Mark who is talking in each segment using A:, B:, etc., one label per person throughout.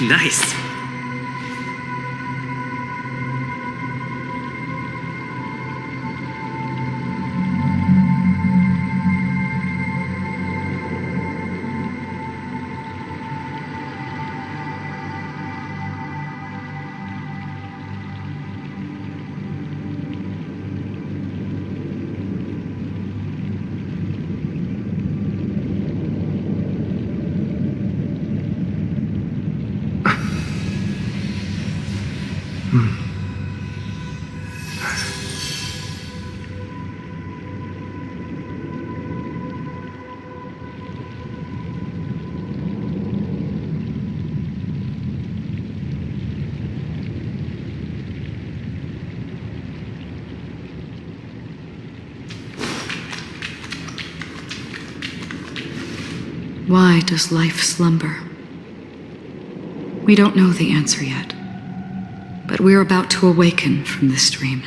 A: Nice.
B: Why does life slumber? We don't know the answer yet, but we're about to awaken from this dream.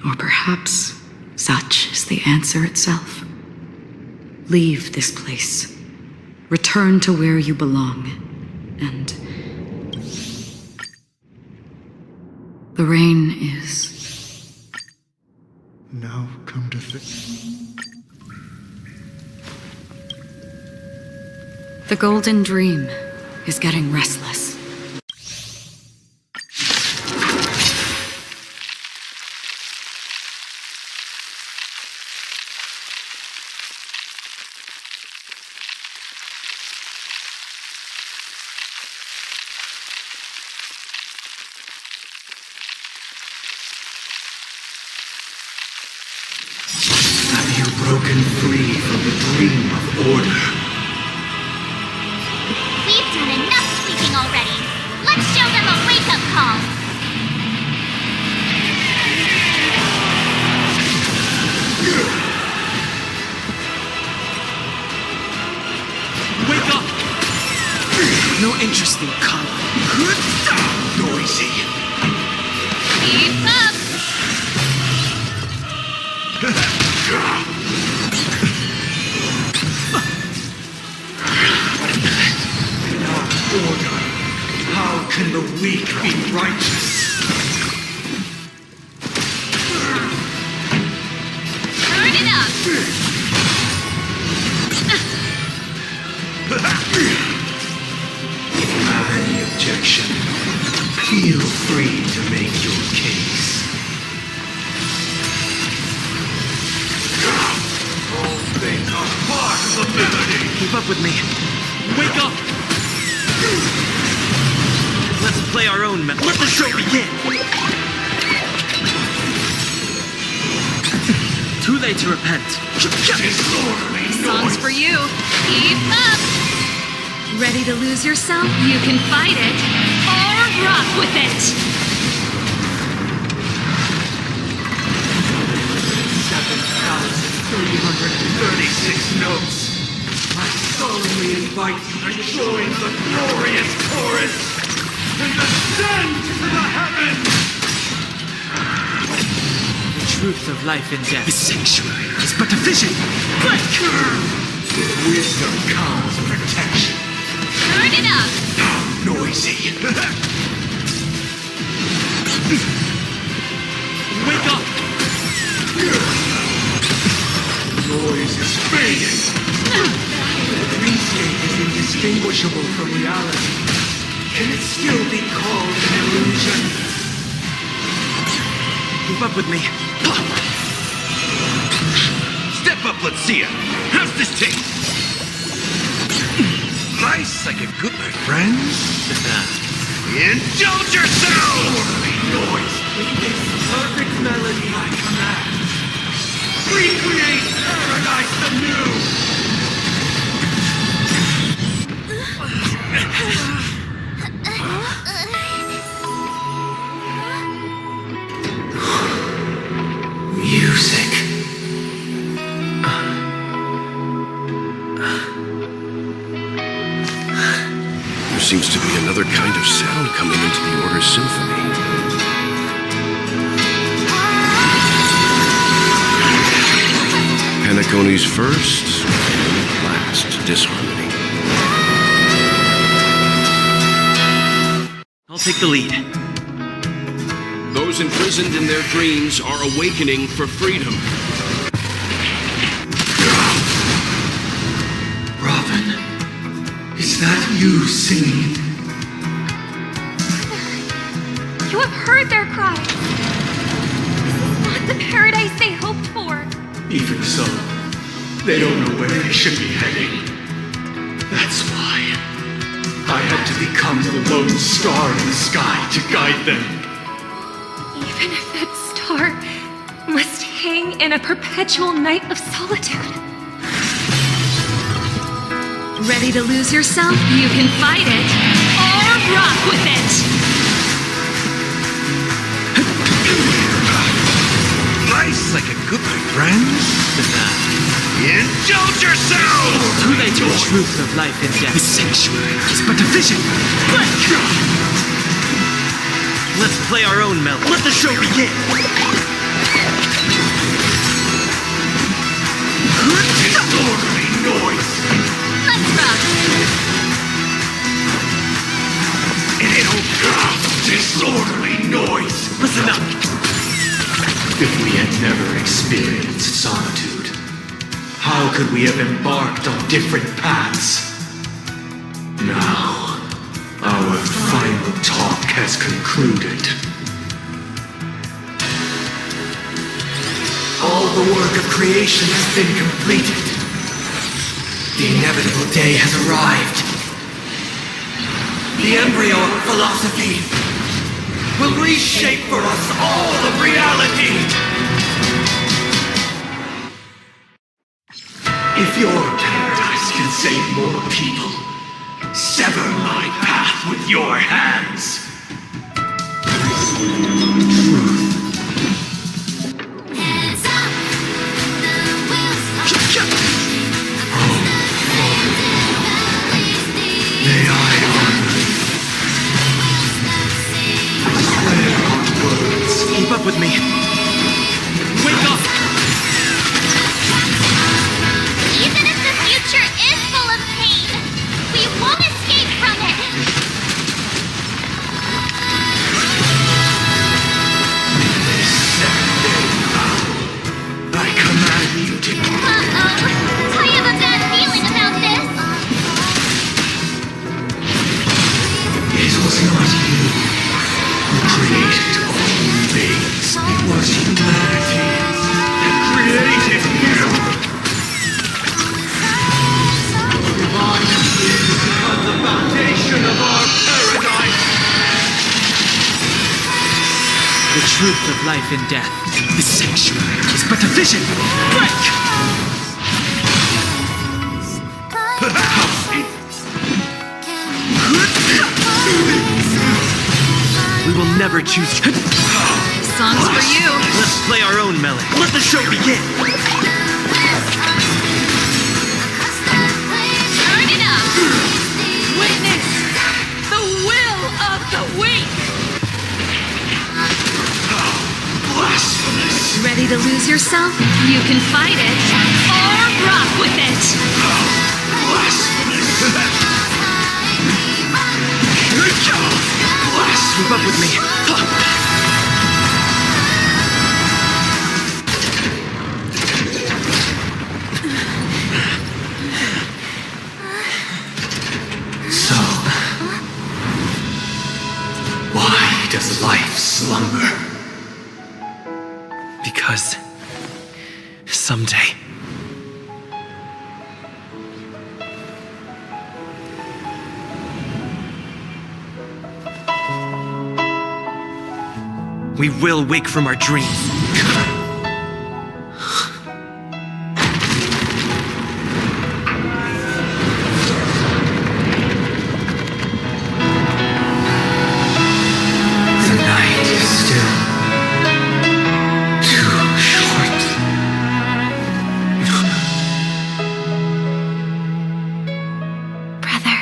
B: Or perhaps such is the answer itself. Leave this place. Return to where you belong. And the rain is...
C: Now come to think...
B: The golden dream is getting restless.
C: Have you broken free from the dream of order?
D: We've done enough sweeping already. Let's show them a wake-up call.
A: Wake up! No interest in conflict.
C: Noisy.
D: Keep up.
C: Order. How can the weak be righteous?
D: Turn it up.
C: If you have any objection, feel free to make your case. All things are part of the melody.
A: Keep up with me. Wake up! Let's play our own method. Let the show begin! Too late to repent.
C: Disorderly
D: Song's
C: noise.
D: for you. Keep up. Ready to lose yourself? You can fight it or rock with it.
C: 7,336 notes. I solemnly invite you to join the glorious chorus and ascend to the heavens!
A: The truth of life and death. The sanctuary is but a vision. Break!
C: With wisdom comes protection.
D: Turn it up.
C: How noisy!
A: Wake up!
C: Noise is fading! Dreamscape is indistinguishable from reality. Can it still be called an illusion?
A: Keep up with me.
E: Step up, let's see it. How's this taste? Nice like a good my friends. Indulge yourselves!
C: Orderly noise with this perfect melody I command. Recreate paradise anew! Music.
E: There seems to be another kind of sound coming into the Order's symphony. Penacony's first and last disharmony.
A: I'll take the lead.
E: Those imprisoned in their dreams are awakening for freedom.
C: Robin, is that you singing?
D: You have heard their cries. This is not the paradise they hoped for.
C: Even so, they don't know where they should be heading. That's why I had to become the lone star in the sky to guide them.
D: Even if that star must hang in a perpetual night of solitude. Ready to lose yourself? You can fight it, or rock with it!
C: Life's like a good friend. Indulge yourself!
A: Too late. The truth of life and death. The sanctuary is but a vision. Let's play our own melody. Let the show begin.
C: Disorderly noise!
D: Let's rock!
C: Disorderly noise!
A: Listen up.
C: If we had never experienced solitude, how could we have embarked on different paths? Now, our final talk has concluded. All the work of creation has been completed. The inevitable day has arrived. The embryo of philosophy will reshape for us all of reality. If your paradise can save more people, sever my path with your hands. Truth. May I honor you. I swear on words.
A: Keep up with me. Wake up!
D: Even if the future is full of pain, we won't escape from it!
C: This second day now, I command you to...
D: Uh-oh! I have a bad feeling about this!
C: It was not you who created all things. It was humanity that created you. Divine is become the foundation of our paradise.
A: The truth of life and death. The sanctuary is but a vision. Break! We will never choose.
D: Songs for you!
A: Let's play our own melody. Let the show begin.
D: Turn it up! Witness the will of the weak!
C: Blasphemous!
D: Ready to lose yourself? You can fight it, or rock with it!
C: Blasphemous!
A: Keep up with me.
C: So, why does life slumber?
A: Because someday we will wake from our dreams.
C: The night is still too short.
D: Brother,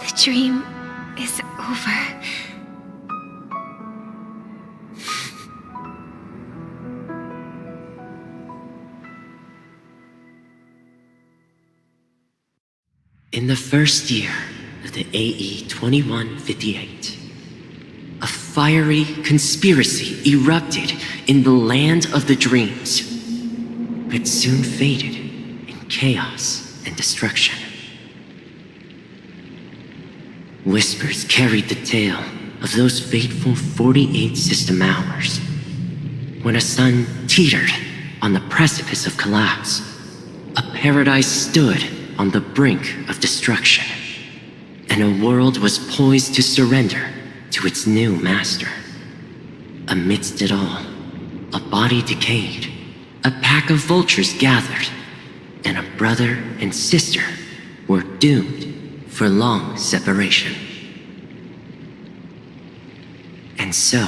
D: the dream is over.
F: In the first year, of the AE 2158. A fiery conspiracy erupted in the land of the dreams, but soon faded in chaos and destruction. Whispers carried the tale of those fateful 48 system hours, when a sun teetered on the precipice of collapse. A paradise stood on the brink of destruction, and a world was poised to surrender to its new master. Amidst it all, a body decayed, a pack of vultures gathered, and a brother and sister were doomed for long separation. And so,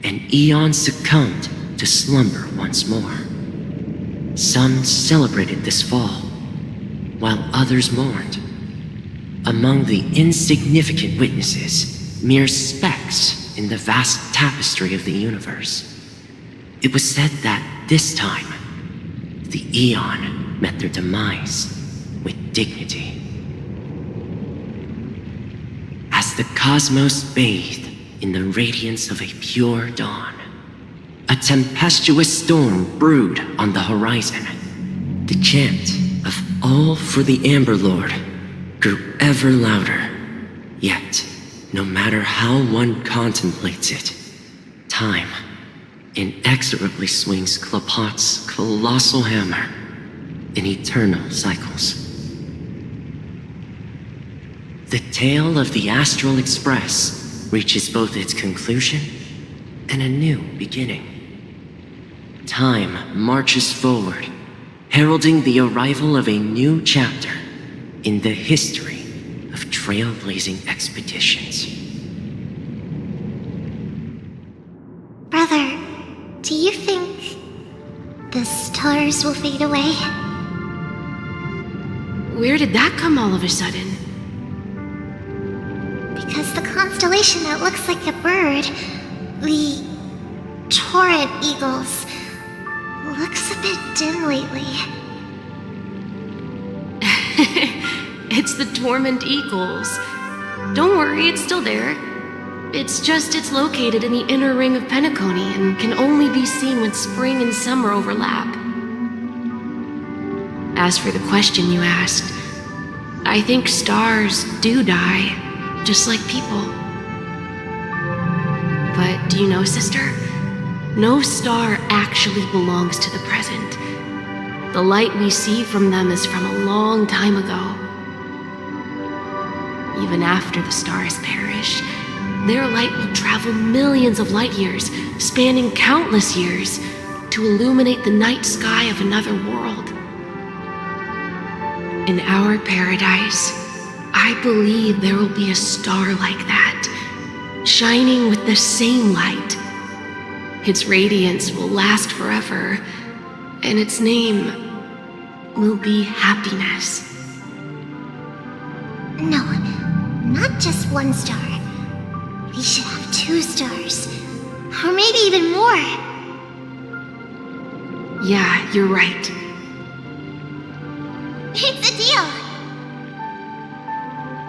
F: an eon succumbed to slumber once more. Some celebrated this fall, while others mourned. Among the insignificant witnesses, mere specks in the vast tapestry of the universe, it was said that this time, the Eon met their demise with dignity. As the cosmos bathed in the radiance of a pure dawn, a tempestuous storm brewed on the horizon. The chant of "All for the Amber Lord" grew ever louder. Yet, no matter how one contemplates it, time inexorably swings Klapot's colossal hammer in eternal cycles. The tale of the Astral Express reaches both its conclusion and a new beginning. Time marches forward, heralding the arrival of a new chapter in the history of trailblazing expeditions.
G: Brother, do you think the stars will fade away?
D: Where did that come all of a sudden?
G: Because the constellation that looks like a bird, the Torrent Eagles, looks a bit dim lately.
D: It's the Torment Eagles. Don't worry, it's still there. It's just it's located in the inner ring of Penacony and can only be seen when spring and summer overlap. As for the question you asked, I think stars do die, just like people. But do you know, sister? No star actually belongs to the present. The light we see from them is from a long time ago. Even after the stars perish, their light will travel millions of light years, spanning countless years, to illuminate the night sky of another world. In our paradise, I believe there will be a star like that, shining with the same light. Its radiance will last forever, and its name will be happiness.
G: No, not just one star. We should have 2 stars, or maybe even more.
D: Yeah, you're right.
G: It's a deal.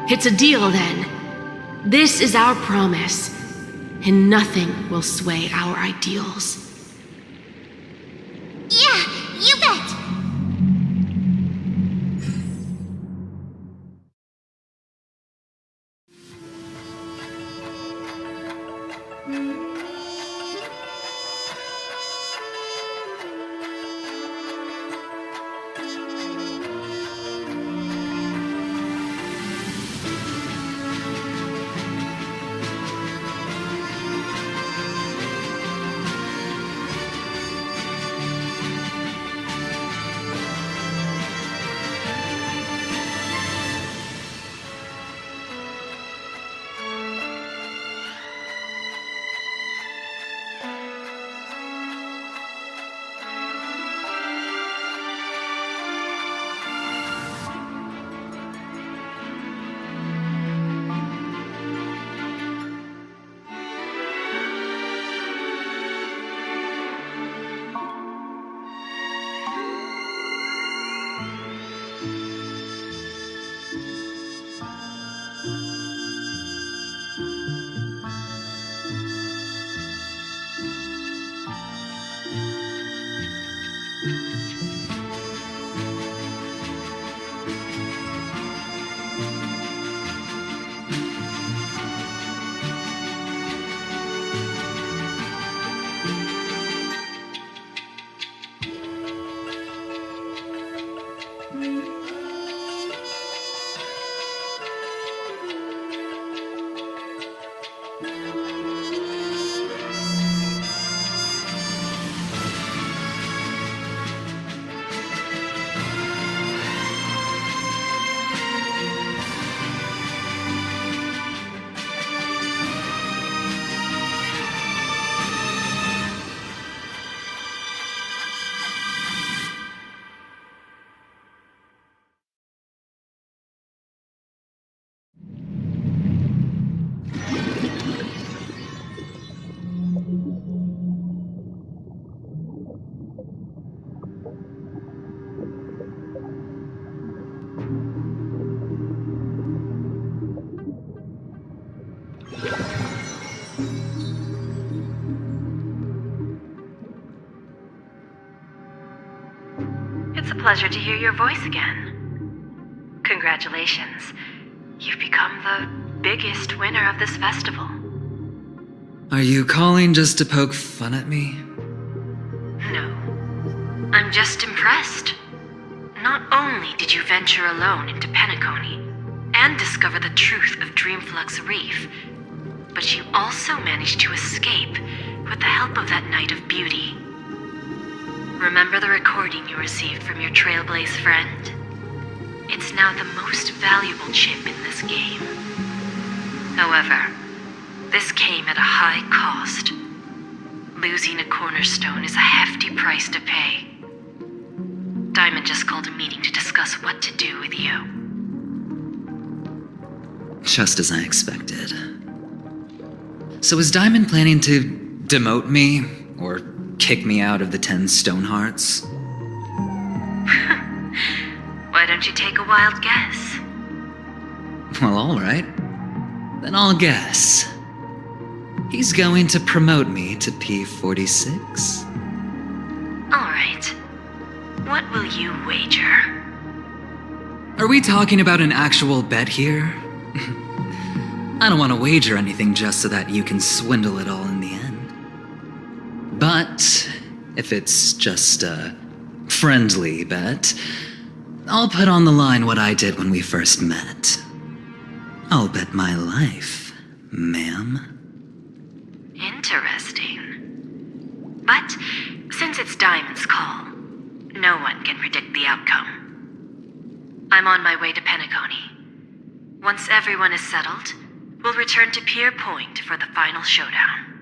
D: It's a deal then. This is our promise, and nothing will sway our ideals.
G: Yeah, you bet.
H: pleasure to hear your voice again. Congratulations. You've become the biggest winner of this festival.
A: Are you calling just to poke fun at me?
H: No. I'm just impressed. Not only did you venture alone into Penacony and discover the truth of Dreamflux Reef, but you also managed to escape with the help of that Knight of Beauty. Remember the recording you received from your Trailblaze friend? It's now the most valuable chip in this game. However, this came at a high cost. Losing a cornerstone is a hefty price to pay. Diamond just called a meeting to discuss what to do with you.
A: Just as I expected. So is Diamond planning to demote me, or kick me out of the 10 Stonehearts?
H: Why don't you take a wild guess?
A: Well, alright. Then I'll guess. He's going to promote me to P46?
H: Alright. What will you wager?
A: Are we talking about an actual bet here? I don't want to wager anything just so that you can swindle it all in the end. But if it's just a friendly bet, I'll put on the line what I did when we first met. I'll bet my life, ma'am.
H: Interesting. But since it's Diamond's call, no one can predict the outcome. I'm on my way to Penacony. Once everyone is settled, we'll return to Pier Point for the final showdown.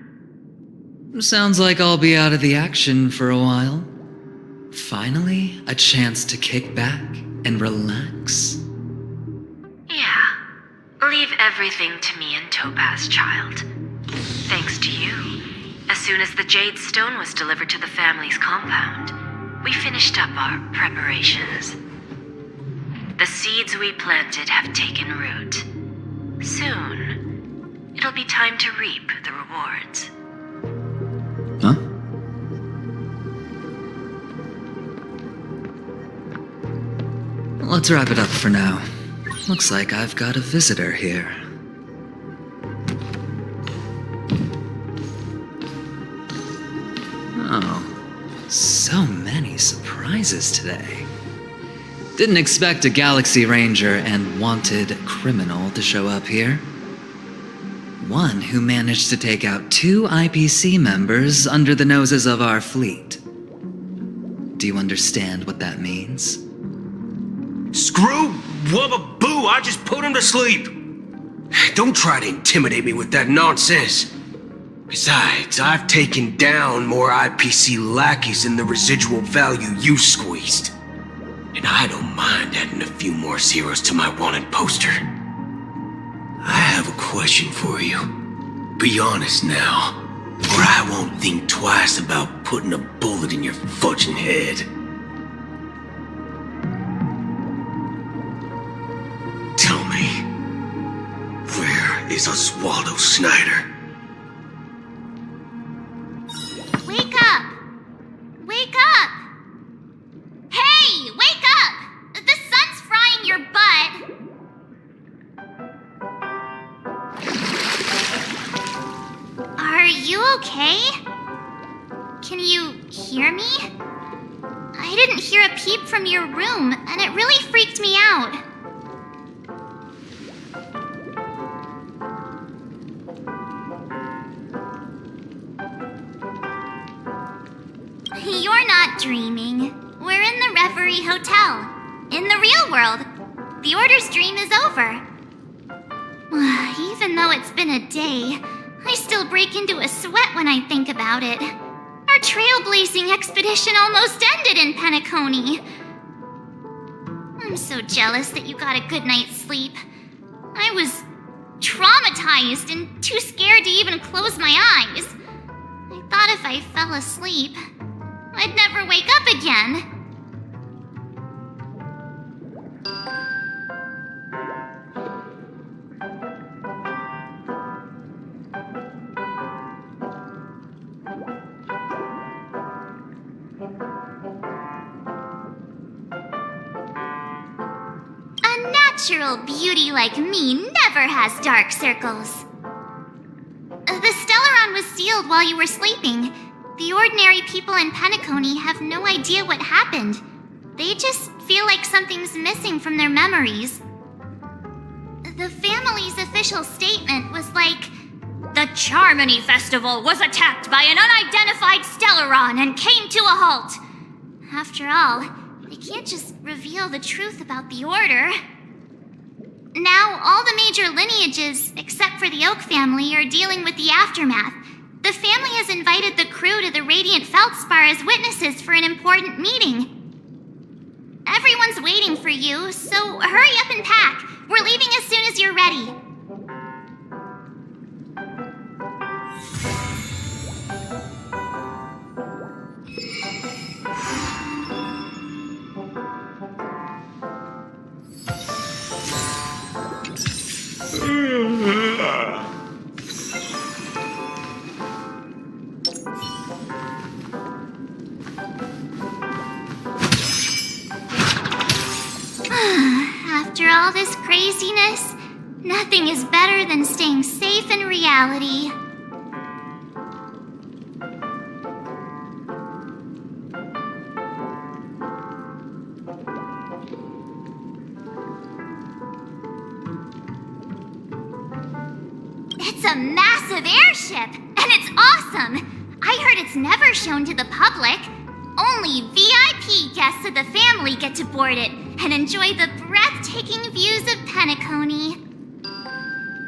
A: Sounds like I'll be out of the action for a while. Finally, a chance to kick back and relax.
H: Yeah. Leave everything to me and Topaz, child. Thanks to you, as soon as the Jade Stone was delivered to the family's compound, we finished up our preparations. The seeds we planted have taken root. Soon, it'll be time to reap the rewards.
A: Huh? Let's wrap it up for now. Looks like I've got a visitor here. Oh, so many surprises today. Didn't expect a Galaxy Ranger and wanted criminal to show up here. One who managed to take out 2 IPC members under the noses of our fleet. Do you understand what that means?
E: Screw Wubba Boo, I just put him to sleep. Don't try to intimidate me with that nonsense. Besides, I've taken down more IPC lackeys than the residual value you squeezed. And I don't mind adding a few more zeros to my wanted poster. I have a question for you. Be honest now, or I won't think twice about putting a bullet in your fudging head. Tell me, where is Oswaldo Snyder?
G: Wake up! Wake up! Hey, wake up! The sun's frying your butt. Are you okay? Can you hear me? I didn't hear a peep from your room, and it really freaked me out. You're not dreaming. We're in the Reverie Hotel. In the real world. The Order's dream is over. Even though it's been a day, I still break into a sweat when I think about it. Our trailblazing expedition almost ended in Penacony. I'm so jealous that you got a good night's sleep. I was traumatized and too scared to even close my eyes. I thought if I fell asleep, I'd never wake up again. natural beauty like me never has dark circles. The Stellaron was sealed while you were sleeping. The ordinary people in Penacony have no idea what happened. They just feel like something's missing from their memories. The family's official statement was like, "The Charmony Festival was attacked by an unidentified Stellaron and came to a halt." After all, they can't just reveal the truth about the Order. Now, all the major lineages, except for the Oak family, are dealing with the aftermath. The family has invited the crew to the Radiant Feldspar as witnesses for an important meeting. Everyone's waiting for you, so hurry up and pack. We're leaving as soon as you're ready. After all this craziness, nothing is better than staying safe in reality. It's a massive airship, and it's awesome! I heard it's never shown to the public. Only VIP guests of the family get to board it and enjoy the breathtaking views of Penacony.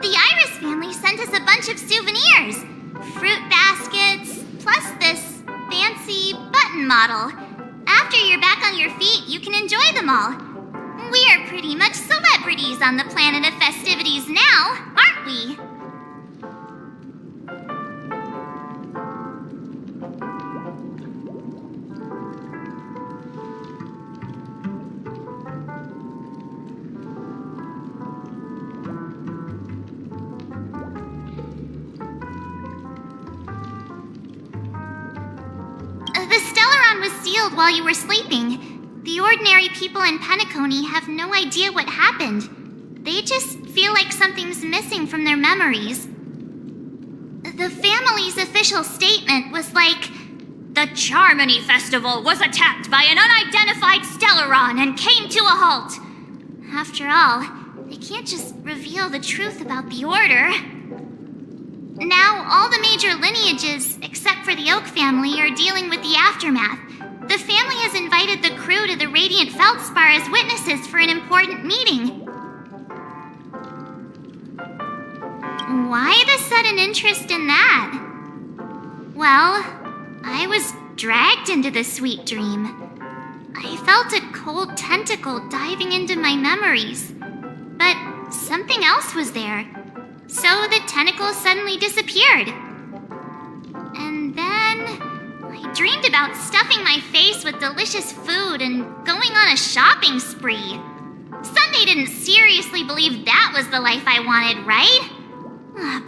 G: The Iris family sent us a bunch of souvenirs. Fruit baskets, plus this fancy button model. After you're back on your feet, you can enjoy them all. We are pretty much celebrities on the planet of festivities now, aren't we? The Stellaron was sealed while you were sleeping. The ordinary people in Penacony have no idea what happened. They just feel like something's missing from their memories. The family's official statement was like, "The Charmony Festival was attacked by an unidentified Stellaron and came to a halt." After all, they can't just reveal the truth about the Order. Now, all the major lineages, except for the Oak family, are dealing with the aftermath. The family has invited the crew to the Radiant Feldspar as witnesses for an important meeting. Why the sudden interest in that? Well, I was dragged into this sweet dream. I felt a cold tentacle diving into my memories. But something else was there. So the tentacle suddenly disappeared. And then I dreamed about stuffing my face with delicious food and going on a shopping spree. Sunday didn't seriously believe that was the life I wanted, right?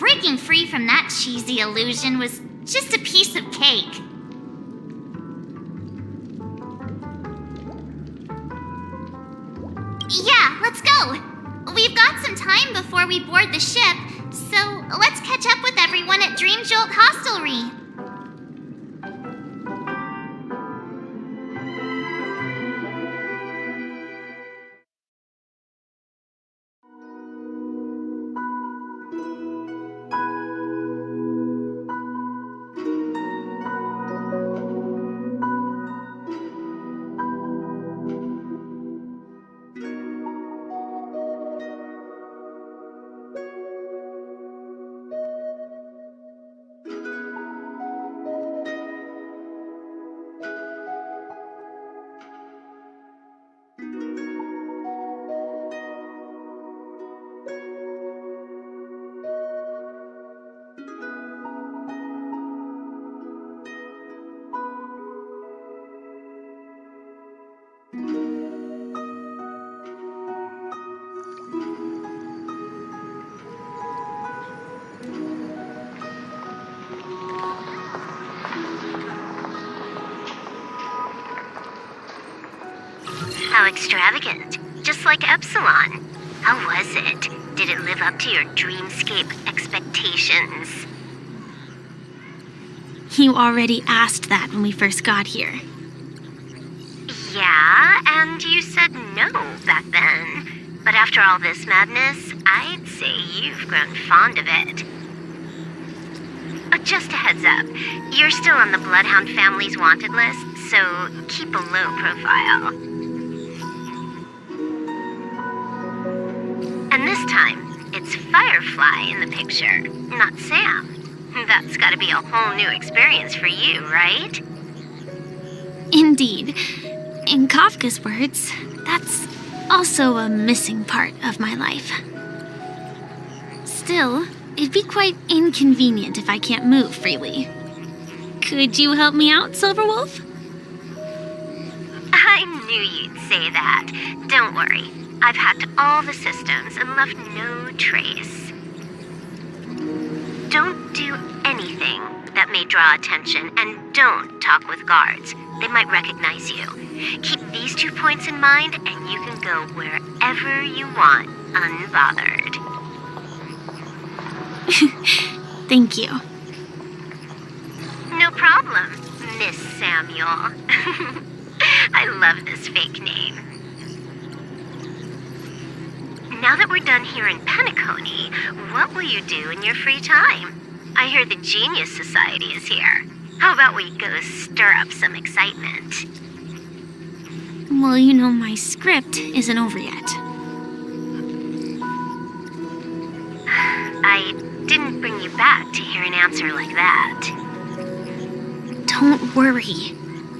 G: Breaking free from that cheesy illusion was just a piece of cake. Yeah, let's go. We've got some time before we board the ship, so let's catch up with everyone at Dream Jolt Hostelry.
H: How extravagant. Just like Epsilon.
I: How was it? Did it live up to your Dreamscape expectations?
D: You already asked that when we first got here.
I: Yeah, and you said no back then. But after all this madness, I'd say you've grown fond of it. Just a heads up, you're still on the Bloodhound family's wanted list, so keep a low profile. And this time, it's Firefly in the picture, not Sam. That's gotta be a whole new experience for you, right?
D: Indeed. In Kafka's words, that's also a missing part of my life. Still, it'd be quite inconvenient if I can't move freely. Could you help me out, Silverwolf?
I: I knew you'd say that. Don't worry. I've hacked all the systems and left no trace. Don't do anything that may draw attention, and don't talk with guards. They might recognize you. Keep these 2 points in mind, and you can go wherever you want, unbothered.
D: Thank you.
I: No problem, Miss Samuel. I love this fake name. Now that we're done here in Penacony, what will you do in your free time? I hear the Genius Society is here. How about we go stir up some excitement?
D: Well, you know, my script isn't over yet.
I: I didn't bring you back to hear an answer like that.
D: Don't worry.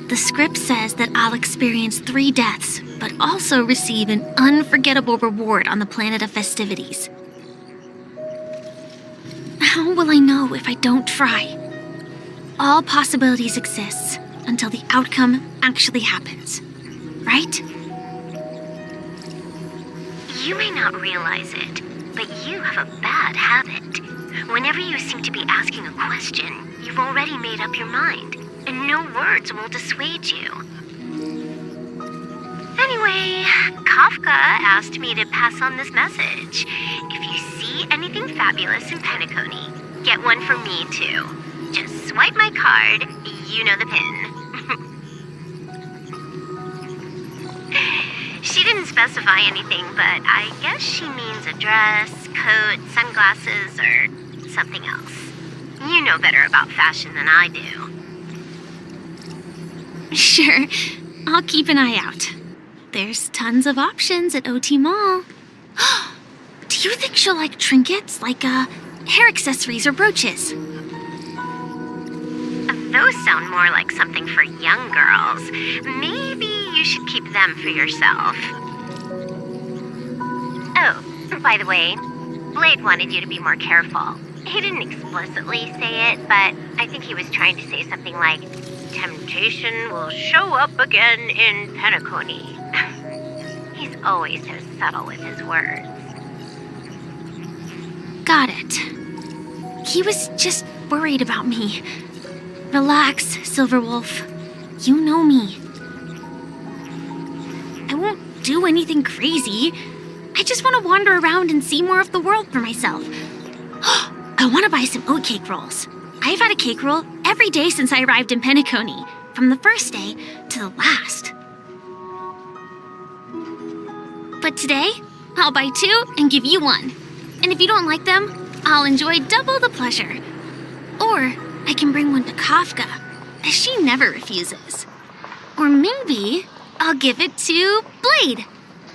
D: The script says that I'll experience 3 deaths, but also receive an unforgettable reward on the planet of festivities. How will I know if I don't try? All possibilities exist until the outcome actually happens, right?
I: You may not realize it, but you have a bad habit. Whenever you seem to be asking a question, you've already made up your mind, and no words will dissuade you. Anyway, Kafka asked me to pass on this message. If you see anything fabulous in Penacony, get one for me too. Just swipe my card, you know the pin. She didn't specify anything, but I guess she means a dress, coat, sunglasses, or something else. You know better about fashion than I do.
D: Sure, I'll keep an eye out. There's tons of options at OT Mall. Do you think she'll like trinkets, like hair accessories or brooches?
I: Those sound more like something for young girls. Maybe you should keep them for yourself. Oh, by the way, Blade wanted you to be more careful. He didn't explicitly say it, but I think he was trying to say something like, temptation will show up again in Penacony. He's always so subtle with his words.
D: Got it. He was just worried about me. Relax, Silverwolf. You know me. I won't do anything crazy. I just want to wander around and see more of the world for myself. I want to buy some oatcake rolls. I've had a cake roll every day since I arrived in Penacony, from the first day to the last. But today, I'll buy 2 and give you 1. And if you don't like them, I'll enjoy double the pleasure. Or I can bring one to Kafka, as she never refuses. Or maybe I'll give it to Blade.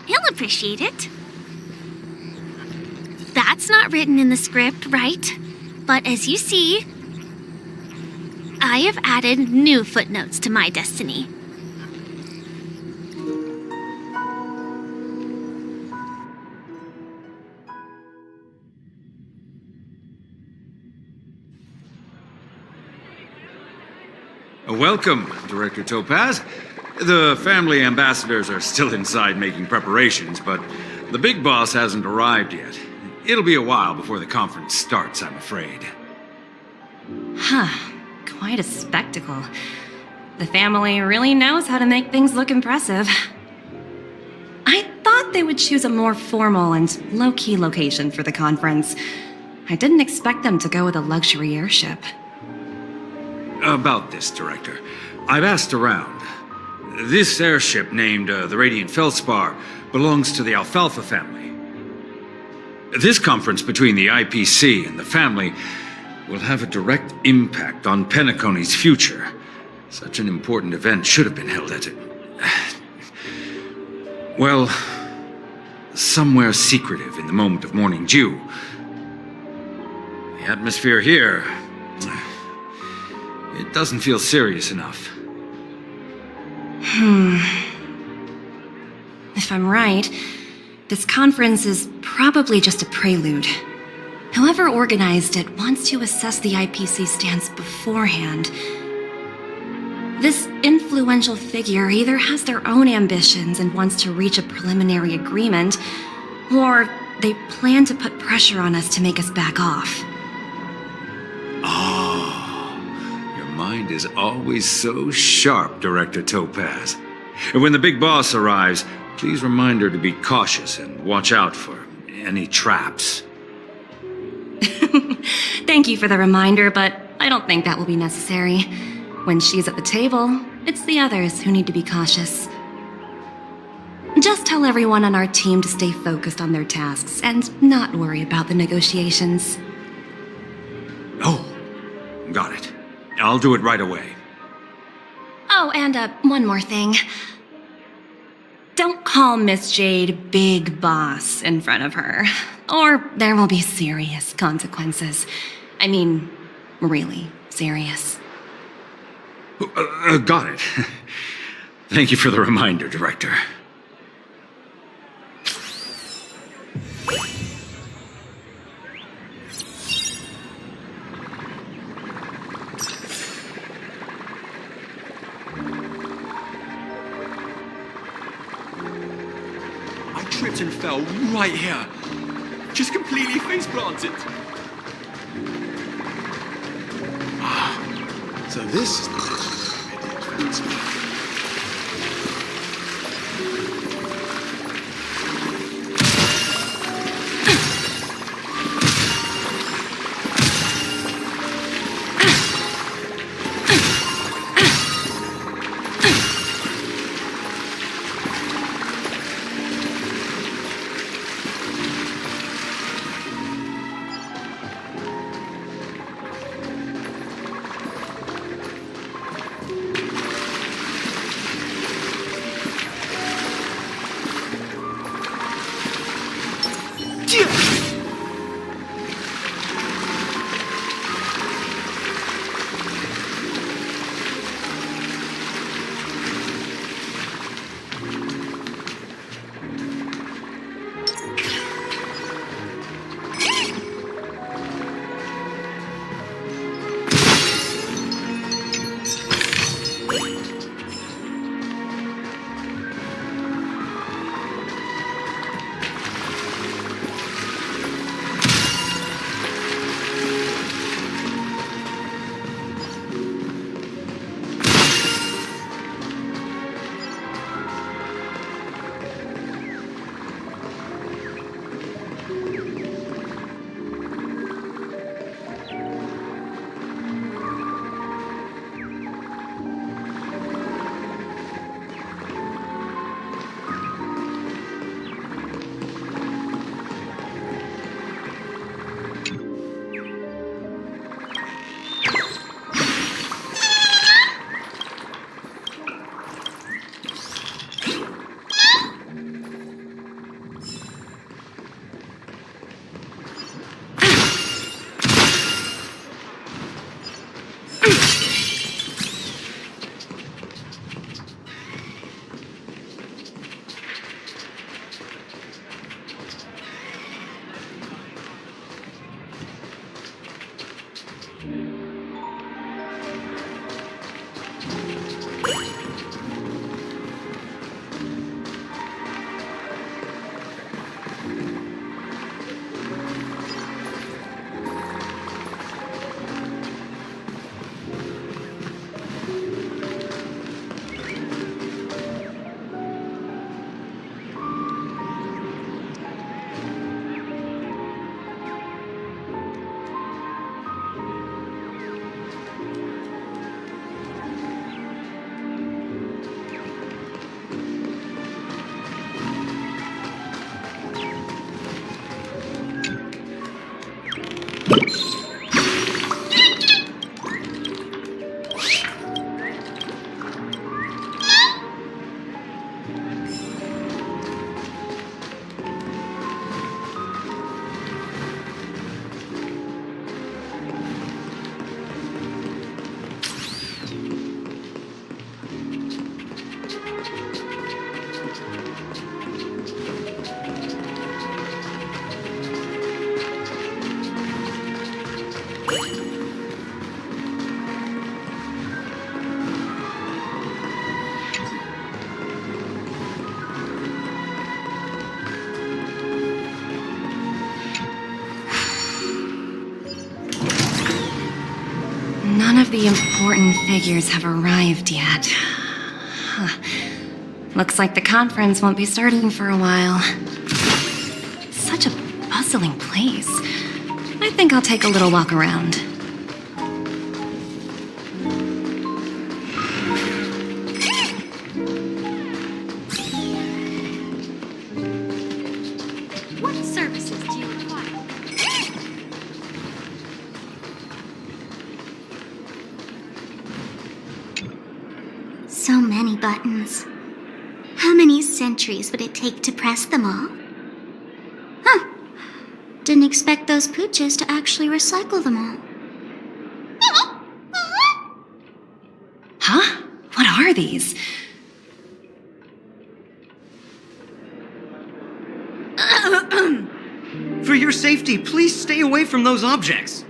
D: He'll appreciate it. That's not written in the script, right? But as you see, I have added new footnotes to my destiny.
J: Welcome, Director Topaz. The family ambassadors are still inside making preparations, but the big boss hasn't arrived yet. It'll be a while before the conference starts, I'm afraid.
K: Huh. Quite a spectacle. The family really knows how to make things look impressive. I thought they would would choose a more formal and low-key location for the conference. I didn't expect them to go with a luxury airship.
J: About this, Director. I've asked around. This airship, named the Radiant Feldspar, belongs to the Alfalfa family. This conference between the IPC and the family will have a direct impact on Penacony's future. Such an important event should have been held at it. Well, somewhere secretive in the moment of morning dew. The atmosphere here, it doesn't feel serious enough.
K: If I'm right, this conference is probably just a prelude. Whoever organized it wants to assess the IPC stance beforehand. This influential figure either has their own ambitions and wants to reach a preliminary agreement, or they plan to put pressure on us to make us back off.
J: Your mind is always so sharp, Director Topaz. And when the big boss arrives, please remind her to be cautious and watch out for any traps.
K: Thank you for the reminder, but I don't think that will be necessary. When she's at the table, it's the others who need to be cautious. Just tell everyone on our team to stay focused on their tasks and not worry about the negotiations.
J: Oh, got it. I'll do it right away.
K: Oh, and one more thing. Don't call Miss Jade Big Boss in front of her, or there will be serious consequences. I mean, really serious.
J: Got it. Thank you for the reminder, Director.
C: I tripped and fell right here. Just completely face planted.
L: So this is the Radiant Feldspar.
K: the important figures have arrived yet. Huh. Looks like the conference won't be starting for a while. Such a bustling place. I think I'll take a little walk around.
D: What services do you require?
G: So many buttons. How many centuries would it take to press them all? Huh. Didn't expect those pooches to actually recycle them all.
K: Huh? What are these?
M: For your safety, please stay away from those objects.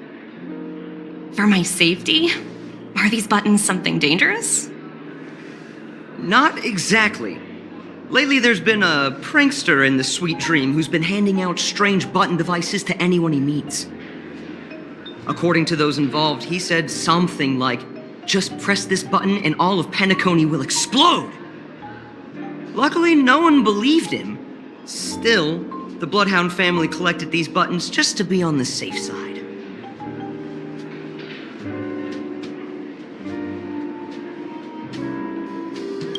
K: For my safety? Are these buttons something dangerous?
M: Not exactly. Lately, there's been a prankster in the Sweet Dream who's been handing out strange button devices to anyone he meets. According to those involved, he said something like, "Just press this button and all of Penacony will explode!" Luckily, no one believed him. Still, the Bloodhound family collected these buttons just to be on the safe side.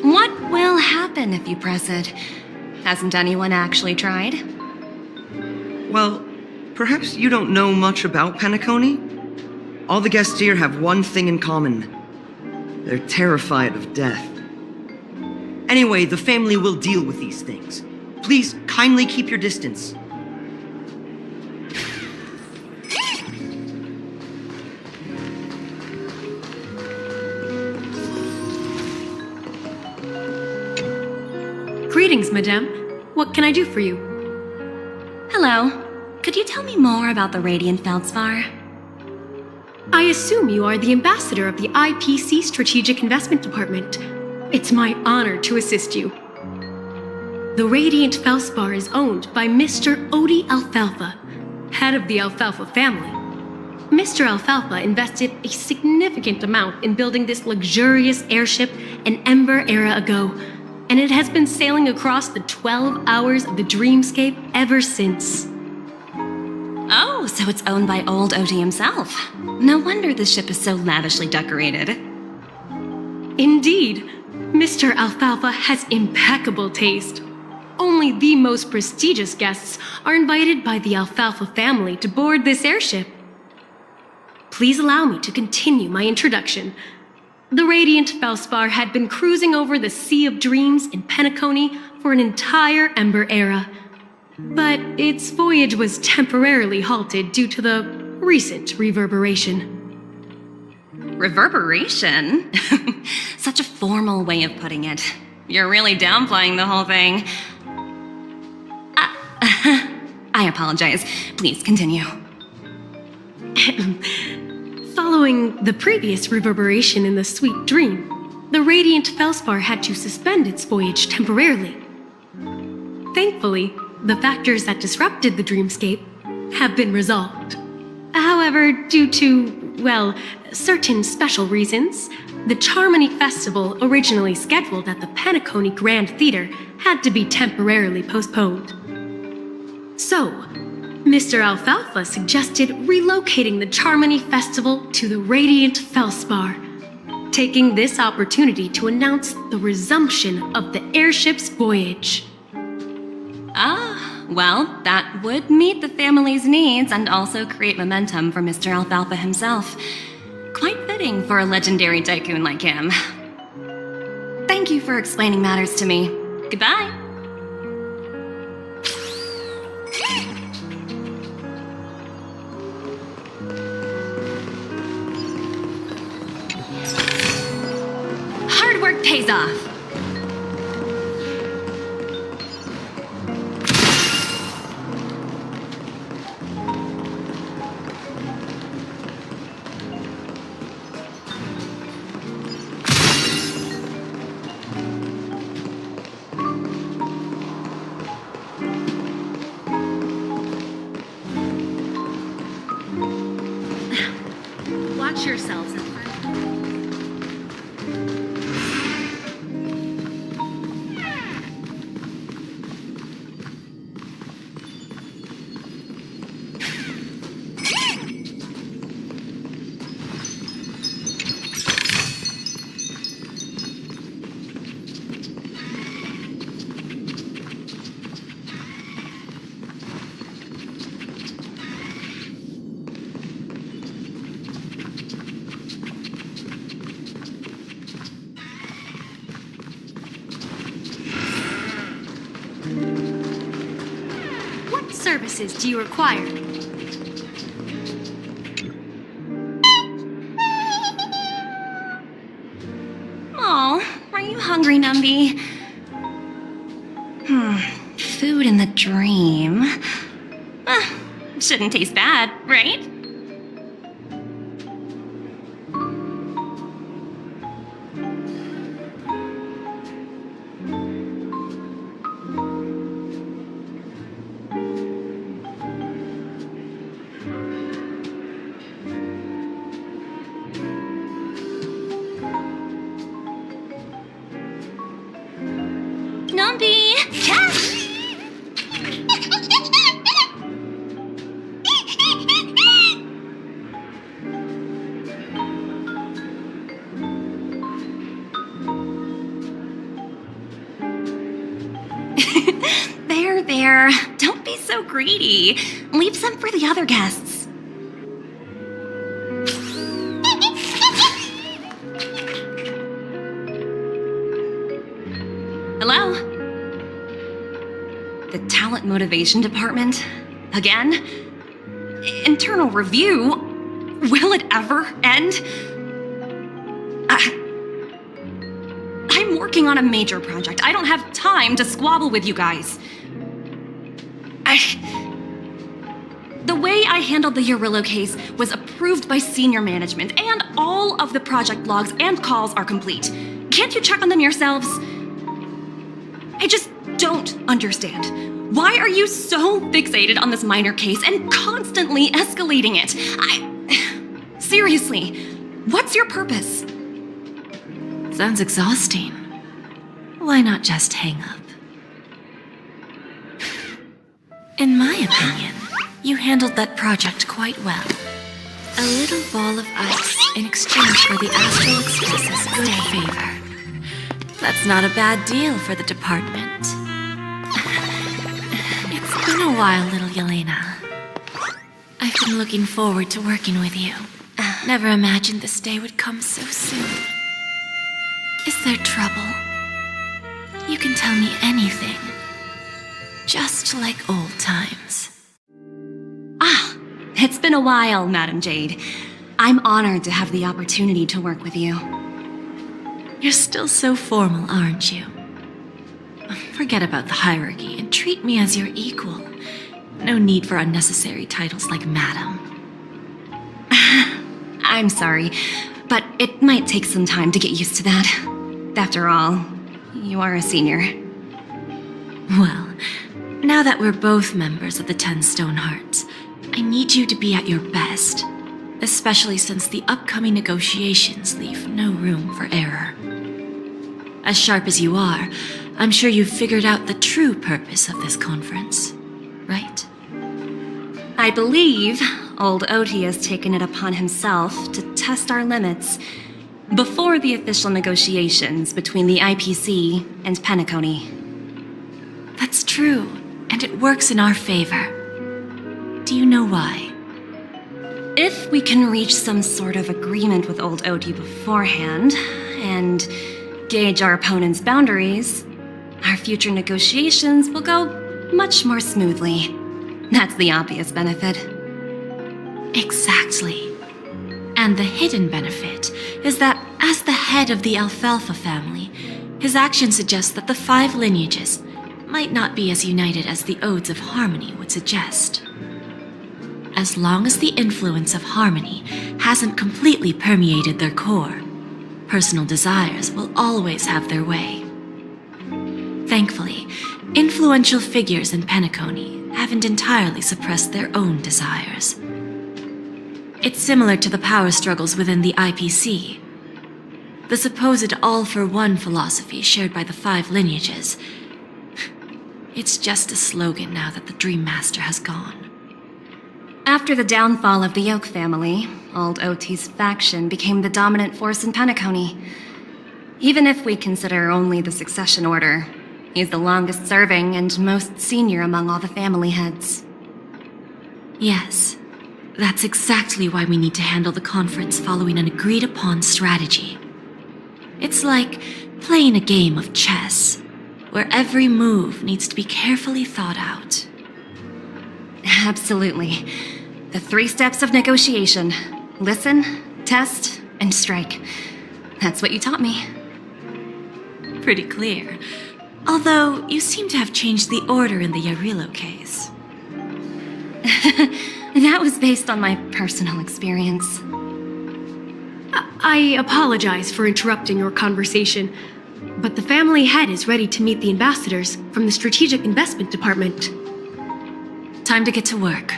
K: What will happen if you press it? Hasn't anyone actually tried?
M: Well, perhaps you don't know much about Penacony? All the guests here have one thing in common. They're terrified of death. Anyway, the family will deal with these things. Please kindly keep your distance.
D: Greetings, madame. What can I do for you?
K: Hello. Could you tell me more about the Radiant Feldspar?
D: I assume you are the ambassador of the IPC Strategic Investment Department. It's my honor to assist you. The Radiant Feldspar is owned by Mr. Odie Alfalfa, head of the Alfalfa family. Mr. Alfalfa invested a significant amount in building this luxurious airship an Ember era ago, and it has been sailing across the 12 hours of the Dreamscape ever since.
K: Oh, so it's owned by old Odie himself. No wonder the ship is so lavishly decorated.
D: Indeed, Mr. Alfalfa has impeccable taste. Only the most prestigious guests are invited by the Alfalfa family to board this airship. Please allow me to continue my introduction. The Radiant Feldspar had been cruising over the Sea of Dreams in Penacony for an entire Ember era. But its voyage was temporarily halted due to the recent reverberation.
K: Reverberation? Such a formal way of putting it. You're really downplaying the whole thing. I apologize. Please continue.
D: Following the previous reverberation in the Sweet Dream, the Radiant Feldspar had to suspend its voyage temporarily. Thankfully, the factors that disrupted the Dreamscape have been resolved. However, due to, well, certain special reasons, the Charmony Festival, originally scheduled at the Penacony Grand Theater, had to be temporarily postponed. So, Mr. Alfalfa suggested relocating the Charmony Festival to the Radiant Feldspar, taking this opportunity to announce the resumption of the airship's voyage.
K: Ah, well, that would meet the family's needs and also create momentum for Mr. Alfalfa himself. Quite fitting for a legendary tycoon like him. Thank you for explaining matters to me. Goodbye. Hard work pays off.
D: Watch yourselves, friend.
K: services do you require? Oh, are you hungry, Numby? Food in the dream. Shouldn't taste bad, right? Numby! Catch! There. Don't be so greedy. Leave some for the other guests. Hello? The Talent Motivation Department? Again? Internal review? Will it ever end? I'm working on a major project. I don't have time to squabble with you guys. The way I handled the Urillo case was approved by senior management, and all of the project logs and calls are complete. Can't you check on them yourselves? I just don't understand. Why are you so fixated on this minor case and constantly escalating it? Seriously, what's your purpose?
H: Sounds exhausting. Why not just hang up? In my opinion, you handled that project quite well. A little ball of ice in exchange for the Astral Express's good favor. That's not a bad deal for the department. It's been a while, little Yelena. I've been looking forward to working with you. Never imagined this day would come so soon. Is there trouble? You can tell me anything. Just like old times.
K: It's been a while, Madam Jade. I'm honored to have the opportunity to work with you.
H: You're still so formal, aren't you? Forget about the hierarchy and treat me as your equal. No need for unnecessary titles like Madam.
K: I'm sorry, but it might take some time to get used to that. After all, you are a senior.
H: Well, now that we're both members of the 10 Stone Hearts, I need you to be at your best, especially since the upcoming negotiations leave no room for error. As sharp as you are, I'm sure you've figured out the true purpose of this conference, right?
K: I believe old Oti has taken it upon himself to test our limits before the official negotiations between the IPC and Penacony.
H: That's true, and it works in our favor. Do you know why?
K: If we can reach some sort of agreement with old Oti beforehand, and gauge our opponent's boundaries, our future negotiations will go much more smoothly. That's the obvious benefit.
H: Exactly. And the hidden benefit is that as the head of the Alfalfa family, his actions suggest that the 5 lineages might not be as united as the Odes of Harmony would suggest. As long as the influence of Harmony hasn't completely permeated their core, personal desires will always have their way. Thankfully, influential figures in Penacony haven't entirely suppressed their own desires. It's similar to the power struggles within the IPC. The supposed all-for-one philosophy shared by the 5 lineages. It's just a slogan now that the Dream Master has gone.
K: After the downfall of the Yoke family, old Oti's faction became the dominant force in Penacony. Even if we consider only the succession order, he's the longest serving and most senior among all the family heads.
H: Yes, that's exactly why we need to handle the conference following an agreed-upon strategy. It's like playing a game of chess, where every move needs to be carefully thought out.
K: Absolutely. The 3 steps of negotiation. Listen, test, and strike. That's what you taught me. Pretty clear. Although, you seem to have changed the order in the Yarilo case. That was based on my personal experience.
D: I apologize for interrupting your conversation, but the family head is ready to meet the ambassadors from the Strategic Investment Department.
K: Time to get to work.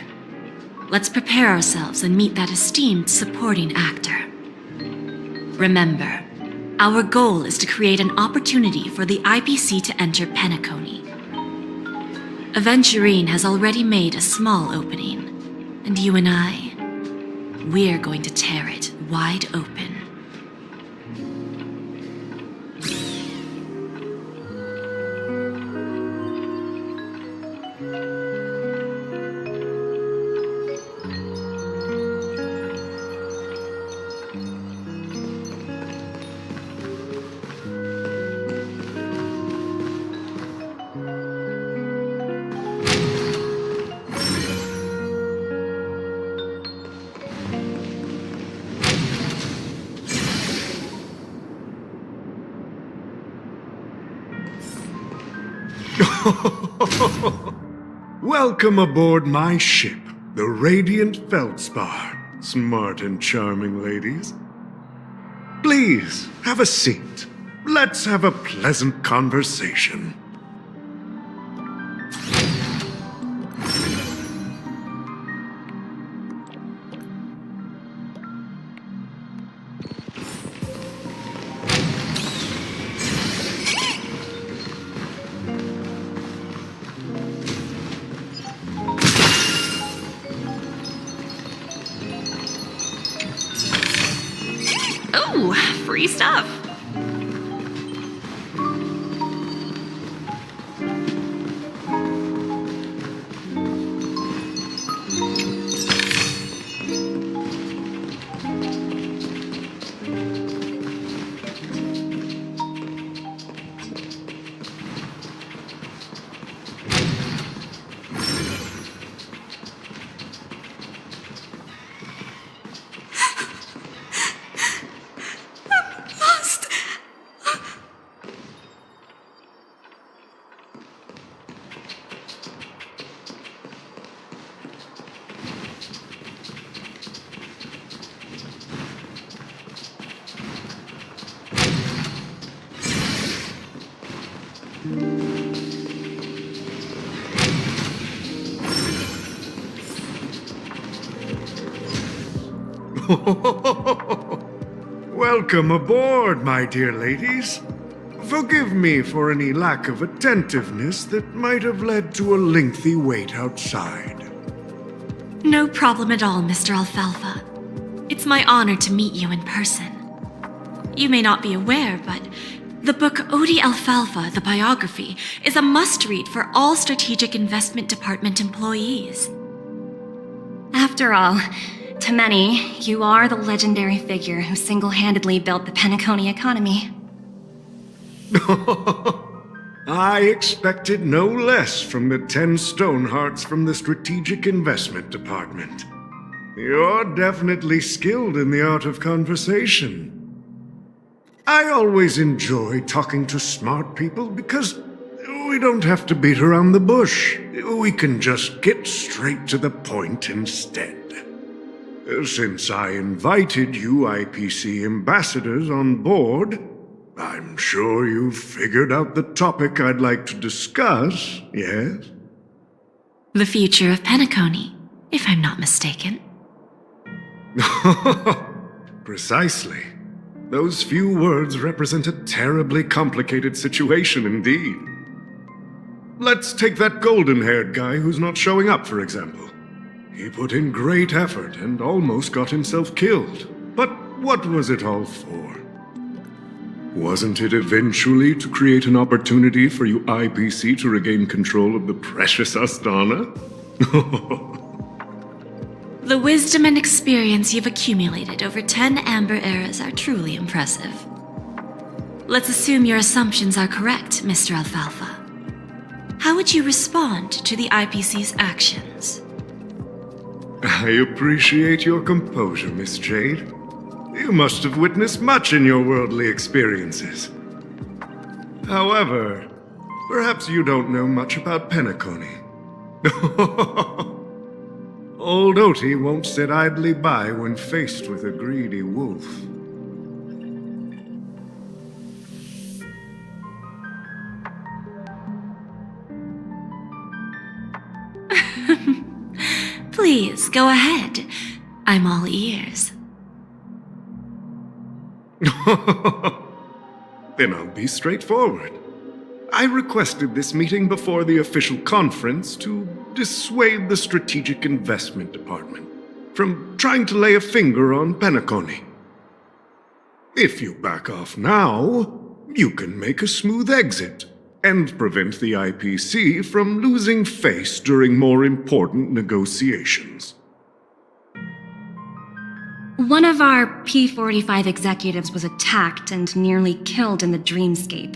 K: Let's prepare ourselves and meet that esteemed supporting actor. Remember, our goal is to create an opportunity for the IPC to enter Penacony. Aventurine has already made a small opening, and you and I, we're going to tear it wide open.
L: Welcome aboard my ship, the Radiant Feldspar. Smart and charming ladies. Please, have a seat. Let's have a pleasant conversation.
K: Oh, free stuff.
L: Welcome aboard, my dear ladies. Forgive me for any lack of attentiveness that might have led to a lengthy wait outside.
K: No problem at all, Mr. Alfalfa. It's my honor to meet you in person. You may not be aware, but the book Odie Alfalfa, the biography, is a must-read for all Strategic Investment Department employees. After all, to many, you are the legendary figure who single-handedly built the Penacony economy.
L: I expected no less from the 10 Stonehearts from the Strategic Investment Department. You're definitely skilled in the art of conversation. I always enjoy talking to smart people because we don't have to beat around the bush. We can just get straight to the point instead. Since I invited you IPC ambassadors on board, I'm sure you've figured out the topic I'd like to discuss, yes?
K: The future of Penacony, if I'm not mistaken.
L: Precisely. Those few words represent a terribly complicated situation indeed. Let's take that golden-haired guy who's not showing up, for example. He put in great effort and almost got himself killed. But what was it all for? Wasn't it eventually to create an opportunity for you IPC to regain control of the precious Astana?
K: The wisdom and experience you've accumulated over 10 Amber Eras are truly impressive. Let's assume your assumptions are correct, Mr. Alfalfa. How would you respond to the IPC's actions?
L: I appreciate your composure, Miss Jade. You must have witnessed much in your worldly experiences. However, perhaps you don't know much about Penacony. Old Oti won't sit idly by when faced with a greedy wolf.
K: Please, go ahead. I'm all ears.
L: Then I'll be straightforward. I requested this meeting before the official conference to dissuade the Strategic Investment Department from trying to lay a finger on Penacony. If you back off now, you can make a smooth exit and prevent the IPC from losing face during more important negotiations.
K: One of our P45 executives was attacked and nearly killed in the Dreamscape.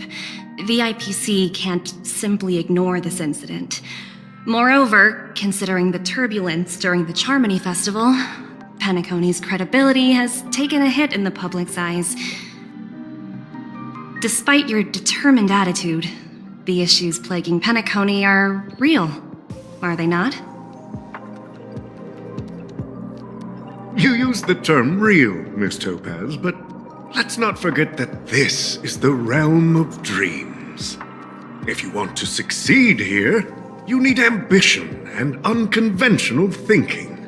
K: The IPC can't simply ignore this incident. Moreover, considering the turbulence during the Charmony Festival, Penacony's credibility has taken a hit in the public's eyes. Despite your determined attitude, the issues plaguing Penacony are real, are they not?
L: You use the term real, Miss Topaz, but let's not forget that this is the realm of dreams. If you want to succeed here, you need ambition and unconventional thinking.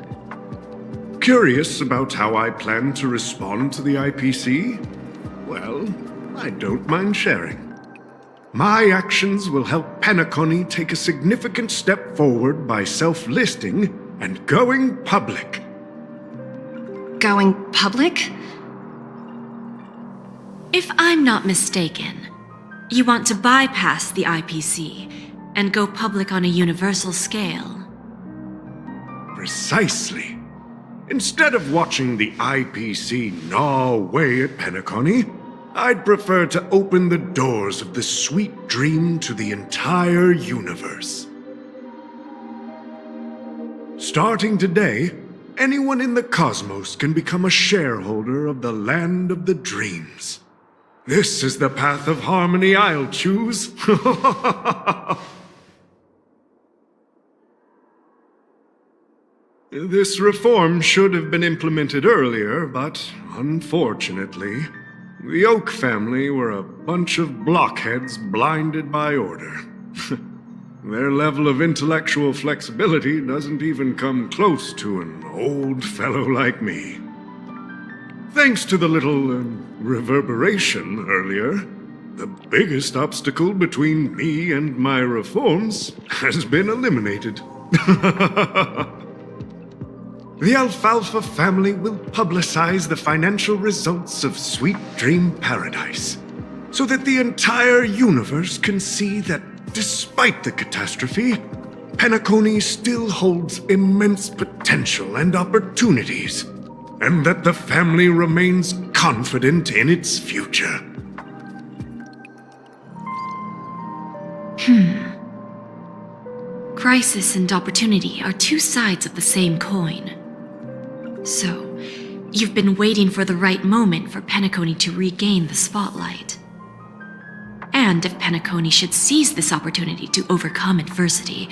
L: Curious about how I plan to respond to the IPC? Well, I don't mind sharing. My actions will help Penacony take a significant step forward by self-listing and going public.
K: Going public? If I'm not mistaken, you want to bypass the IPC and go public on a universal scale.
L: Precisely. Instead of watching the IPC gnaw away at Penacony, I'd prefer to open the doors of the sweet dream to the entire universe. Starting today, anyone in the cosmos can become a shareholder of the land of the dreams. This is the path of harmony I'll choose. This reform should have been implemented earlier, but unfortunately, the Oak family were a bunch of blockheads blinded by order. Their level of intellectual flexibility doesn't even come close to an old fellow like me. Thanks to the little reverberation earlier, the biggest obstacle between me and my reforms has been eliminated. The Alfalfa family will publicize the financial results of Sweet Dream Paradise, so that the entire universe can see that despite the catastrophe, Penacony still holds immense potential and opportunities, and that the family remains confident in its future.
K: Crisis and opportunity are two sides of the same coin. So, you've been waiting for the right moment for Penacony to regain the spotlight. And if Penacony should seize this opportunity to overcome adversity,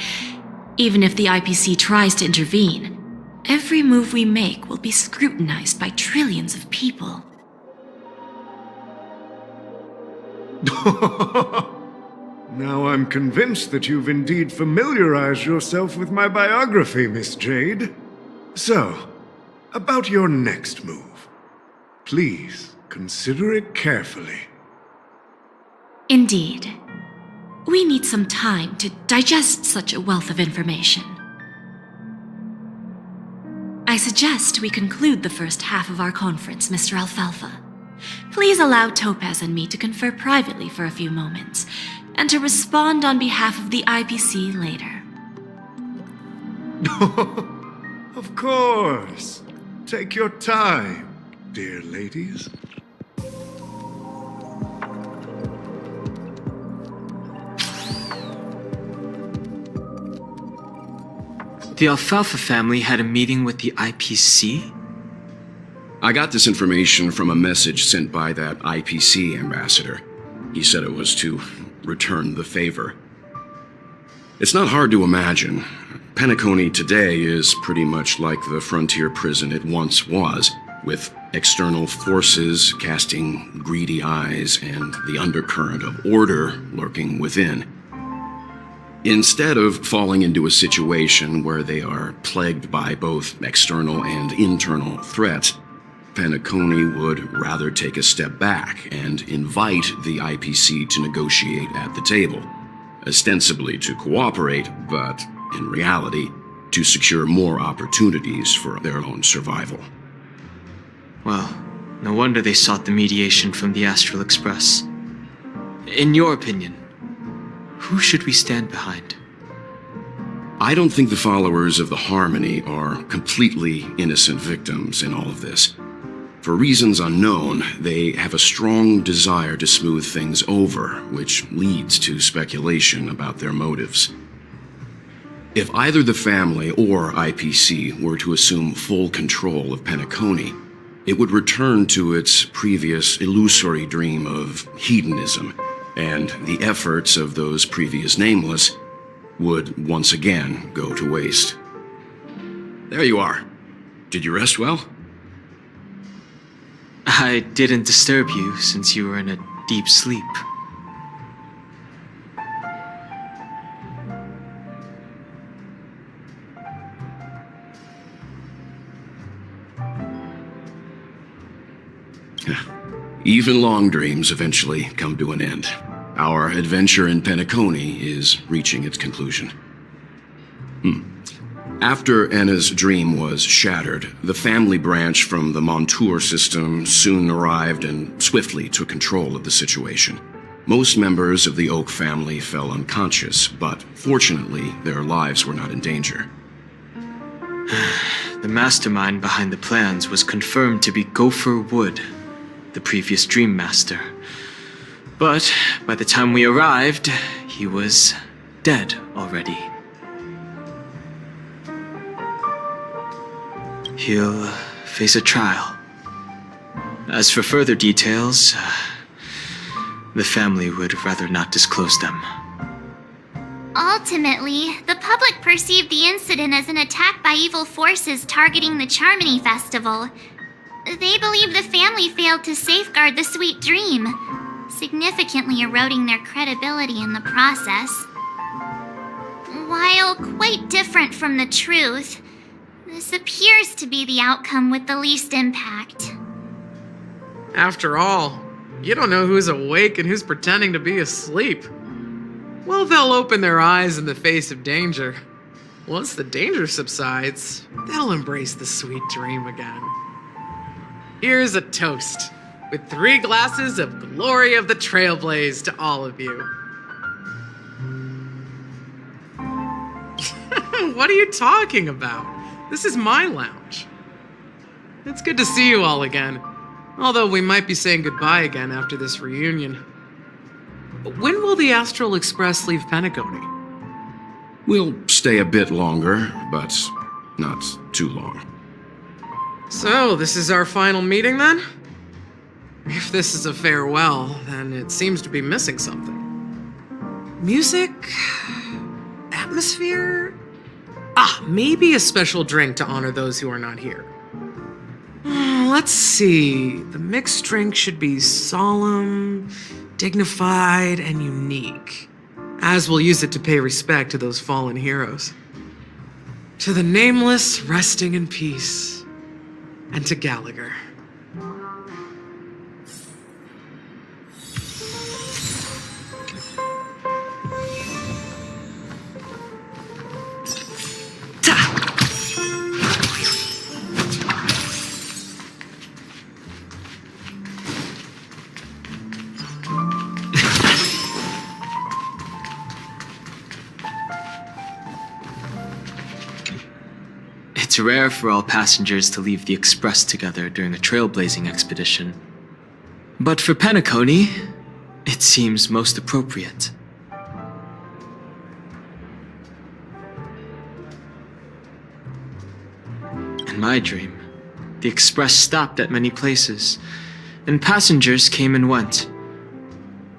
K: even if the IPC tries to intervene, every move we make will be scrutinized by trillions of people.
L: Now I'm convinced that you've indeed familiarized yourself with my biography, Miss Jade. So, about your next move. Please, consider it carefully.
K: Indeed. We need some time to digest such a wealth of information. I suggest we conclude the first half of our conference, Mr. Alfalfa. Please allow Topaz and me to confer privately for a few moments, and to respond on behalf of the IPC later.
L: Of course. Take your time, dear ladies.
N: The Alfalfa family had a meeting with the IPC?
O: I got this information from a message sent by that IPC ambassador. He said it was to return the favor. It's not hard to imagine. Penacony today is pretty much like the frontier prison it once was, with external forces casting greedy eyes and the undercurrent of order lurking within. Instead of falling into a situation where they are plagued by both external and internal threats, Penacony would rather take a step back and invite the IPC to negotiate at the table, ostensibly to cooperate, but in reality, to secure more opportunities for their own survival.
N: Well, no wonder they sought the mediation from the Astral Express. In your opinion, who should we stand behind?
O: I don't think the followers of the Harmony are completely innocent victims in all of this. For reasons unknown, they have a strong desire to smooth things over, which leads to speculation about their motives. If either the family or IPC were to assume full control of Penacony, it would return to its previous illusory dream of hedonism, and the efforts of those previous nameless would once again go to waste. There you are. Did you rest well?
N: I didn't disturb you since you were in a deep sleep.
O: Even long dreams eventually come to an end. Our adventure in Penacony is reaching its conclusion. After Anna's dream was shattered, the family branch from the Montour system soon arrived and swiftly took control of the situation. Most members of the Oak family fell unconscious, but fortunately, their lives were not in danger.
N: The mastermind behind the plans was confirmed to be Gopher Wood, the previous Dream Master. But by the time we arrived, he was dead already. He'll face a trial. As for further details, the family would rather not disclose them.
G: Ultimately, the public perceived the incident as an attack by evil forces targeting the Charmony Festival. They believe the family failed to safeguard the sweet dream, significantly eroding their credibility in the process. While quite different from the truth, this appears to be the outcome with the least impact.
P: After all, you don't know who's awake and who's pretending to be asleep. Well, they'll open their eyes in the face of danger. Once the danger subsides, they'll embrace the sweet dream again. Here's a toast, with 3 glasses of Glory of the Trailblaze to all of you. What are you talking about? This is my lounge. It's good to see you all again, although we might be saying goodbye again after this reunion. When will the Astral Express leave Penacony?
O: We'll stay a bit longer, but not too long.
P: So, this is our final meeting then? If this is a farewell, then it seems to be missing something. Music? Atmosphere? Maybe a special drink to honor those who are not here. Let's see. The mixed drink should be solemn, dignified, and unique, as we'll use it to pay respect to those fallen heroes. To the nameless, resting in peace, and to Gallagher.
N: It's rare for all passengers to leave the Express together during a trailblazing expedition. But for Penacony, it seems most appropriate. my dream, the express stopped at many places, and passengers came and went.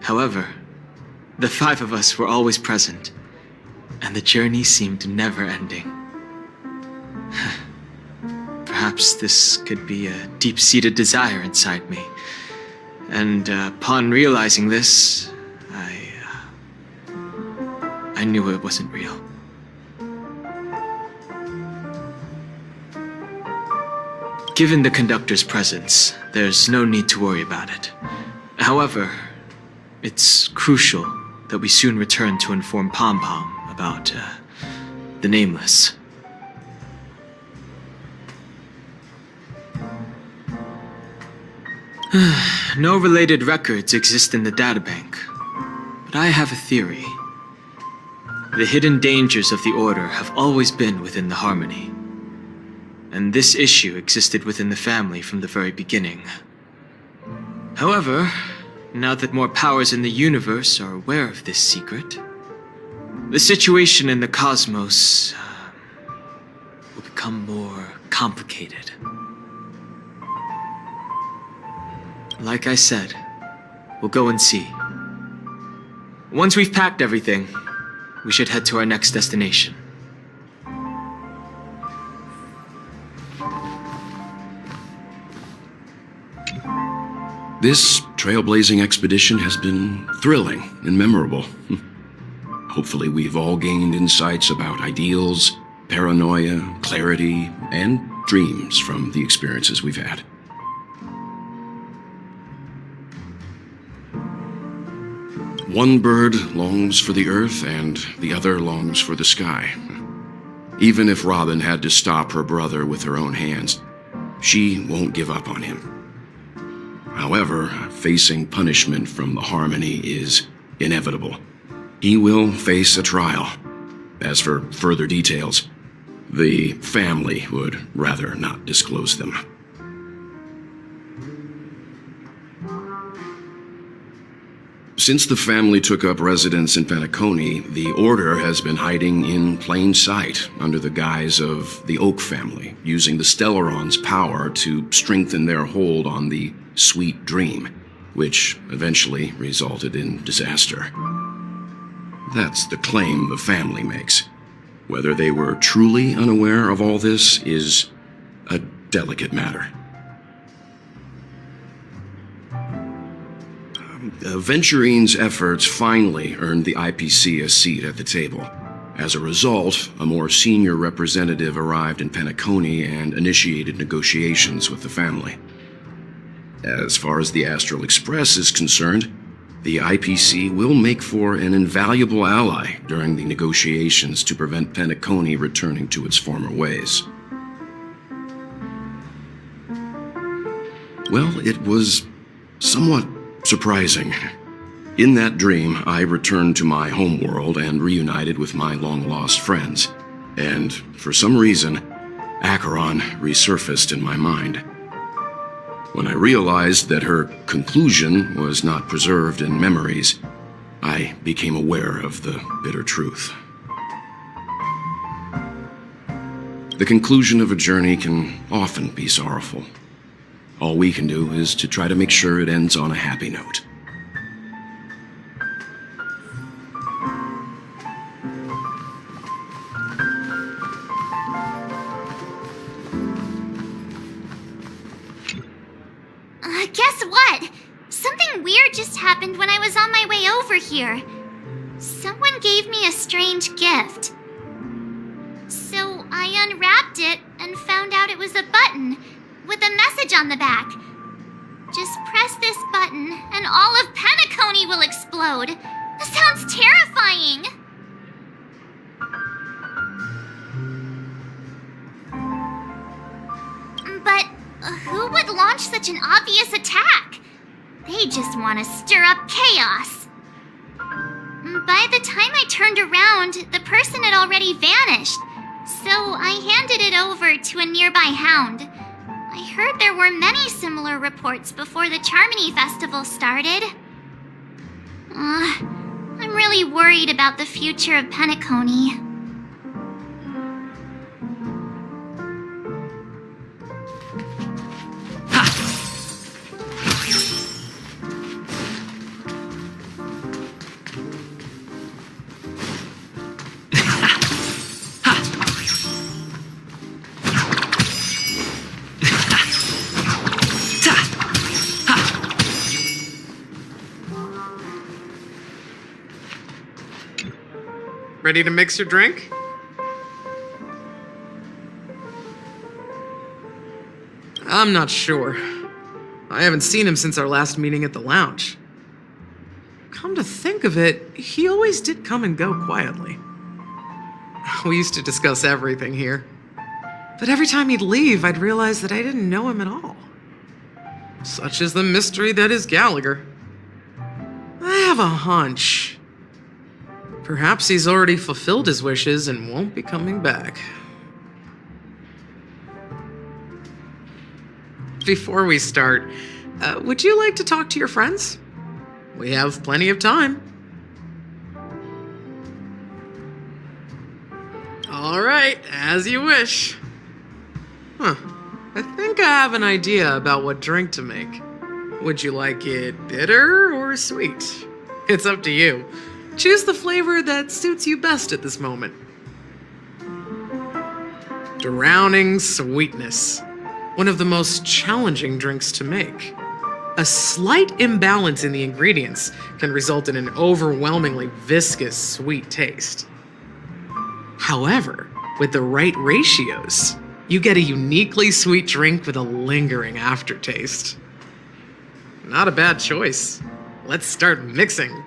N: However, the 5 of us were always present, and the journey seemed never-ending. Perhaps this could be a deep-seated desire inside me, and upon realizing this, I knew it wasn't real. Given the conductor's presence, there's no need to worry about it. However, it's crucial that we soon return to inform Pom Pom about the Nameless. No related records exist in the databank, but I have a theory. The hidden dangers of the Order have always been within the Harmony, and this issue existed within the family from the very beginning. However, now that more powers in the universe are aware of this secret, the situation in the cosmos will become more complicated. Like I said, we'll go and see. Once we've packed everything, we should head to our next destination.
O: This trailblazing expedition has been thrilling and memorable. Hopefully we've all gained insights about ideals, paranoia, clarity, and dreams from the experiences we've had. One bird longs for the earth and the other longs for the sky. Even if Robin had to stop her brother with her own hands, she won't give up on him. However, facing punishment from the Harmony is inevitable. He will face a trial. As for further details, the family would rather not disclose them. Since the family took up residence in Penacony, the Order has been hiding in plain sight under the guise of the Oak family, using the Stellaron's power to strengthen their hold on the Sweet Dream, which eventually resulted in disaster. That's the claim the family makes. Whether they were truly unaware of all this is a delicate matter. Venturine's efforts finally earned the IPC a seat at the table. As a result, a more senior representative arrived in Penacony and initiated negotiations with the family. As far as the Astral Express is concerned, the IPC will make for an invaluable ally during the negotiations to prevent Penacony returning to its former ways. Well, it was somewhat surprising. In that dream, I returned to my homeworld and reunited with my long-lost friends. And for some reason, Acheron resurfaced in my mind. When I realized that her conclusion was not preserved in memories, I became aware of the bitter truth. The conclusion of a journey can often be sorrowful. All we can do is to try to make sure it ends on a happy note.
G: Guess what? Something weird just happened when I was on my way over here. Someone gave me a strange gift. So I unwrapped it and found out it was a button with a message on the back. Just press this button and all of Penacony will explode. That sounds terrifying. But who would launch such an obvious attack? They just want to stir up chaos. By the time I turned around, the person had already vanished, so I handed it over to a nearby hound. I heard there were many similar reports before the Charmony Festival started. I'm really worried about the future of Penacony.
P: Ready to mix your drink? I'm not sure. I haven't seen him since our last meeting at the lounge. Come to think of it, he always did come and go quietly. We used to discuss everything here. But every time he'd leave, I'd realize that I didn't know him at all. Such is the mystery that is Gallagher. I have a hunch. Perhaps he's already fulfilled his wishes and won't be coming back. Before we start, would you like to talk to your friends? We have plenty of time. All right, as you wish. I think I have an idea about what drink to make. Would you like it bitter or sweet? It's up to you. Choose the flavor that suits you best at this moment. Drowning sweetness. One of the most challenging drinks to make. A slight imbalance in the ingredients can result in an overwhelmingly viscous sweet taste. However, with the right ratios, you get a uniquely sweet drink with a lingering aftertaste. Not a bad choice. Let's start mixing.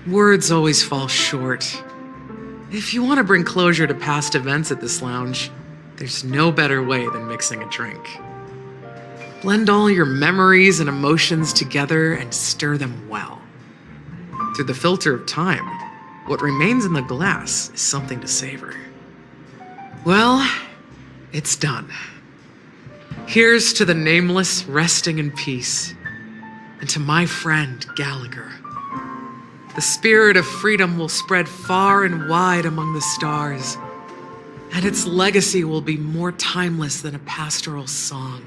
P: Words always fall short. If you want to bring closure to past events at this lounge, there's no better way than mixing a drink. Blend all your memories and emotions together and stir them well. Through the filter of time, what remains in the glass is something to savor. Well, it's done. Here's to the nameless resting in peace, and to my friend Gallagher. The spirit of freedom will spread far and wide among the stars, and its legacy will be more timeless than a pastoral song.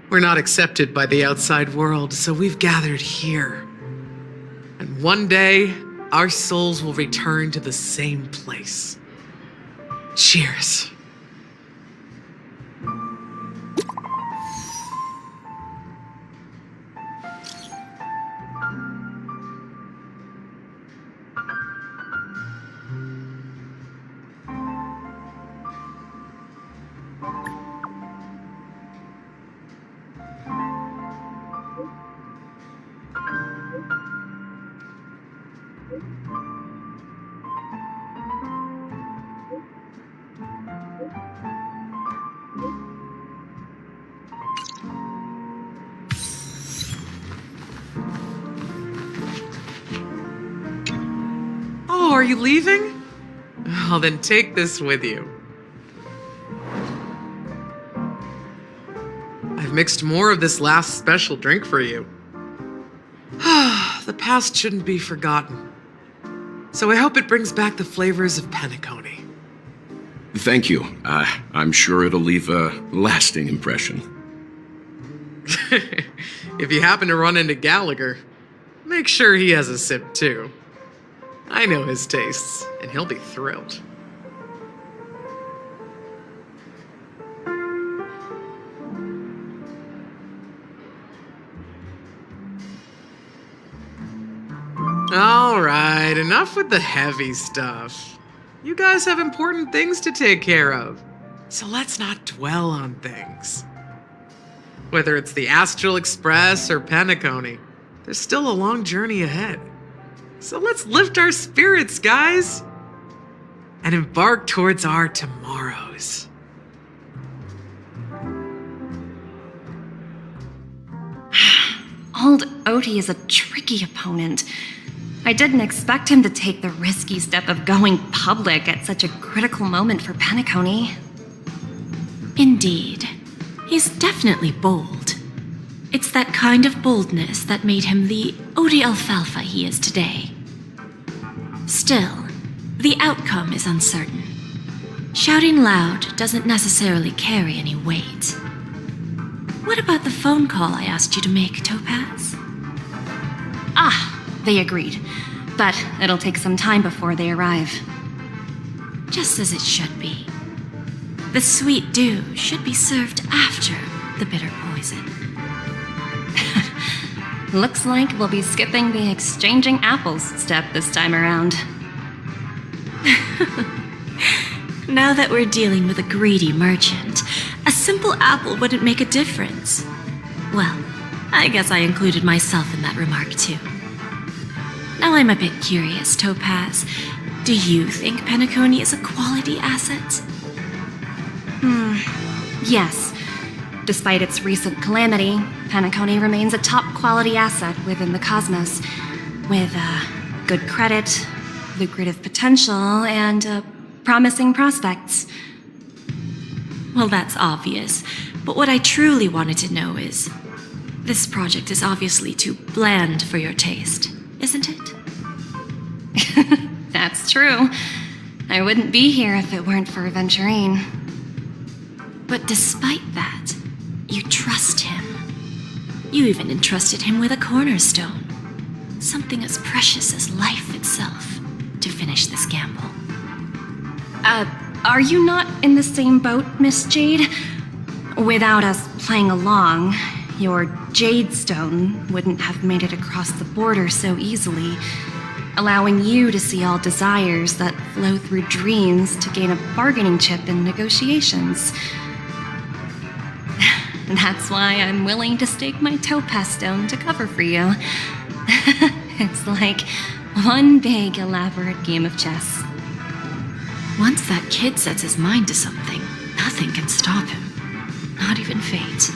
P: We're not accepted by the outside world, so we've gathered here. And one day, our souls will return to the same place. Cheers. Oh, are you leaving? Well, then take this with you. I've mixed more of this last special drink for you. The past shouldn't be forgotten. So I hope it brings back the flavors of Penacony.
O: Thank you. I'm sure it'll leave a lasting impression.
P: If you happen to run into Gallagher, make sure he has a sip too. I know his tastes, and he'll be thrilled. All right, enough with the heavy stuff. You guys have important things to take care of, so let's not dwell on things. Whether it's the Astral Express or Penacony, there's still a long journey ahead. So let's lift our spirits, guys, and embark towards our tomorrows.
K: Old Odie is a tricky opponent. I didn't expect him to take the risky step of going public at such a critical moment for Penacony.
D: Indeed. He's definitely bold. It's that kind of boldness that made him the Odie Alfalfa he is today. Still, the outcome is uncertain. Shouting loud doesn't necessarily carry any weight. What about the phone call I asked you to make, Topaz?
K: They agreed, but it'll take some time before they arrive.
D: Just as it should be. The sweet dew should be served after the bitter poison.
K: Looks like we'll be skipping the exchanging apples step this time around.
D: Now that we're dealing with a greedy merchant, a simple apple wouldn't make a difference. Well, I guess I included myself in that remark too. Now I'm a bit curious, Topaz. Do you think Penacony is a quality asset?
K: Yes. Despite its recent calamity, Penacony remains a top quality asset within the cosmos, with good credit, lucrative potential, and promising prospects.
D: Well, that's obvious, but what I truly wanted to know is, this project is obviously too bland for your taste, isn't it?
K: That's true. I wouldn't be here if it weren't for Aventurine.
D: But despite that, you trust him. You even entrusted him with a cornerstone, something as precious as life itself, to finish this gamble.
K: Are you not in the same boat, Miss Jade? Without us playing along, your Jade Stone wouldn't have made it across the border so easily, allowing you to see all desires that flow through dreams to gain a bargaining chip in negotiations. That's why I'm willing to stake my Topaz Stone to cover for you. It's like one big, elaborate game of chess.
D: Once that kid sets his mind to something, nothing can stop him. Not even fate.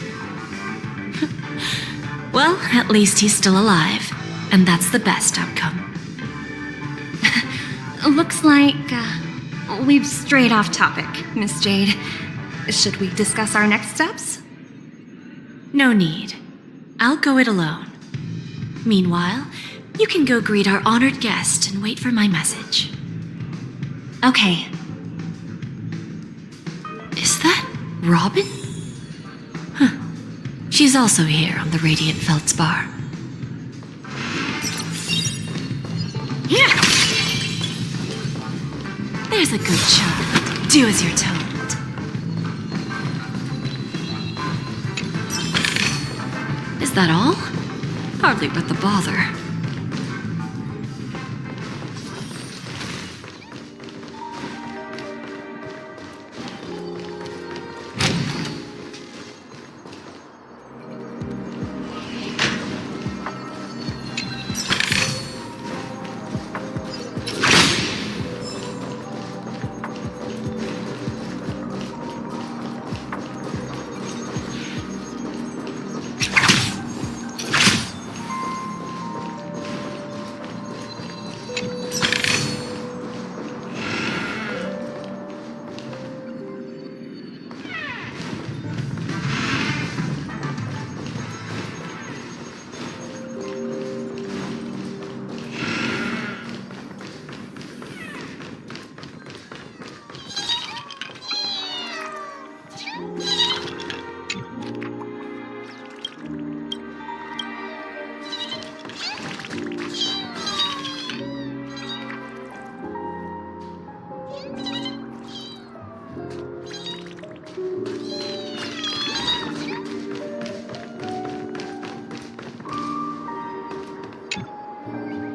D: Well, at least he's still alive, and that's the best outcome.
K: Looks like we've strayed off topic, Miss Jade. Should we discuss our next steps?
D: No need. I'll go it alone. Meanwhile, you can go greet our honored guest and wait for my message.
K: Okay.
D: Is that Robin? Huh. She's also here on the Radiant Feldspar. Yeah! There's a good child. Do as you're told. Is that all? Hardly worth the bother.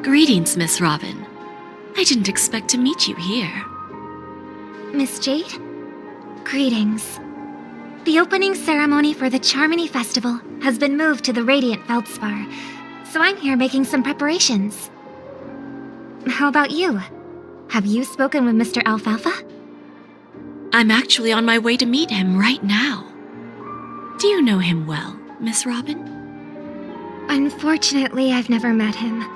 D: Greetings, Miss Robin. I didn't expect to meet you here.
Q: Miss Jade? Greetings. The opening ceremony for the Charmony Festival has been moved to the Radiant Feldspar, so I'm here making some preparations. How about you? Have you spoken with Mr. Alfalfa?
D: I'm actually on my way to meet him right now. Do you know him well, Miss Robin?
Q: Unfortunately, I've never met him.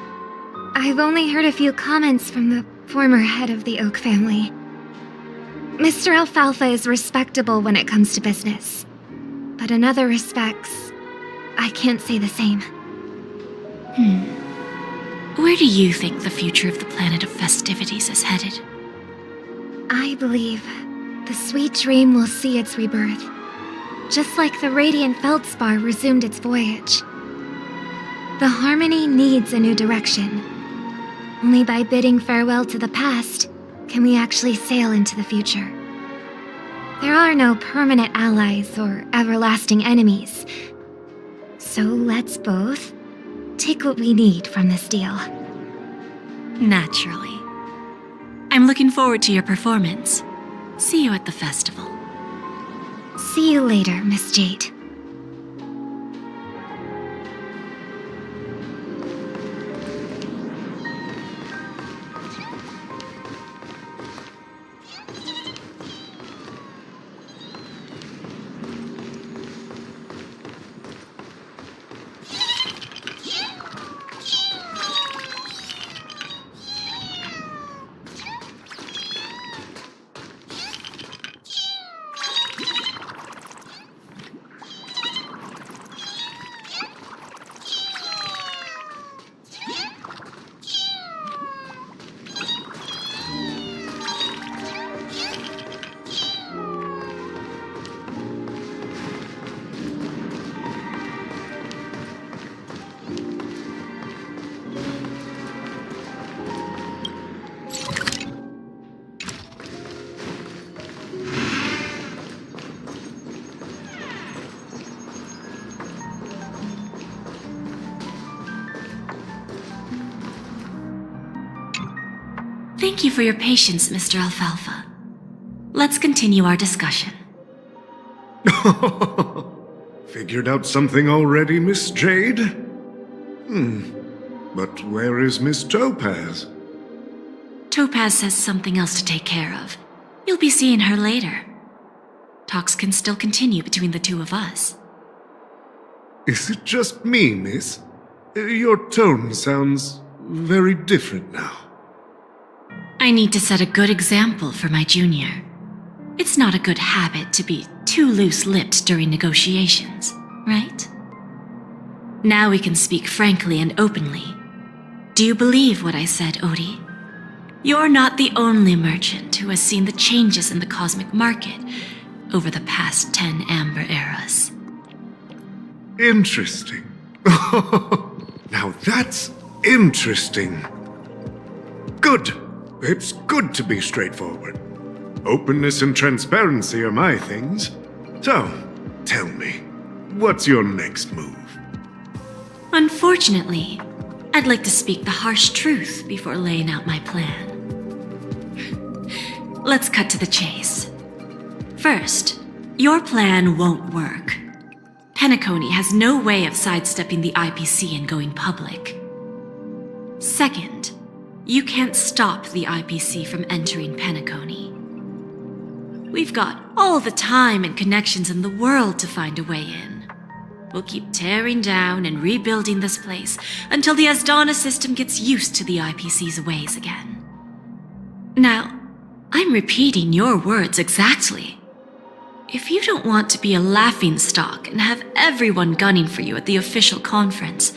Q: I've only heard a few comments from the former head of the Oak family. Mr. Alfalfa is respectable when it comes to business, but in other respects, I can't say the same.
D: Where do you think the future of the planet of festivities is headed?
Q: I believe the sweet dream will see its rebirth, just like the Radiant Feldspar resumed its voyage. The Harmony needs a new direction. Only by bidding farewell to the past can we actually sail into the future. There are no permanent allies or everlasting enemies. So let's both take what we need from this deal.
D: Naturally. I'm looking forward to your performance. See you at the festival.
Q: See you later, Miss Jade.
D: Thank you for your patience, Mr. Alfalfa. Let's continue our discussion.
L: Figured out something already, Miss Jade? But where is Miss Topaz?
D: Topaz has something else to take care of. You'll be seeing her later. Talks can still continue between the two of us.
L: Is it just me, miss? Your tone sounds very different now.
D: I need to set a good example for my junior. It's not a good habit to be too loose-lipped during negotiations, right? Now we can speak frankly and openly. Do you believe what I said, Odie? You're not the only merchant who has seen the changes in the cosmic market over the past 10 Amber Eras.
L: Interesting. Now that's interesting. Good. It's good to be straightforward. Openness and transparency are my things. So, tell me, what's your next move?
D: Unfortunately, I'd like to speak the harsh truth before laying out my plan. Let's cut to the chase. First, your plan won't work. Penacony has no way of sidestepping the IPC and going public. Second, you can't stop the IPC from entering Penacony. We've got all the time and connections in the world to find a way in. We'll keep tearing down and rebuilding this place until the Asdana system gets used to the IPC's ways again. Now, I'm repeating your words exactly. If you don't want to be a laughingstock and have everyone gunning for you at the official conference,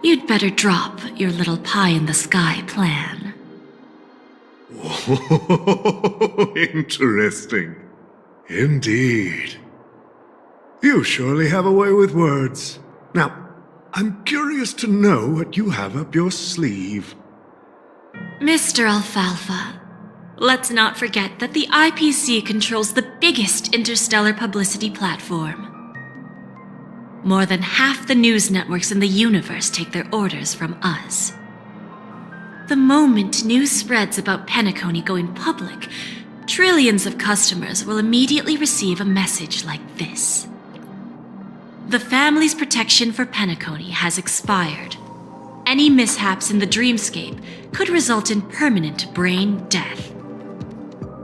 D: you'd better drop your little pie-in-the-sky plan.
L: Whoa, interesting. Indeed. You surely have a way with words. Now, I'm curious to know what you have up your sleeve.
D: Mr. Alfalfa, let's not forget that the IPC controls the biggest interstellar publicity platform. More than half the news networks in the universe take their orders from us.
H: The moment news spreads about Penacony going public, trillions of customers will immediately receive a message like this. The family's protection for Penacony has expired. Any mishaps in the Dreamscape could result in permanent brain death.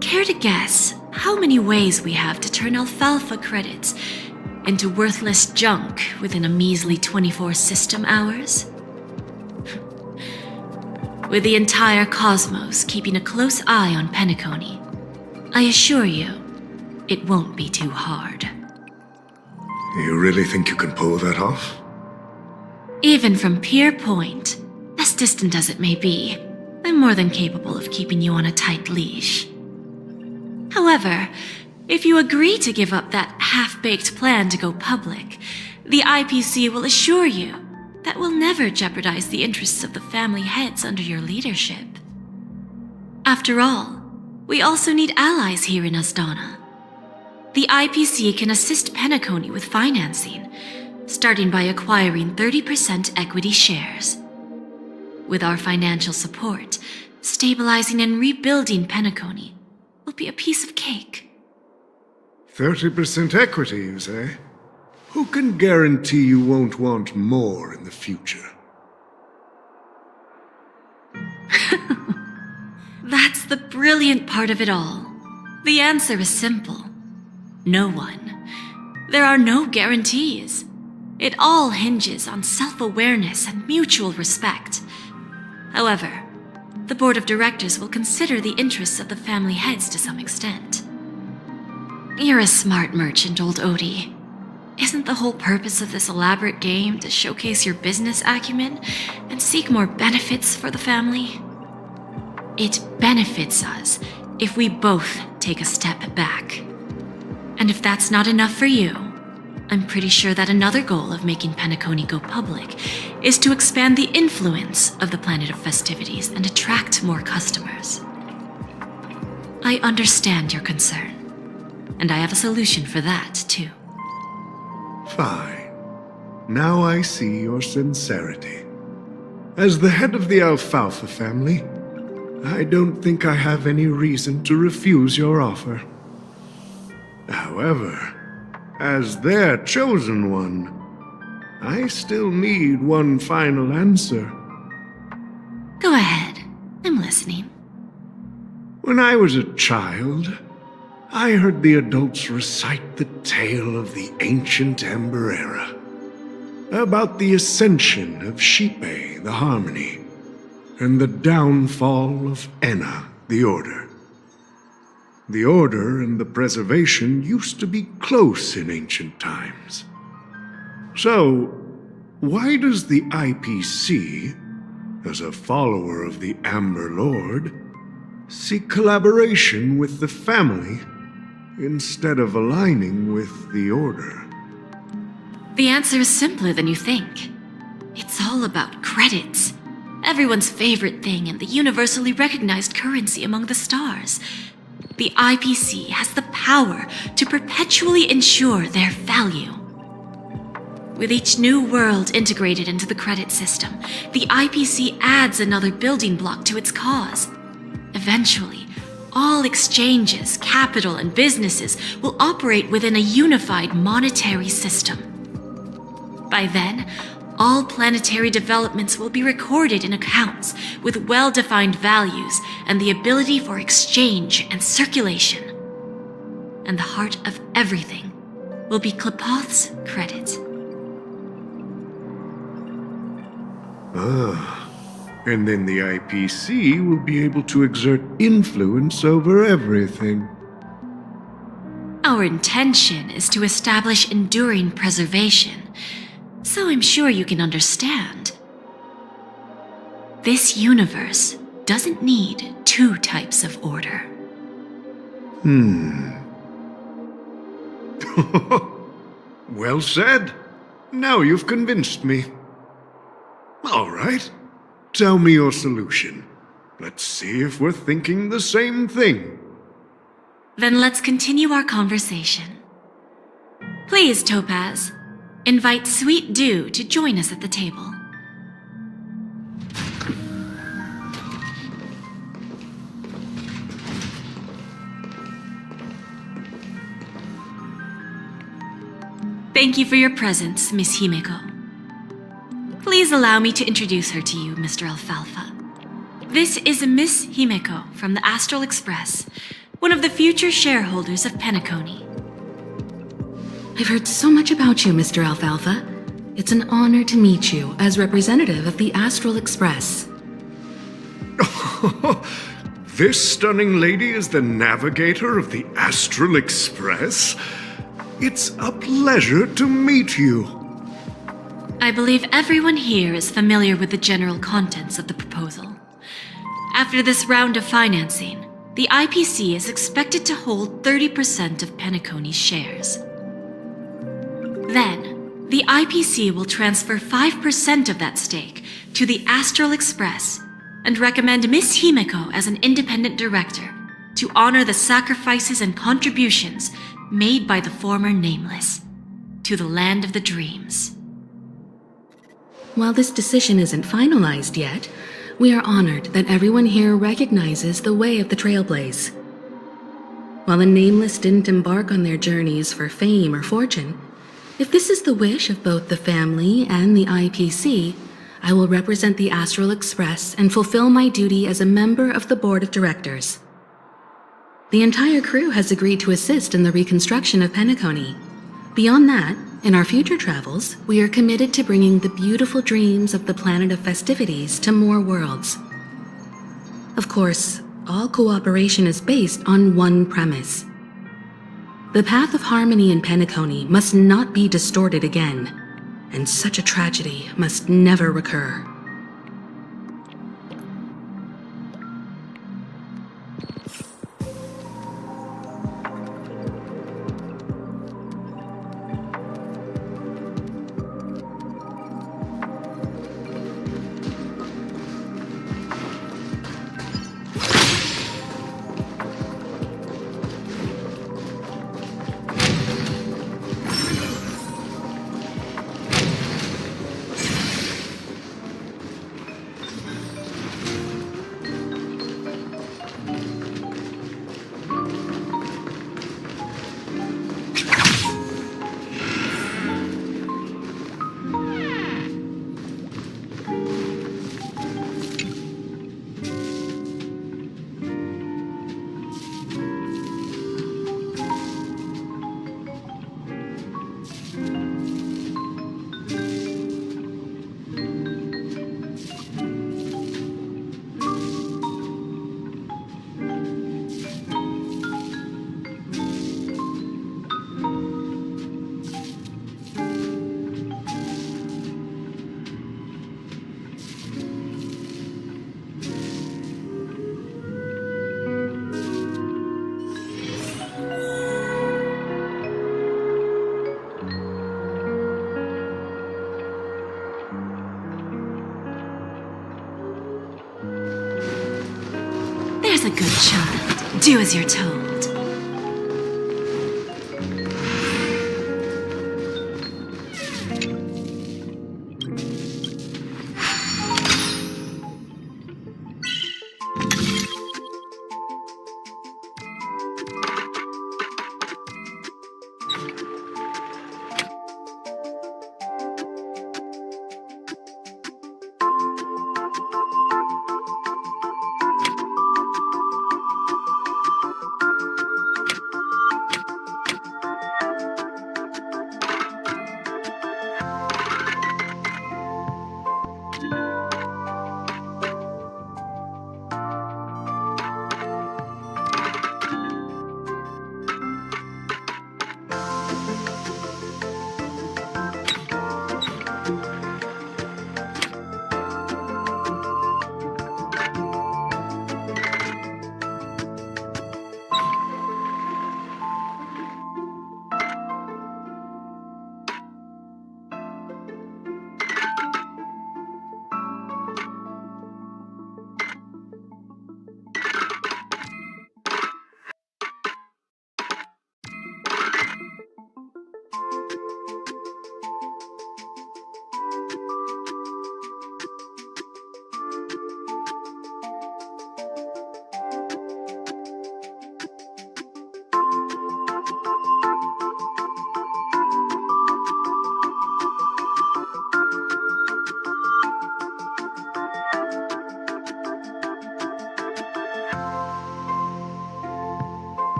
H: Care to guess how many ways we have to turn alfalfa credits into worthless junk within a measly 24 system hours? With the entire cosmos keeping a close eye on Penacony, I assure you, it won't be too hard.
L: You really think you can pull that off?
H: Even from Pier Point, as distant as it may be, I'm more than capable of keeping you on a tight leash. However, if you agree to give up that half-baked plan to go public, the IPC will assure you that we'll never jeopardize the interests of the family heads under your leadership. After all, we also need allies here in Asdana. The IPC can assist Penacony with financing, starting by acquiring 30% equity shares. With our financial support, stabilizing and rebuilding Penacony will be a piece of cake.
L: 30% equity, you say? Who can guarantee you won't want more in the future?
H: That's the brilliant part of it all. The answer is simple. No one. There are no guarantees. It all hinges on self-awareness and mutual respect. However, the board of directors will consider the interests of the family heads to some extent. You're a smart merchant, old Odie. Isn't the whole purpose of this elaborate game to showcase your business acumen and seek more benefits for the family? It benefits us if we both take a step back. And if that's not enough for you, I'm pretty sure that another goal of making Penacony go public is to expand the influence of the Planet of Festivities and attract more customers. I understand your concern, and I have a solution for that, too.
L: Fine. Now I see your sincerity. As the head of the Alfalfa family, I don't think I have any reason to refuse your offer. However, as their chosen one, I still need one final answer.
H: Go ahead. I'm listening.
L: When I was a child, I heard the adults recite the tale of the ancient Ember Era, about the ascension of Hsr the Harmony, and the downfall of Enna, the Order. The Order and the Preservation used to be close in ancient times. So, why does the IPC, as a follower of the Amber Lord, seek collaboration with the family instead of aligning with the Order?
H: The answer is simpler than you think. It's all about credits. Everyone's favorite thing and the universally recognized currency among the stars. The IPC has the power to perpetually ensure their value. With each new world integrated into the credit system, the IPC adds another building block to its cause. Eventually, all exchanges, capital, and businesses will operate within a unified monetary system. By then, all planetary developments will be recorded in accounts with well-defined values and the ability for exchange and circulation. And the heart of everything will be Klepoth's credit.
L: And then the IPC will be able to exert influence over everything.
H: Our intention is to establish enduring preservation, so I'm sure you can understand. This universe doesn't need two types of order.
L: Well said. Now you've convinced me. All right. Tell me your solution. Let's see if we're thinking the same thing.
H: Then let's continue our conversation. Please, Topaz, invite Sweet Dew to join us at the table. Thank you for your presence, Miss Himeko. Please allow me to introduce her to you, Mr. Alfalfa. This is Miss Himeko from the Astral Express, one of the future shareholders of Penacony.
B: I've heard so much about you, Mr. Alfalfa. It's an honor to meet you as representative of the Astral Express.
L: This stunning lady is the navigator of the Astral Express? It's a pleasure to meet you.
H: I believe everyone here is familiar with the general contents of the proposal. After this round of financing, the IPC is expected to hold 30% of Penacony's shares. Then, the IPC will transfer 5% of that stake to the Astral Express and recommend Miss Himeko as an independent director to honor the sacrifices and contributions made by the former Nameless to the land of the dreams.
B: While this decision isn't finalized yet, we are honored that everyone here recognizes the way of the Trailblaze. While the Nameless didn't embark on their journeys for fame or fortune, if this is the wish of both the family and the IPC, I will represent the Astral Express and fulfill my duty as a member of the board of directors. The entire crew has agreed to assist in the reconstruction of Penacony. Beyond that, in our future travels, we are committed to bringing the beautiful dreams of the planet of festivities to more worlds. Of course, all cooperation is based on one premise. The path of harmony in Penacony must not be distorted again, and such a tragedy must never recur.
H: There's a good child. Do as you're told.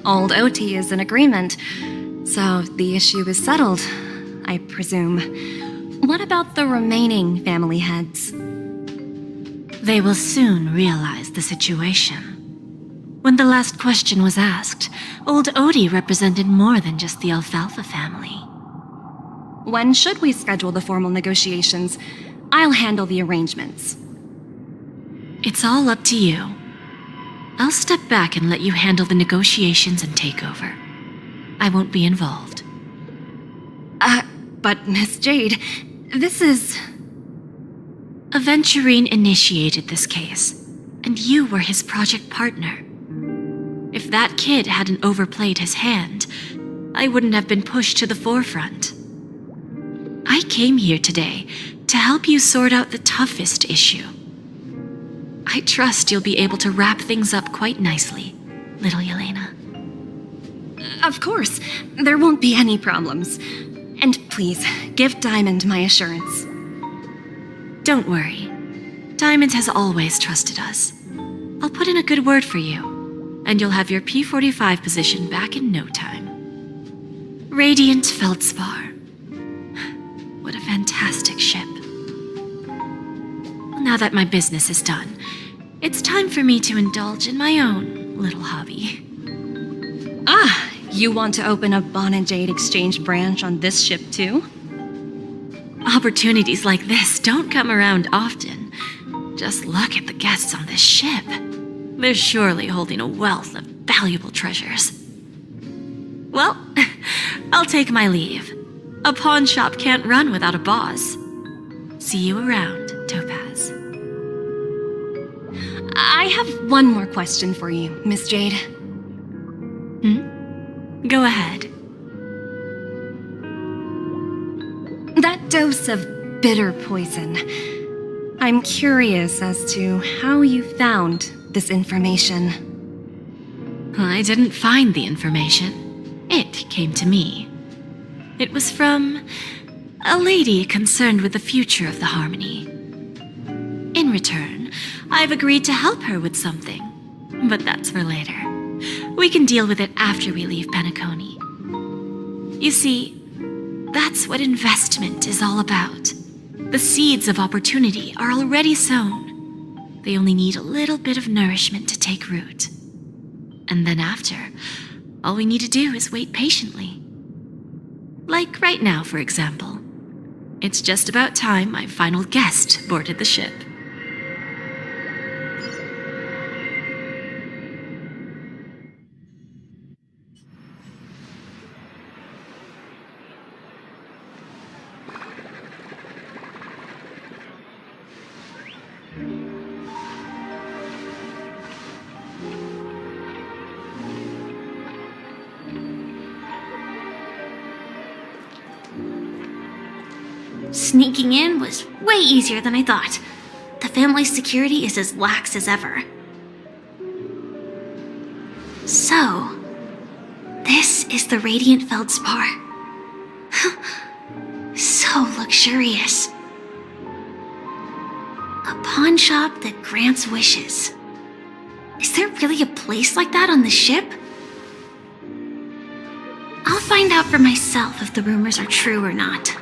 K: Old OT is in agreement, so the issue is settled, I presume. What about the remaining family heads?
H: They will soon realize the situation. When the last question was asked, old Odie represented more than just the Alfalfa family.
K: When should we schedule the formal negotiations? I'll handle the arrangements.
H: It's all up to you. I'll step back and let you handle the negotiations and takeover. I won't be involved.
K: But Miss Jade, this is...
H: Aventurine initiated this case, and you were his project partner. If that kid hadn't overplayed his hand, I wouldn't have been pushed to the forefront. I came here today to help you sort out the toughest issue. I trust you'll be able to wrap things up quite nicely, little Yelena.
K: Of course, there won't be any problems. And please, give Diamond my assurance.
H: Don't worry. Diamond has always trusted us. I'll put in a good word for you, and you'll have your P-45 position back in no time. Radiant Feldspar. What a fantastic ship. Now that my business is done, it's time for me to indulge in my own little hobby.
K: You want to open a Bon and Jade exchange branch on this ship too?
H: Opportunities like this don't come around often. Just look at the guests on this ship. They're surely holding a wealth of valuable treasures. Well, I'll take my leave. A pawn shop can't run without a boss. See you around, Topaz.
K: I have one more question for you, Miss Jade.
H: Go ahead.
K: That dose of bitter poison. I'm curious as to how you found this information.
H: I didn't find the information. It came to me. It was from a lady concerned with the future of the Harmony. In return, I've agreed to help her with something, but that's for later. We can deal with it after we leave Penacony. You see, that's what investment is all about. The seeds of opportunity are already sown. They only need a little bit of nourishment to take root. And then after, all we need to do is wait patiently. Like right now, for example. It's just about time my final guest boarded the ship.
G: Sneaking in was way easier than I thought. The family's security is as lax as ever. So, this is the Radiant Feldspar. So luxurious. A pawn shop that grants wishes. Is there really a place like that on the ship? I'll find out for myself if the rumors are true or not.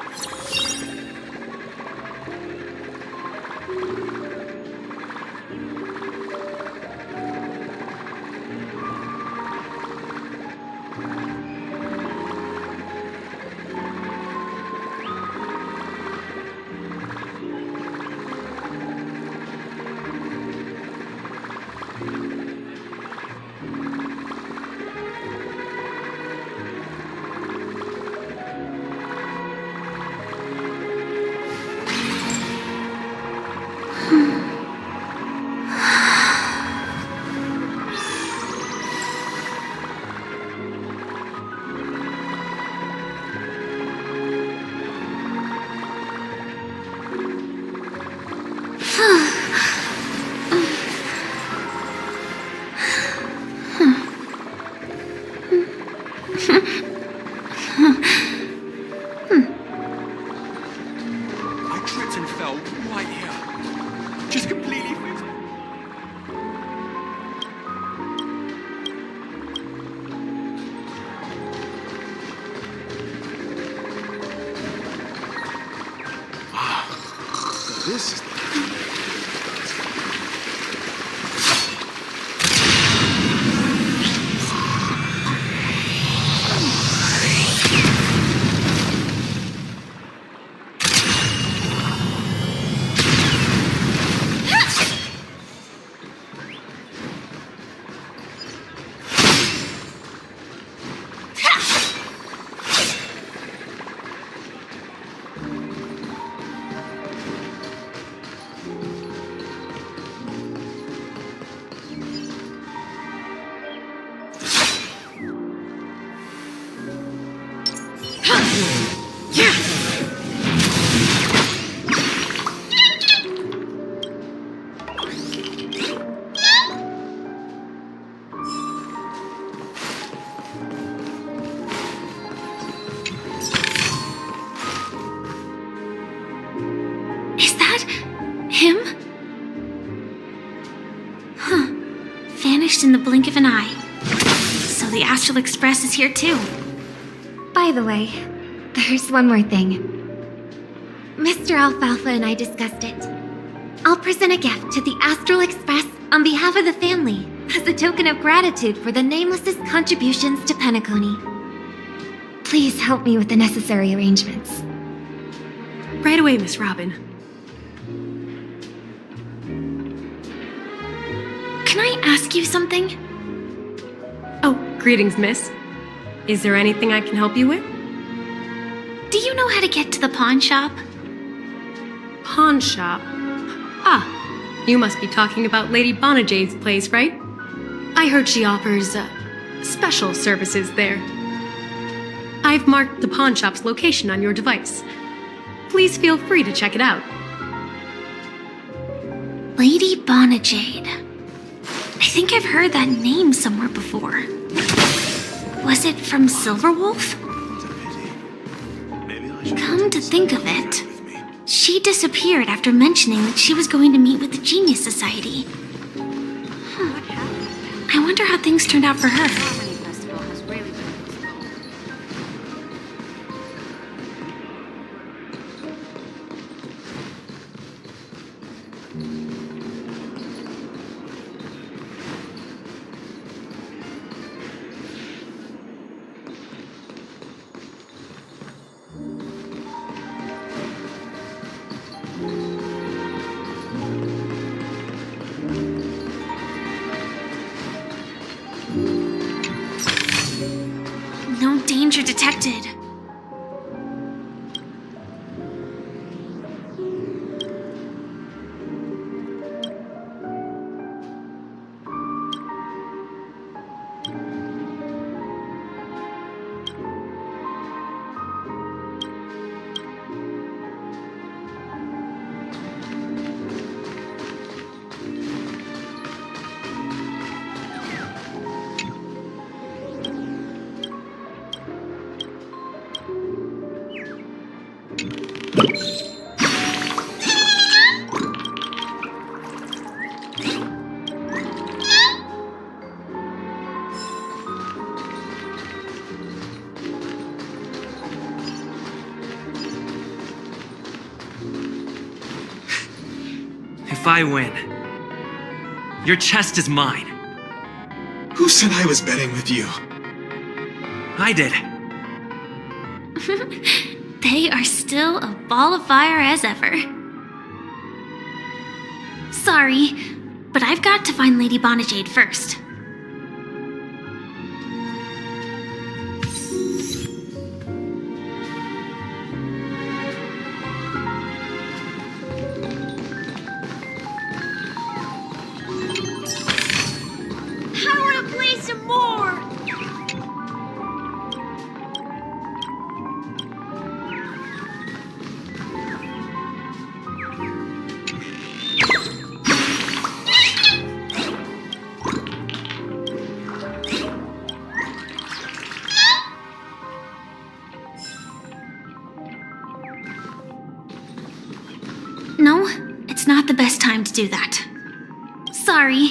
C: This is the
D: Is that him? Huh. Vanished in the blink of an eye. So the Astral Express is here too.
Q: By the way, there's one more thing. Mr. Alfalfa and I discussed it. I'll present a gift to the Astral Express on behalf of the family as a token of gratitude for the Nameless's contributions to Penacony. Please help me with the necessary arrangements.
D: Right away, Miss Robin. Can I ask you something?
R: Oh, greetings, miss. Is there anything I can help you with?
D: Do you know how to get to the pawn shop?
R: Pawn shop? Ah, you must be talking about Lady Bonajade's place, right? I heard she offers, special services there. I've marked the pawn shop's location on your device. Please feel free to check it out.
D: Lady Bonajade. I think I've heard that name somewhere before. Was it from Silverwolf? Come to think of it, she disappeared after mentioning that she was going to meet with the Genius Society. I wonder how things turned out for her. No danger detected.
S: If I win, your chest is mine.
C: Who said I was betting with you?
S: I did.
D: They are still a ball of fire as ever. Sorry, but I've got to find Lady Bonajade first.
I: I want to play some more!
D: No, it's not the best time to do that. Sorry.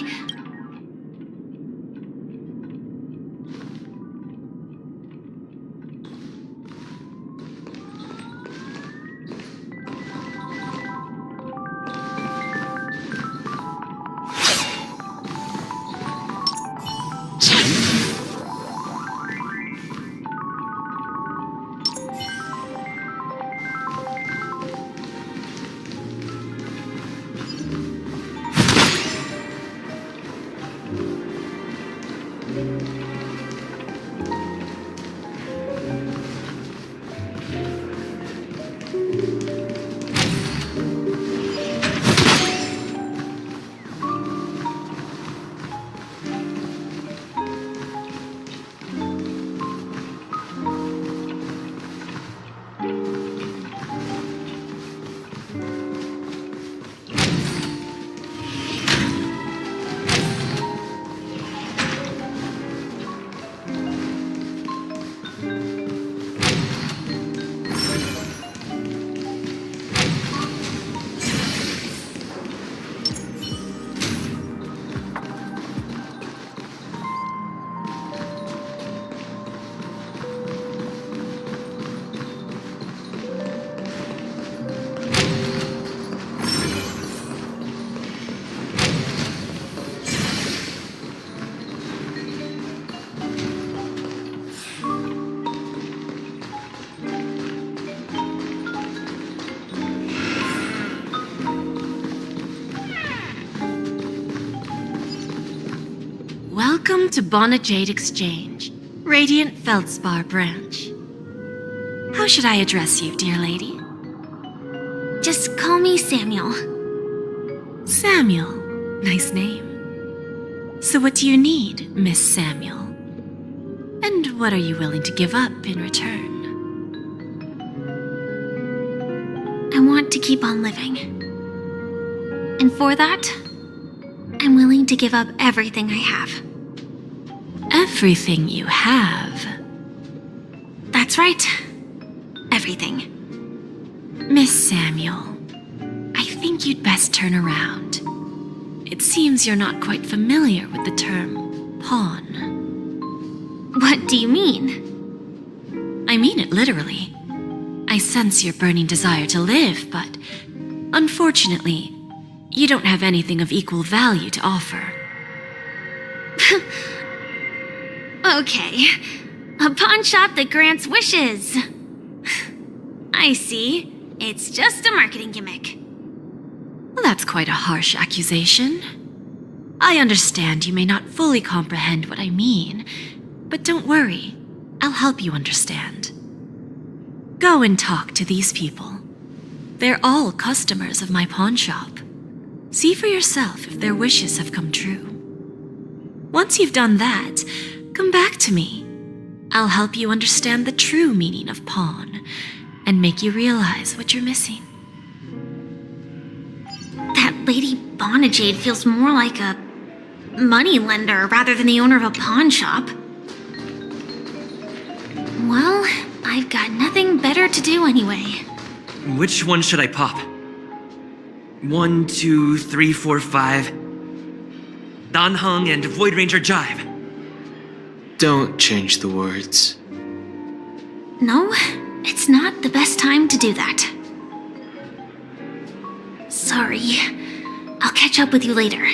H: Welcome to Bonajade Exchange, Radiant Feldspar branch. How should I address you, dear lady?
G: Just call me Samuel.
H: Samuel. Nice name. So what do you need, Miss Samuel? And what are you willing to give up in return?
G: I want to keep on living. And for that, I'm willing to give up everything I have.
H: Everything you have?
G: That's right. Everything.
H: Miss Samuel, I think you'd best turn around. It seems you're not quite familiar with the term pawn.
G: What do you mean?
H: I mean it literally. I sense your burning desire to live, but unfortunately, you don't have anything of equal value to offer.
G: Okay. A pawn shop that grants wishes. I see. It's just a marketing gimmick.
H: Well, that's quite a harsh accusation. I understand you may not fully comprehend what I mean, but don't worry. I'll help you understand. Go and talk to these people. They're all customers of my pawn shop. See for yourself if their wishes have come true. Once you've done that, come back to me. I'll help you understand the true meaning of pawn and make you realize what you're missing.
G: That Lady Bonajade feels more like a money lender rather than the owner of a pawn shop. Well, I've got nothing better to do anyway.
S: Which one should I pop? 1, 2, 3, 4, 5. Dan Heng and Void Ranger Jive.
N: Don't change the words.
G: No, it's not the best time to do that. Sorry. I'll catch up with you later.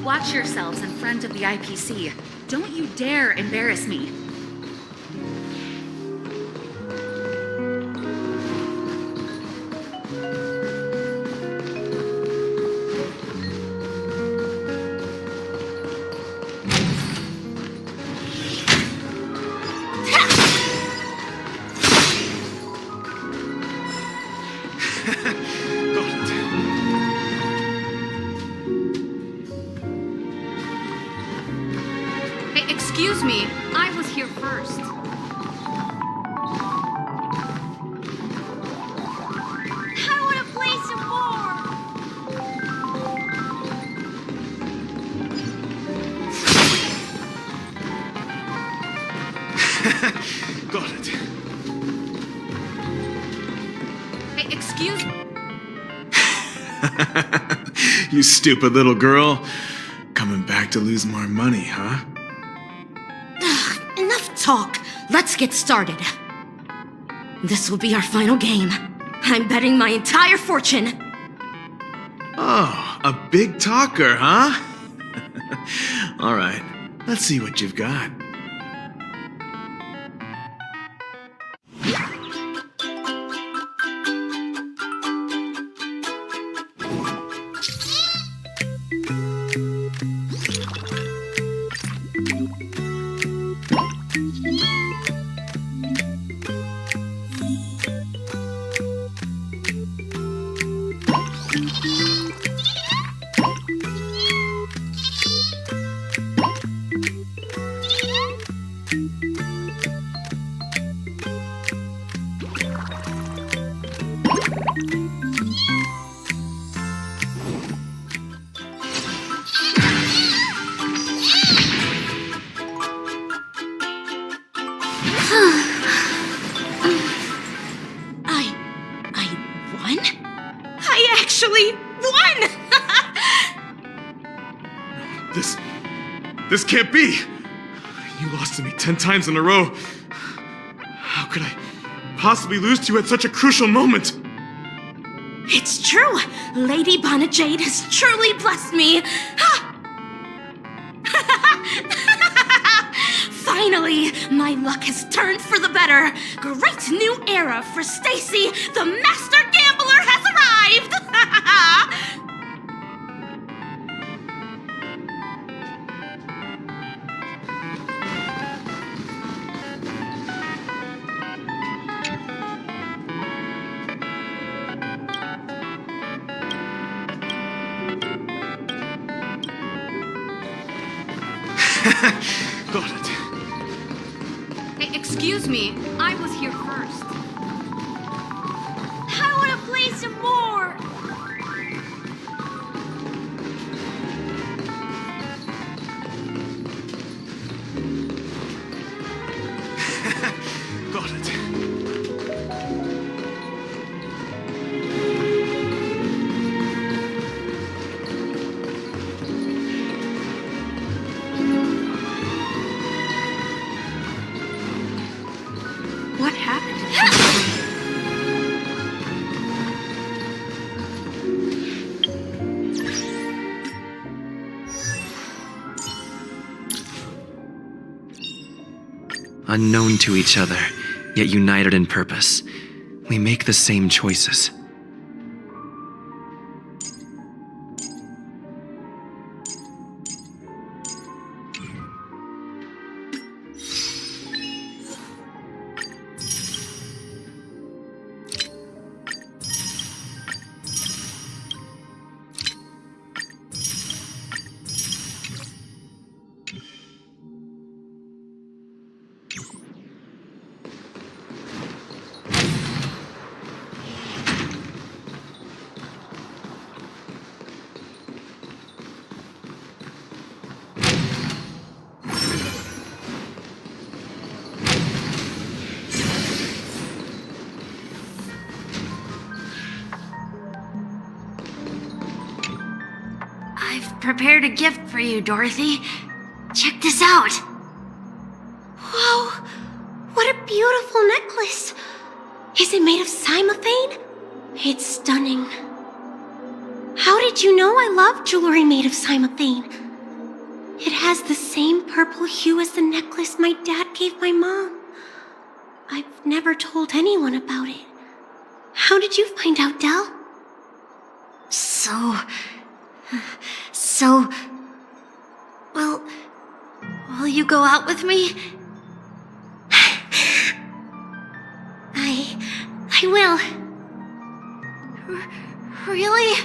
B: Watch yourselves in front of the IPC. Don't you dare embarrass me. Excuse me, I was here first.
G: I want to play some more.
C: Got it.
B: Hey, excuse me.
T: You stupid little girl. Coming back to lose more money, huh?
D: Enough talk. Let's get started. This will be our final game. I'm betting my entire fortune.
T: Oh, a big talker, huh? All right, let's see what you've got.
K: actually won!
T: This can't be! You lost to me 10 times in a row. How could I possibly lose to you at such a crucial moment?
K: It's true! Lady Bonajade has truly blessed me! Finally, my luck has turned for the better. Great new era for Stacy. The Master Gambler has arrived!
T: Got it.
B: Excuse me, I was here first.
G: I want to play some more!
T: Got it.
K: What happened?
S: Unknown to each other, yet united in purpose, we make the same choices.
G: Prepared a gift for you, Dorothy. Check this out.
D: Whoa! What a beautiful necklace! Is it made of cymophane? It's stunning. How did you know I love jewelry made of cymophane? It has the same purple hue as the necklace my dad gave my mom. I've never told anyone about it. How did you find out, Del?
G: Well, will you go out with me? I will. Really?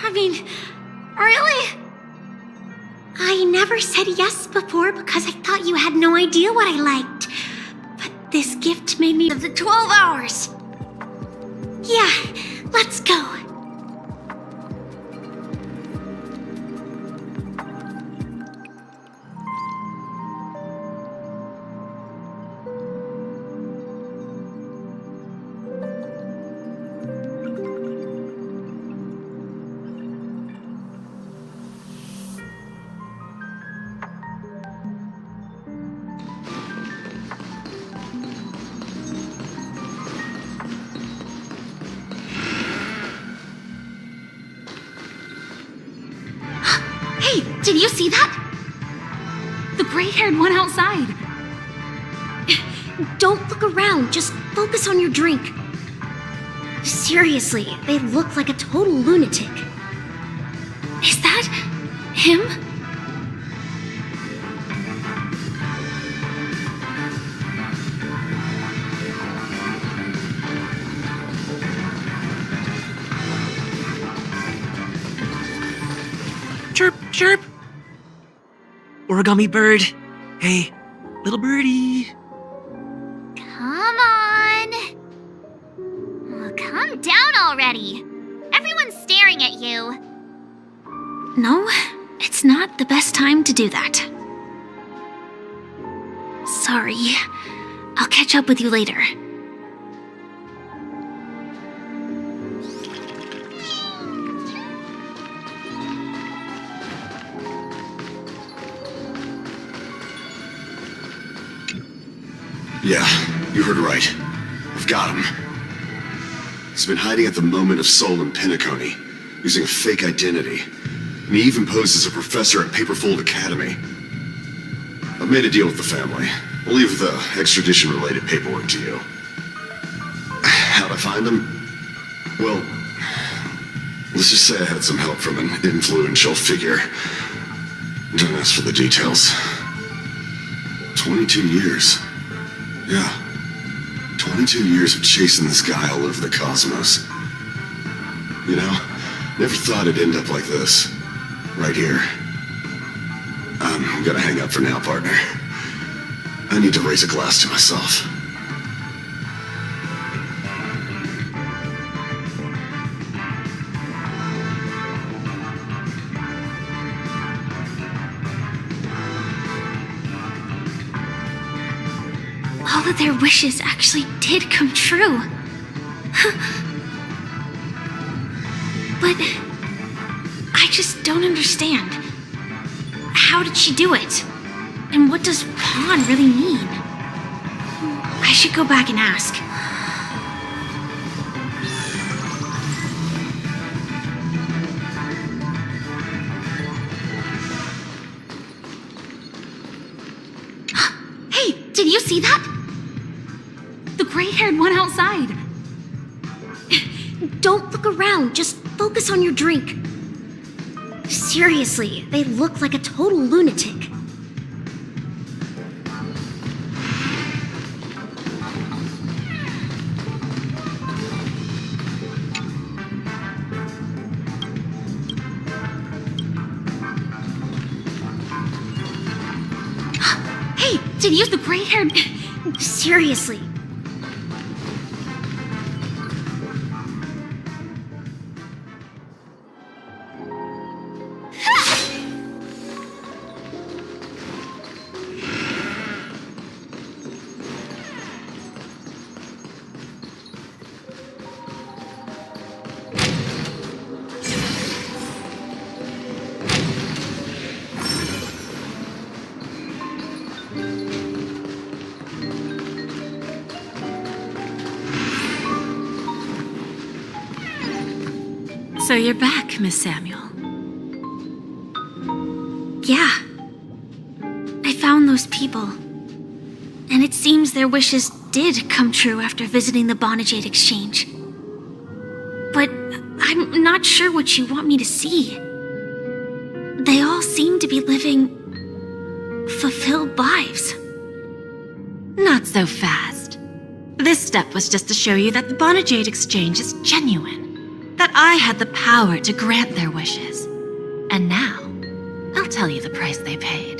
G: I mean, really?
D: I never said yes before because I thought you had no idea what I liked. But this gift made me...
G: Of the 12 hours!
D: Yeah, let's go.
G: Hey, did you see that? The gray-haired one outside.
D: Don't look around, just focus on your drink. Seriously, they look like a total lunatic.
G: Is that him?
S: Chirp, chirp. Origami bird. Hey, little birdie.
G: Come on. Oh, calm down already. Everyone's staring at you.
D: No, it's not the best time to do that. Sorry. I'll catch up with you later.
U: Yeah, you heard right. I've got him. He's been hiding at the moment of soul in Penacony, using a fake identity. And he even posed as a professor at Paperfold Academy. I've made a deal with the family. I'll leave the extradition-related paperwork to you. How'd I find him? Well, let's just say I had some help from an influential figure. Don't ask for the details. 22 years. Yeah. 22 years of chasing this guy all over the cosmos. You know, never thought it'd end up like this. Right here. I'm gonna hang up for now, partner. I need to raise a glass to myself.
G: All of their wishes actually did come true. But I just don't understand. How did she do it? And what does pawn really mean? I should go back and ask. Hey, did you see that? The gray-haired one outside. Don't look around, just focus on your drink. Seriously, they look like a total lunatic. Hey, did you use the gray-haired... Seriously.
V: So you're back, Miss Samuel.
G: Yeah. I found those people. And it seems their wishes did come true after visiting the Bonajade Exchange. But I'm not sure what you want me to see. They all seem to be living fulfilled lives.
V: Not so fast. This step was just to show you that the Bonajade Exchange is genuine. That I had the power to grant their wishes. And now, I'll tell you the price they paid.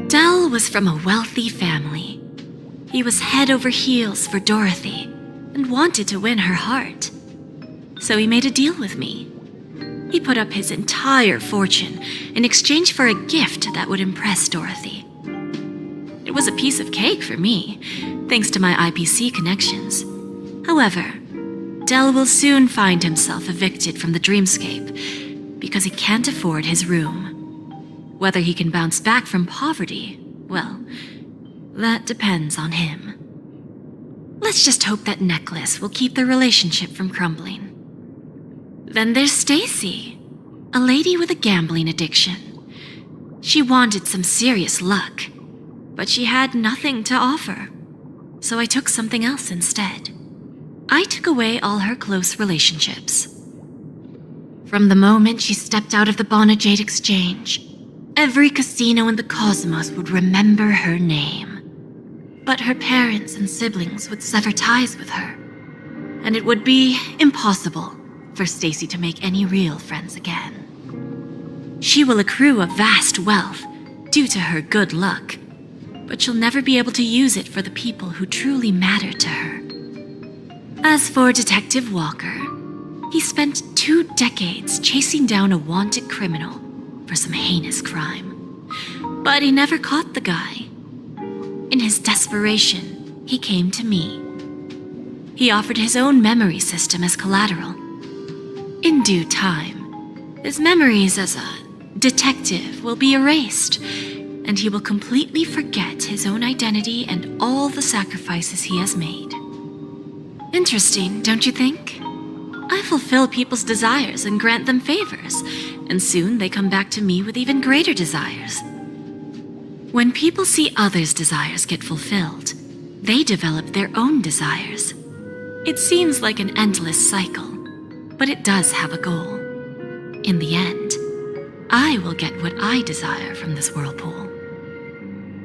V: Dell was from a wealthy family. He was head over heels for Dorothy and wanted to win her heart. So he made a deal with me. He put up his entire fortune in exchange for a gift that would impress Dorothy. It was a piece of cake for me, thanks to my IPC connections. However, Dell will soon find himself evicted from the Dreamscape because he can't afford his room. Whether he can bounce back from poverty, well, that depends on him. Let's just hope that necklace will keep their relationship from crumbling. Then there's Stacy, a lady with a gambling addiction. She wanted some serious luck, but she had nothing to offer, so I took something else instead. I took away all her close relationships. From the moment she stepped out of the Bonajade Exchange, every casino in the cosmos would remember her name. But her parents and siblings would sever ties with her, and it would be impossible for Stacy to make any real friends again. She will accrue a vast wealth due to her good luck, but she'll never be able to use it for the people who truly matter to her. As for Detective Walker, he spent 2 decades chasing down a wanted criminal for some heinous crime. But he never caught the guy. In his desperation, he came to me. He offered his own memory system as collateral. In due time, his memories as a detective will be erased, and he will completely forget his own identity and all the sacrifices he has made. Interesting, don't you think? I fulfill people's desires and grant them favors, and soon they come back to me with even greater desires. When people see others' desires get fulfilled, they develop their own desires. It seems like an endless cycle, but it does have a goal. In the end, I will get what I desire from this whirlpool.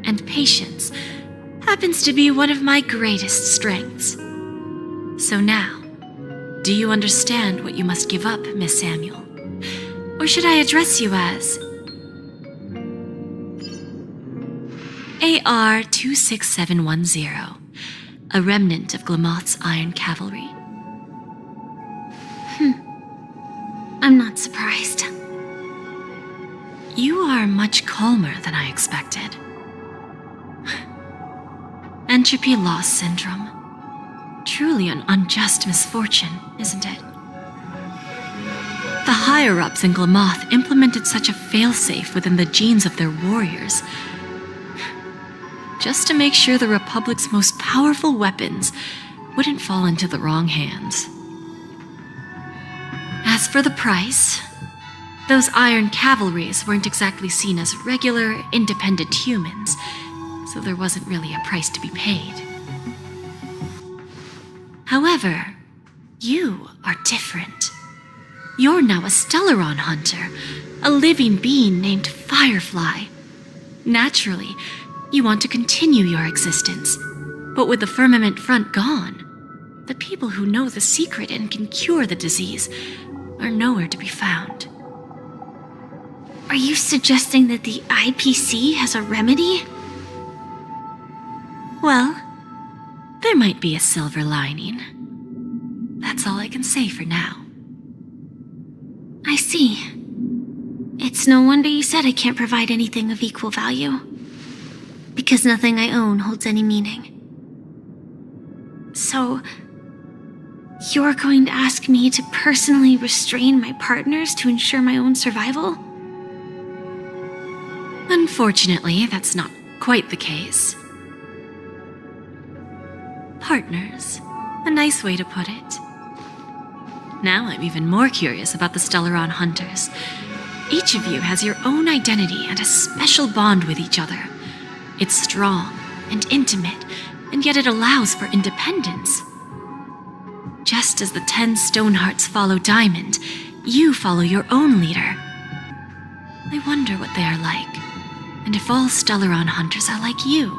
V: And patience happens to be one of my greatest strengths. So now, do you understand what you must give up, Miss Samuel? Or should I address you as AR 26710, a remnant of Glamoth's Iron Cavalry? I'm not surprised. You are much calmer than I expected. Entropy loss syndrome. Truly an unjust misfortune, isn't it? The higher-ups in Glamoth implemented such a failsafe within the genes of their warriors, just to make sure the Republic's most powerful weapons wouldn't fall into the wrong hands. As for the price, those Iron Cavalries weren't exactly seen as regular, independent humans, so there wasn't really a price to be paid. However, you are different. You're now a Stellaron hunter, a living being named Firefly. Naturally, you want to continue your existence, but with the firmament front gone, the people who know the secret and can cure the disease are nowhere to be found.
G: Are you suggesting that the IPC has a remedy?
V: Well, there might be a silver lining. That's all I can say for now.
G: I see. It's no wonder you said I can't provide anything of equal value. Because nothing I own holds any meaning. So, you're going to ask me to personally restrain my partners to ensure my own survival?
V: Unfortunately, that's not quite the case. Partners. A nice way to put it. Now I'm even more curious about the Stellaron hunters. Each of you has your own identity and a special bond with each other. It's strong and intimate, and yet it allows for independence. Just as the 10 Stonehearts follow Diamond, you follow your own leader. I wonder what they are like, and if all Stellaron hunters are like you.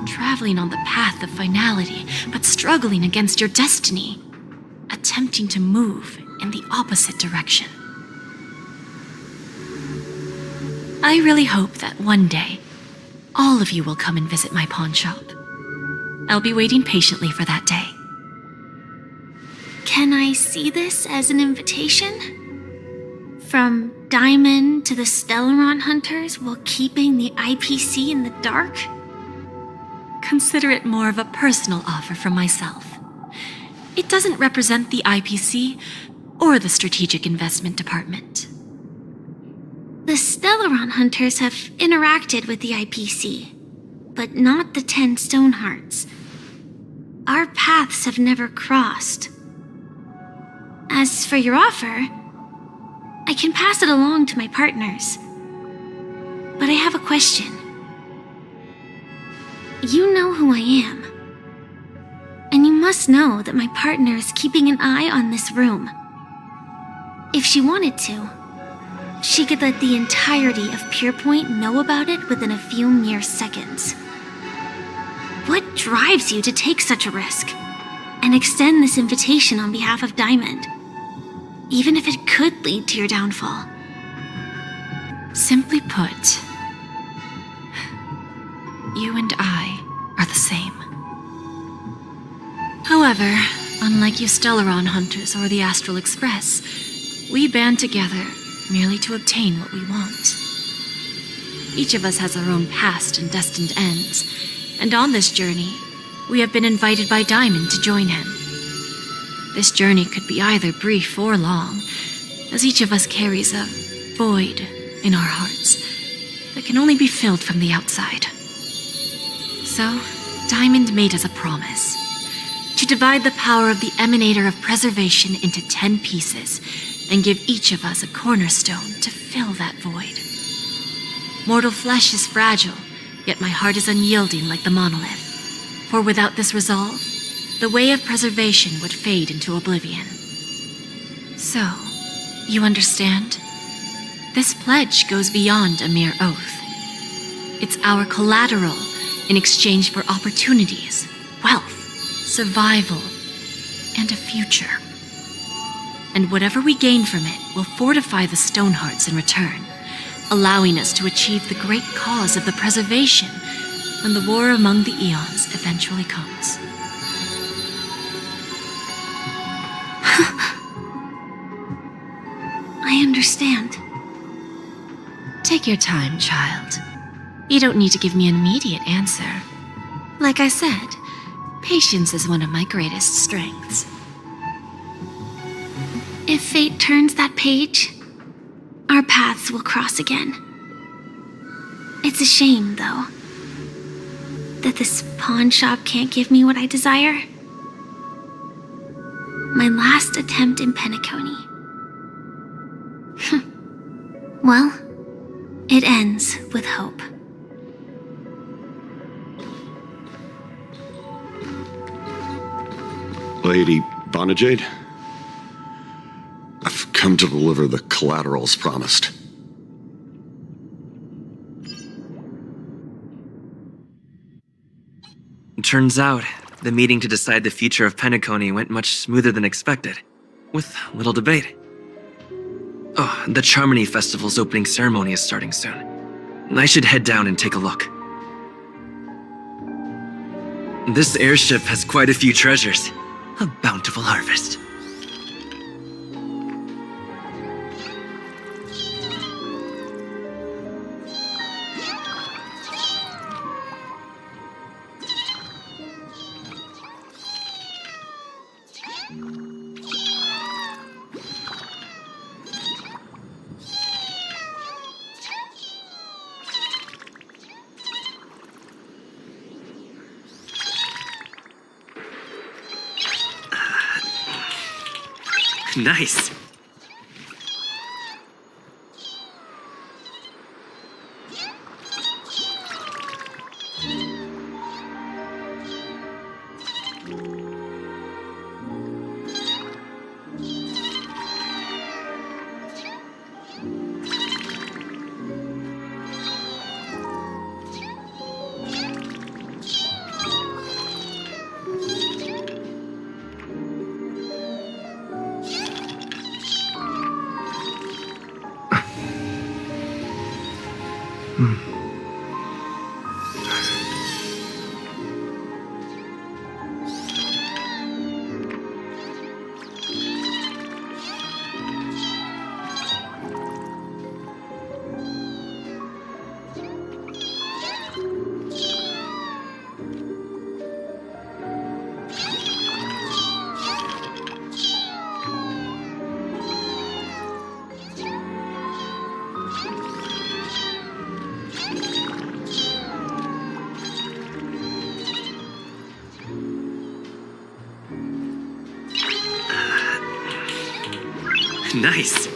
V: Traveling on the path of finality, but struggling against your destiny. Attempting to move in the opposite direction. I really hope that one day, all of you will come and visit my pawn shop. I'll be waiting patiently for that day.
G: Can I see this as an invitation? From Diamond to the Stellaron hunters while keeping the IPC in the dark?
V: Consider it more of a personal offer from myself. It doesn't represent the IPC or the Strategic Investment Department.
G: The Stellaron hunters have interacted with the IPC, but not the 10 Stonehearts. Our paths have never crossed. As for your offer, I can pass it along to my partners. But I have a question. You know who I am. And you must know that my partner is keeping an eye on this room. If she wanted to, she could let the entirety of Purepoint know about it within a few mere seconds. What drives you to take such a risk and extend this invitation on behalf of Diamond, even if it could lead to your downfall?
V: Simply put, you and I are the same. However, unlike you Stellaron hunters or the Astral Express, we band together merely to obtain what we want. Each of us has our own past and destined ends, and on this journey, we have been invited by Diamond to join him. This journey could be either brief or long, as each of us carries a void in our hearts, that can only be filled from the outside. So, Diamond made us a promise to divide the power of the Emanator of Preservation into 10 pieces and give each of us a cornerstone to fill that void. Mortal flesh is fragile, yet my heart is unyielding like the monolith. For without this resolve, the way of preservation would fade into oblivion. So, you understand? This pledge goes beyond a mere oath. It's our collateral in exchange for opportunities, wealth, survival, and a future. And whatever we gain from it will fortify the Stonehearts in return, allowing us to achieve the great cause of the preservation when the war among the eons eventually comes. I understand. Take your time, child. You don't need to give me an immediate answer. Like I said, patience is one of my greatest strengths.
D: If fate turns that page, our paths will cross again. It's a shame, though, that this pawn shop can't give me what I desire. My last attempt in Penacony. Well, it ends with hope.
U: Lady Bonajade? I've come to deliver the collaterals promised.
S: It turns out, the meeting to decide the future of Penacony went much smoother than expected, with little debate. Oh, the Charmony Festival's opening ceremony is starting soon. I should head down and take a look. This airship has quite a few treasures. A bountiful harvest. Nice. Nice.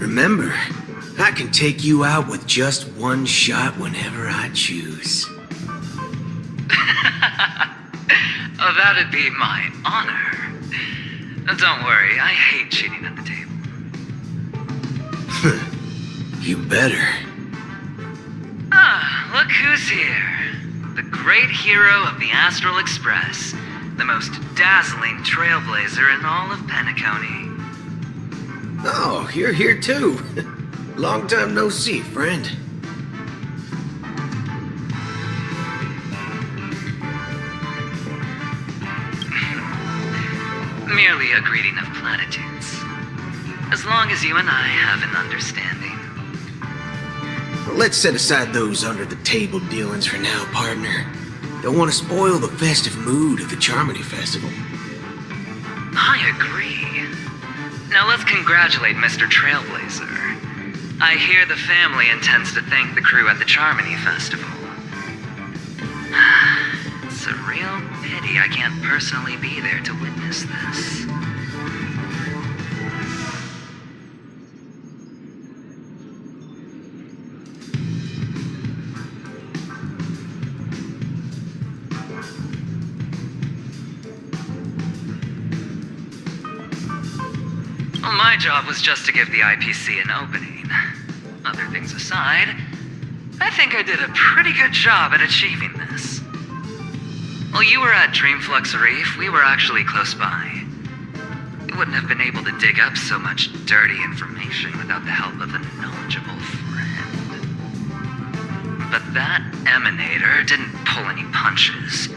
E: Remember, I can take you out with just one shot whenever I choose.
H: Oh, that'd be my honor. Don't worry, I hate cheating at the table.
E: You better.
H: Ah, look who's here. The great hero of the Astral Express. The most dazzling trailblazer in all of Penacony.
E: Oh, you're here too. Long time no see, friend.
H: Merely a greeting of platitudes. As long as you and I have an understanding.
E: Let's set aside those under-the-table dealings for now, partner. Don't want to spoil the festive mood of the Charmony Festival.
H: I agree. Now let's congratulate Mr. Trailblazer. I hear the family intends to thank the crew at the Charmony Festival. It's a real pity I can't personally be there to witness this. Well, my job was just to give the IPC an opening. Other things aside, I think I did a pretty good job at achieving this. While you were at Dreamflux Reef, we were actually close by. We wouldn't have been able to dig up so much dirty information without the help of a knowledgeable friend. But that emanator didn't pull any punches.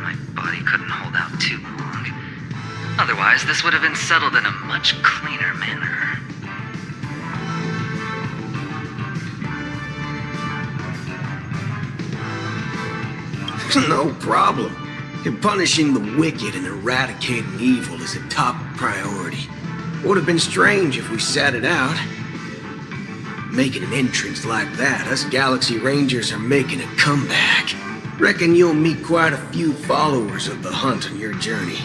H: My body couldn't hold out too long. Otherwise, this would have been settled in a much cleaner manner.
E: No problem. Punishing the wicked and eradicating evil is a top priority. Would have been strange if we sat it out. Making an entrance like that, us Galaxy Rangers are making a comeback. Reckon you'll meet quite a few followers of the hunt on your journey.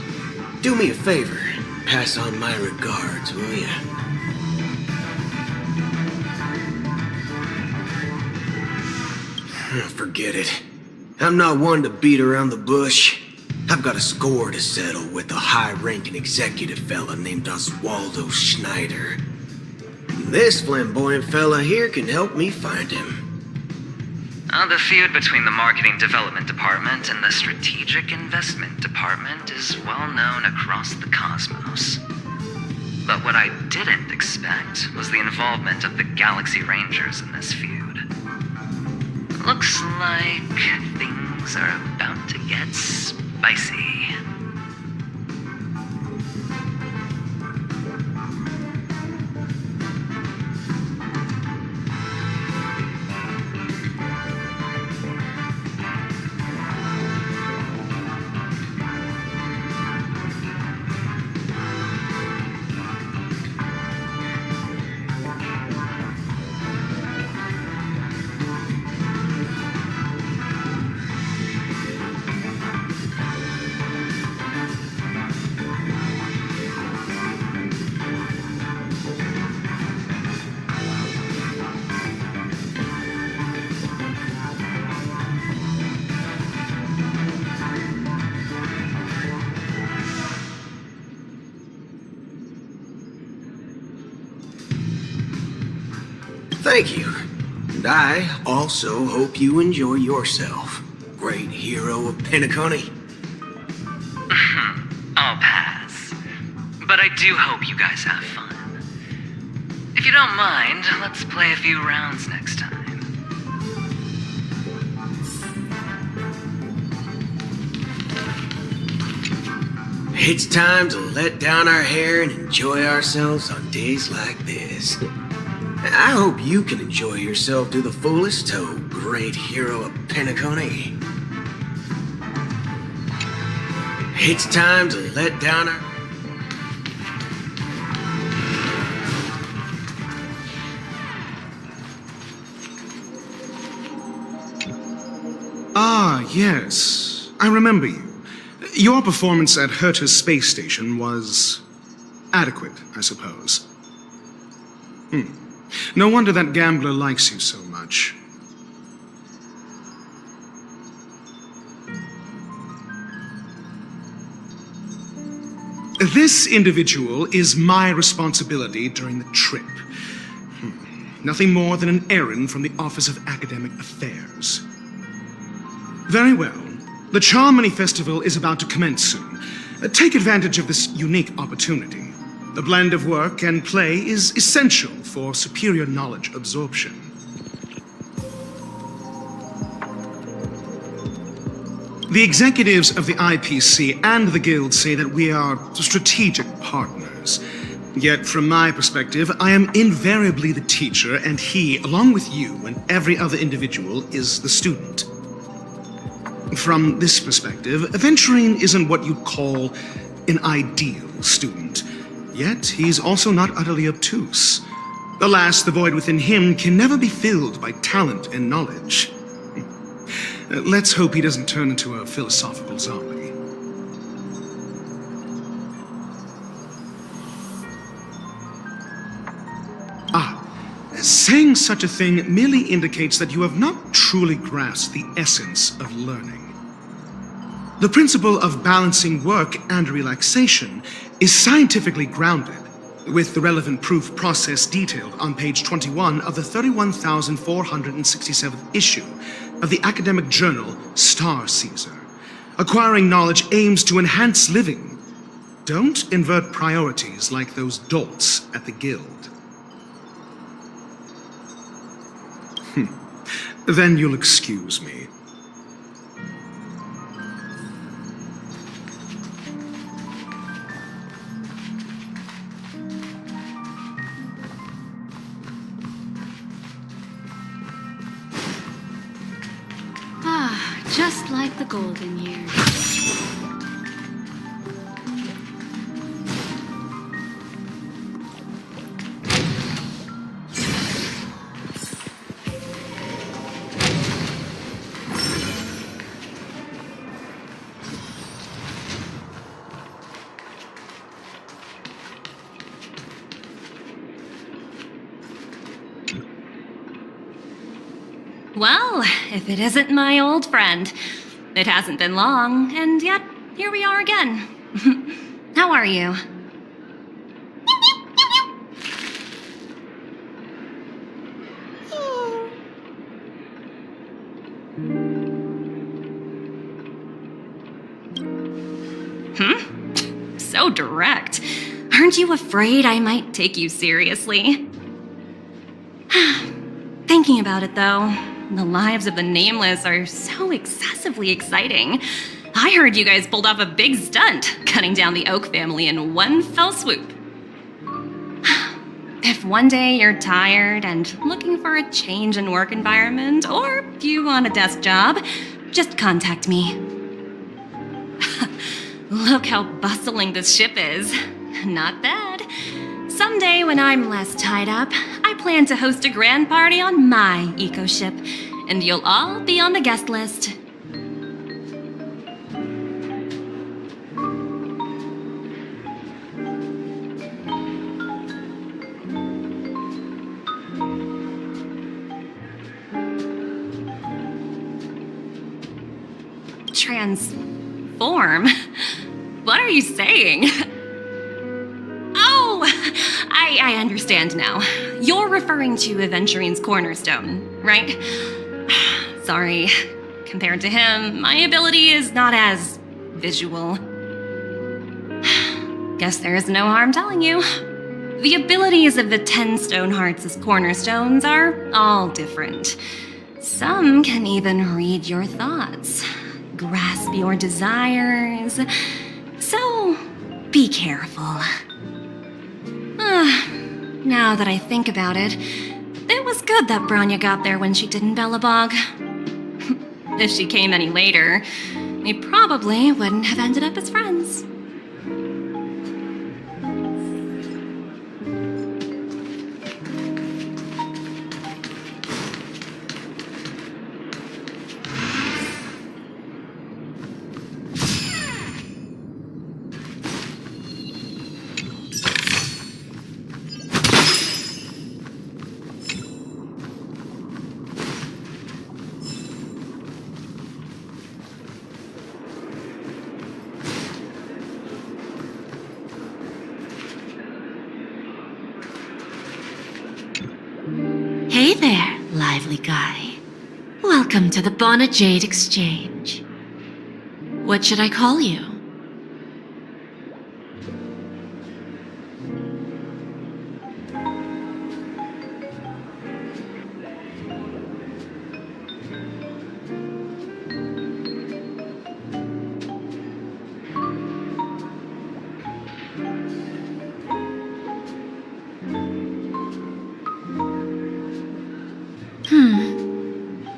E: Do me a favor, pass on my regards, will ya? Forget it. I'm not one to beat around the bush. I've got a score to settle with a high-ranking executive fella named Oswaldo Schneider. This flamboyant fella here can help me find him.
H: The feud between the Marketing Development Department and the Strategic Investment Department is well known across the cosmos. But what I didn't expect was the involvement of the Galaxy Rangers in this feud. Looks like things are about to get spicy.
E: Thank you. And I also hope you enjoy yourself, great hero of Penacony.
H: I'll pass. But I do hope you guys have fun. If you don't mind, let's play a few rounds next time.
E: It's time to let down our hair and enjoy ourselves on days like this. I hope you can enjoy yourself to the fullest, oh great hero of Penacony. It's time to let down our...
A: Ah, yes. I remember you. Your performance at Hsr space station was adequate, I suppose. No wonder that gambler likes you so much. This individual is my responsibility during the trip. Nothing more than an errand from the Office of Academic Affairs. Very well. The Charmony Festival is about to commence soon. Take advantage of this unique opportunity. The blend of work and play is essential for superior knowledge absorption. The executives of the IPC and the Guild say that we are strategic partners. Yet, from my perspective, I am invariably the teacher, and he, along with you and every other individual, is the student. From this perspective, Aventurine isn't what you'd call an ideal student. Yet, he's also not utterly obtuse. Alas, the void within him can never be filled by talent and knowledge. Let's hope he doesn't turn into a philosophical zombie. Saying such a thing merely indicates that you have not truly grasped the essence of learning. The principle of balancing work and relaxation is scientifically grounded, with the relevant proof process detailed on page 21 of the 31,467th issue of the academic journal Star Caesar. Acquiring knowledge aims to enhance living. Don't invert priorities like those dolts at the Guild. Then you'll excuse me.
B: Just like the golden years.
K: Well, if it isn't my old friend. It hasn't been long, and yet here we are again. How are you? So direct. Aren't you afraid I might take you seriously? Thinking about it, though, the lives of the Nameless are so excessively exciting. I heard you guys pulled off a big stunt, cutting down the Oak family in one fell swoop. If one day you're tired and looking for a change in work environment, or you want a desk job, just contact me. Look how bustling this ship is. Not bad. Someday when I'm less tied up, I plan to host a grand party on my eco-ship, and you'll all be on the guest list. Transform? What are you saying? Oh, I understand now. You're referring to Aventurine's cornerstone, right? Sorry. Compared to him, my ability is not as visual. Guess there is no harm telling you. The abilities of the 10 Stonehearts as cornerstones are all different. Some can even read your thoughts, grasp your desires. So, be careful. Now that I think about it, it was good that Branya got there when she did in Bellabog. If she came any later, we probably wouldn't have ended up as friends.
V: Hey there, lively guy. Welcome to the Bonajade Exchange. What should I call you?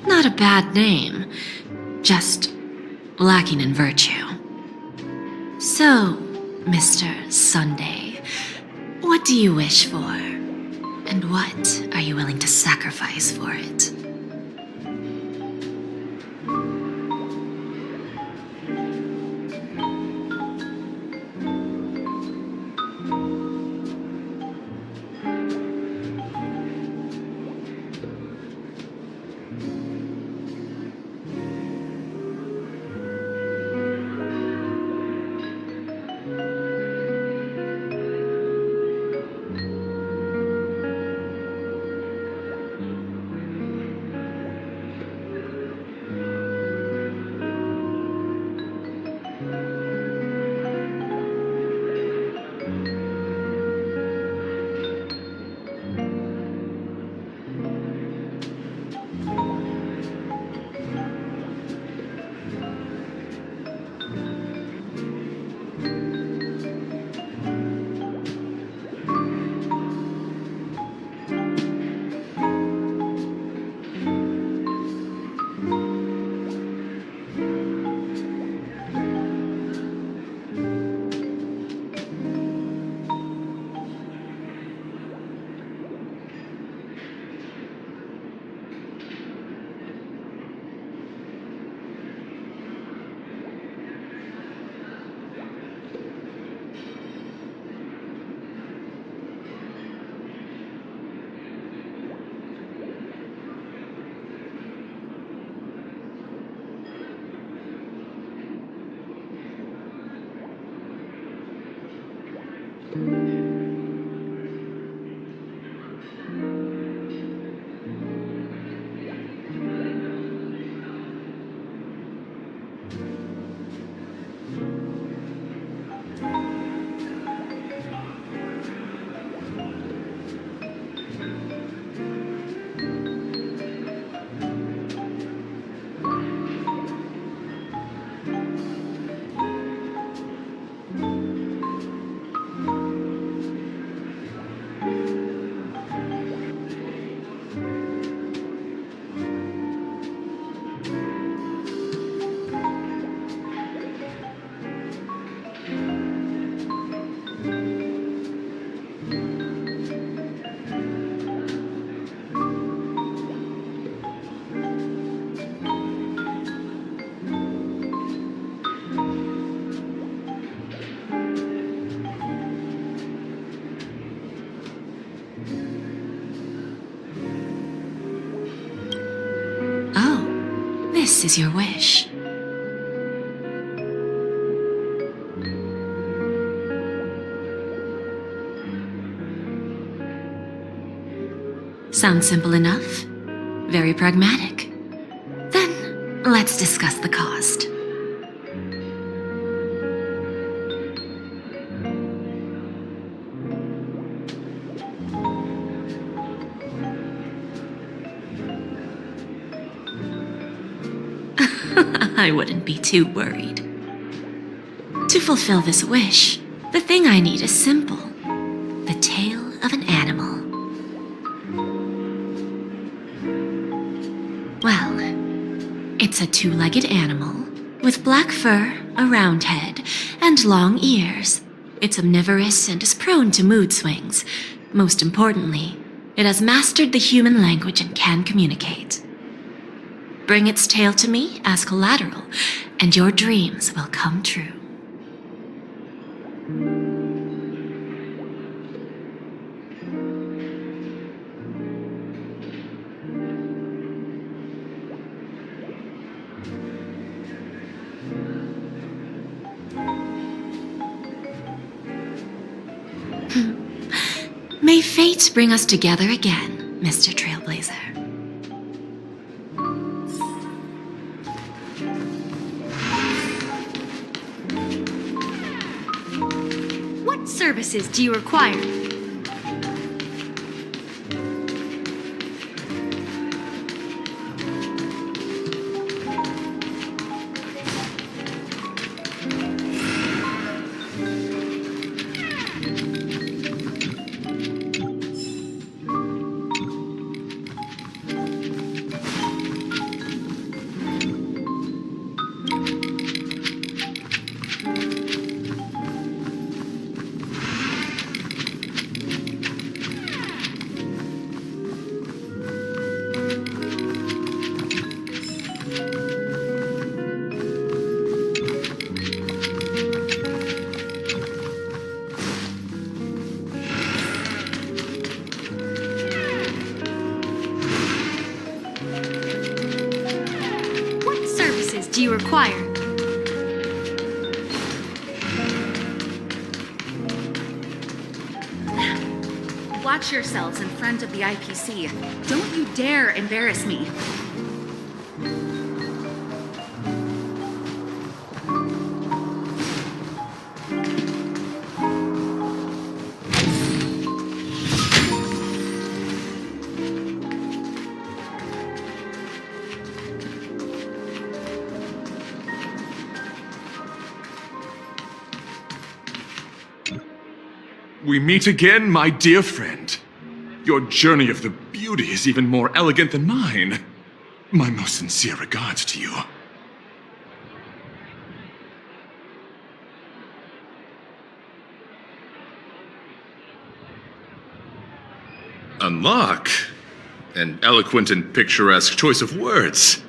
V: Not a bad name, just lacking in virtue. So, Mr. Sunday, what do you wish for? And what are you willing to sacrifice for it? This is your wish. Sounds simple enough. Very pragmatic. Then, let's discuss the cost. I wouldn't be too worried. To fulfill this wish, the thing I need is simple. The tail of an animal. Well, it's a two-legged animal with black fur, a round head, and long ears. It's omnivorous and is prone to mood swings. Most importantly, it has mastered the human language and can communicate. Bring its tail to me as collateral, and your dreams will come true. May fate bring us together again. Mr. Trailblazer.
R: What services do you require? Do you require?
B: Watch yourselves in front of the IPC. Don't you dare embarrass me.
T: We meet again, my dear friend. Your journey of the beauty is even more elegant than mine. My most sincere regards to you. Unlock? An eloquent and picturesque choice of words.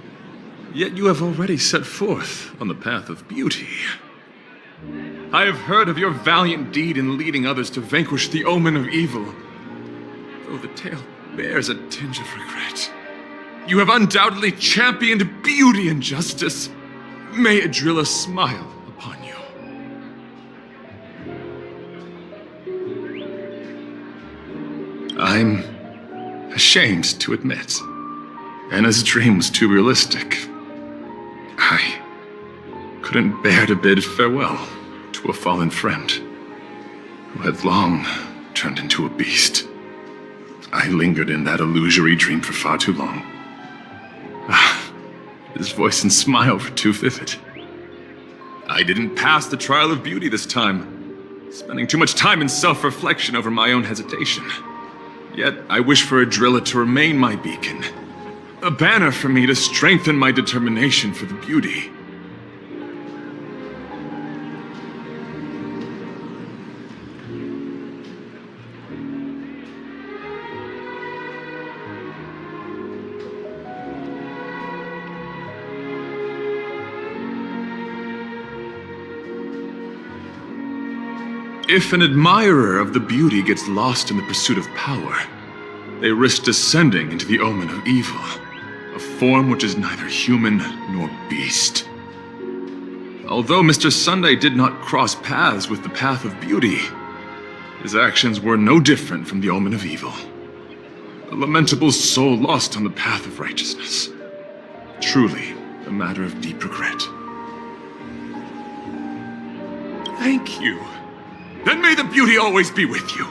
T: Yet you have already set forth on the path of beauty. I have heard of your valiant deed in leading others to vanquish the omen of evil, though the tale bears a tinge of regret. You have undoubtedly championed beauty and justice. May Adrilla smile upon you. I'm ashamed to admit, Anna's dream was too realistic. I couldn't bear to bid farewell to a fallen friend who had long turned into a beast. I lingered in that illusory dream for far too long. His voice and smile were too vivid. I didn't pass the trial of beauty this time, spending too much time in self-reflection over my own hesitation. Yet I wish for Adrilla to remain my beacon, a banner for me to strengthen my determination for the beauty. If an admirer of the beauty gets lost in the pursuit of power, they risk descending into the omen of evil, a form which is neither human nor beast. Although Mr. Sunday did not cross paths with the path of beauty, his actions were no different from the omen of evil. A lamentable soul lost on the path of righteousness. Truly a matter of deep regret. Thank you. Then may the beauty always be with you.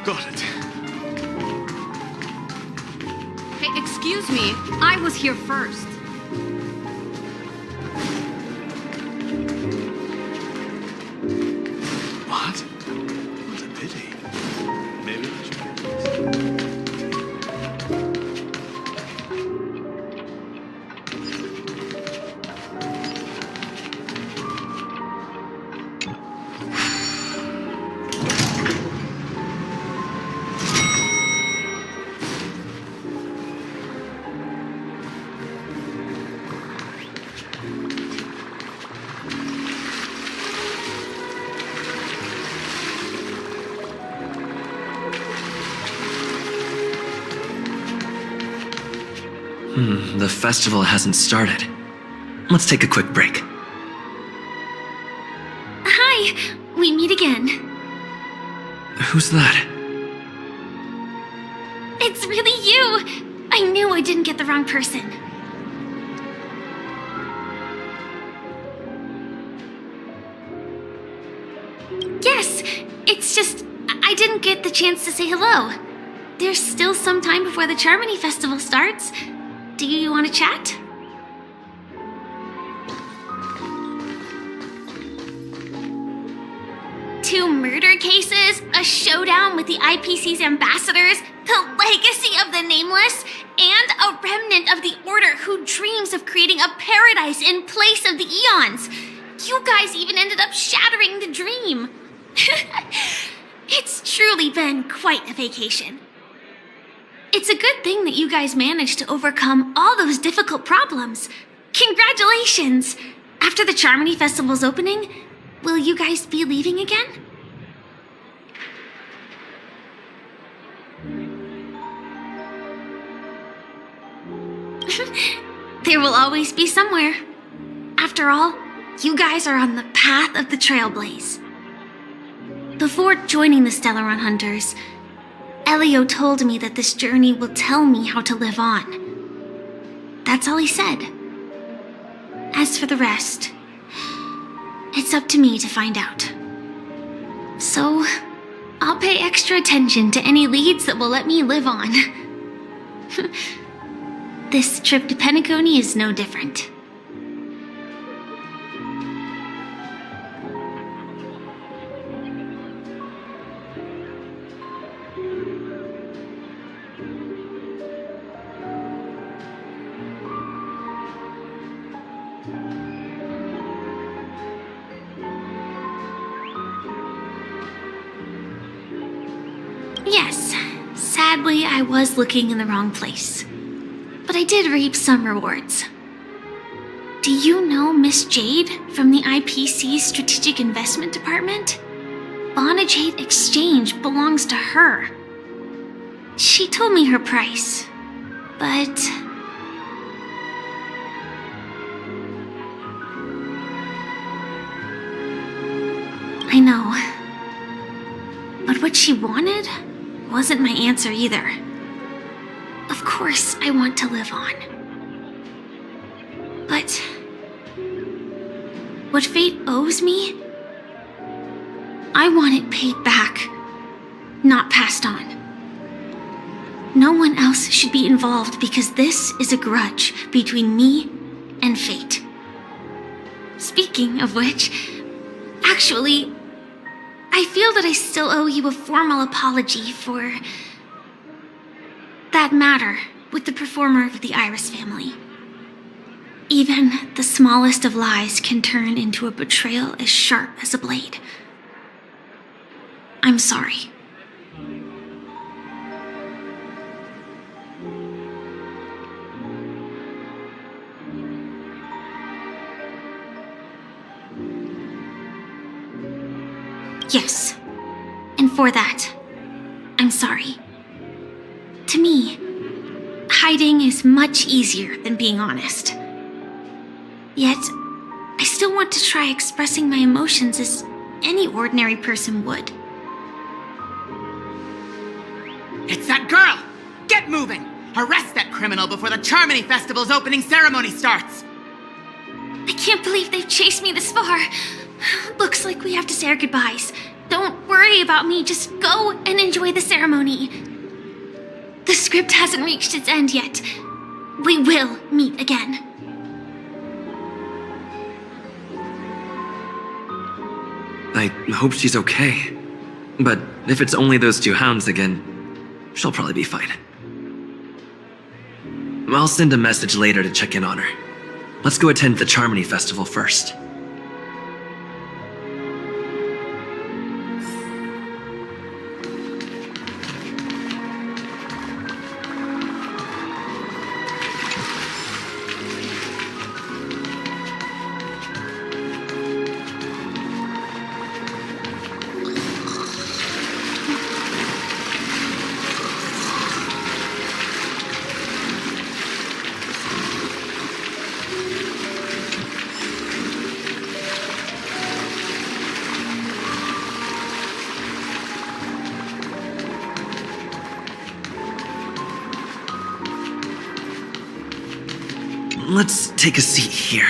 T: Got it.
B: Excuse me, I was here first.
C: What? What a pity. Maybe I should get this.
S: The festival hasn't started. Let's take a quick break.
D: Hi, we meet again.
S: Who's that?
D: It's really you! I knew I didn't get the wrong person. Yes, it's just I didn't get the chance to say hello. There's still some time before the Charmony Festival starts. Do you want to chat? Two murder cases, a showdown with the IPC's ambassadors, the legacy of the Nameless, and a remnant of the Order who dreams of creating a paradise in place of the Eons. You guys even ended up shattering the dream. It's truly been quite a vacation. It's a good thing that you guys managed to overcome all those difficult problems. Congratulations! After the Charmony Festival's opening, will you guys be leaving again? There will always be somewhere. After all, you guys are on the path of the Trailblaze. Before joining the Stellaron Hunters, Elio told me that this journey will tell me how to live on. That's all he said. As for the rest, it's up to me to find out. So, I'll pay extra attention to any leads that will let me live on. This trip to Penacony is no different. Yes, sadly I was looking in the wrong place. But I did reap some rewards. Do you know Miss Jade from the IPC's Strategic Investment Department? Bonajade Exchange belongs to her. She told me her price, but... I know. But what she wanted wasn't my answer either. Of course, I want to live on. But what fate owes me, I want it paid back, not passed on. No one else should be involved because this is a grudge between me and fate. Speaking of which, actually, I feel that I still owe you a formal apology for that matter with the performer of the Iris family. Even the smallest of lies can turn into a betrayal as sharp as a blade. I'm sorry. Yes, and for that, I'm sorry. To me, hiding is much easier than being honest. Yet, I still want to try expressing my emotions as any ordinary person would.
F: It's that girl! Get moving! Arrest that criminal before the Charmony Festival's opening ceremony starts!
D: I can't believe they've chased me this far. Looks like we have to say our goodbyes. Don't worry about me, just go and enjoy the ceremony. The script hasn't reached its end yet.
G: we will meet again.
S: I hope she's okay. But if it's only those two hounds again, she'll probably be fine. I'll send a message later to check in on her. Let's go attend the Charmony Festival first. Let's take a seat here.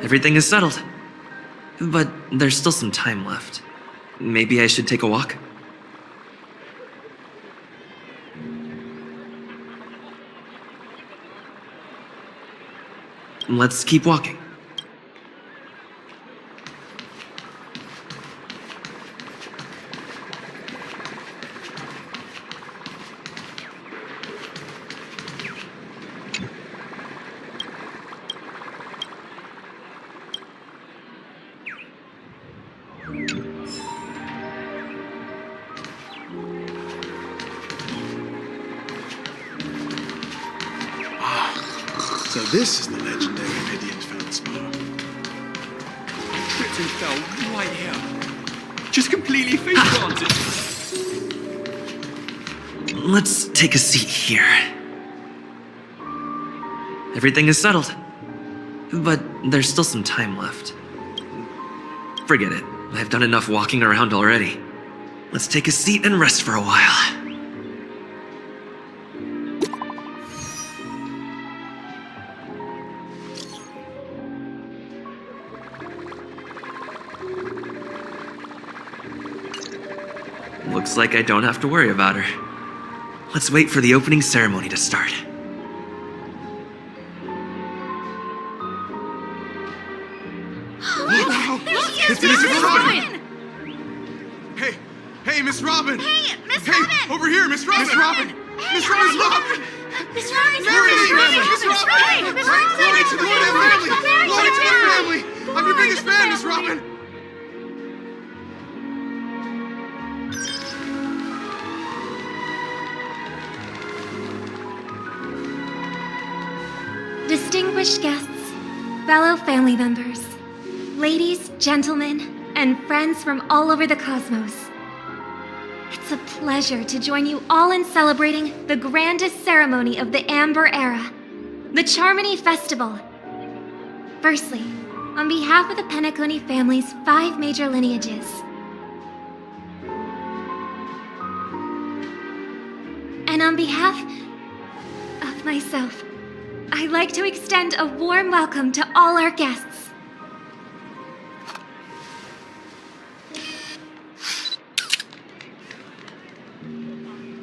S: Everything is settled. But there's still some time left. Maybe I should take a walk? Let's keep walking.
C: So this is the legendary Radiant Feldspar. I tripped and fell right here. Just completely face planted.
S: Let's take a seat here. Everything is settled. But there's still some time left. Forget it. I've done enough walking around already. Let's take a seat and rest for a while. Looks like I don't have to worry about her. Let's wait for the opening ceremony to start.
C: It's Miss Robin! Hey, Miss Robin!
F: Hey, Miss Robin!
C: Over here, Miss Robin! Miss Robin! Miss Robin!
F: Miss Robin!
C: Glory to the family! Glory to the family! I'm your biggest fan, Miss Robin!
Q: Distinguished guests, fellow family members, ladies, gentlemen, and friends from all over the cosmos. It's a pleasure to join you all in celebrating the grandest ceremony of the Amber Era, the Charmony Festival. Firstly, on behalf of the Penacony family's 5 major lineages, and on behalf of myself, I'd like to extend a warm welcome to all our guests.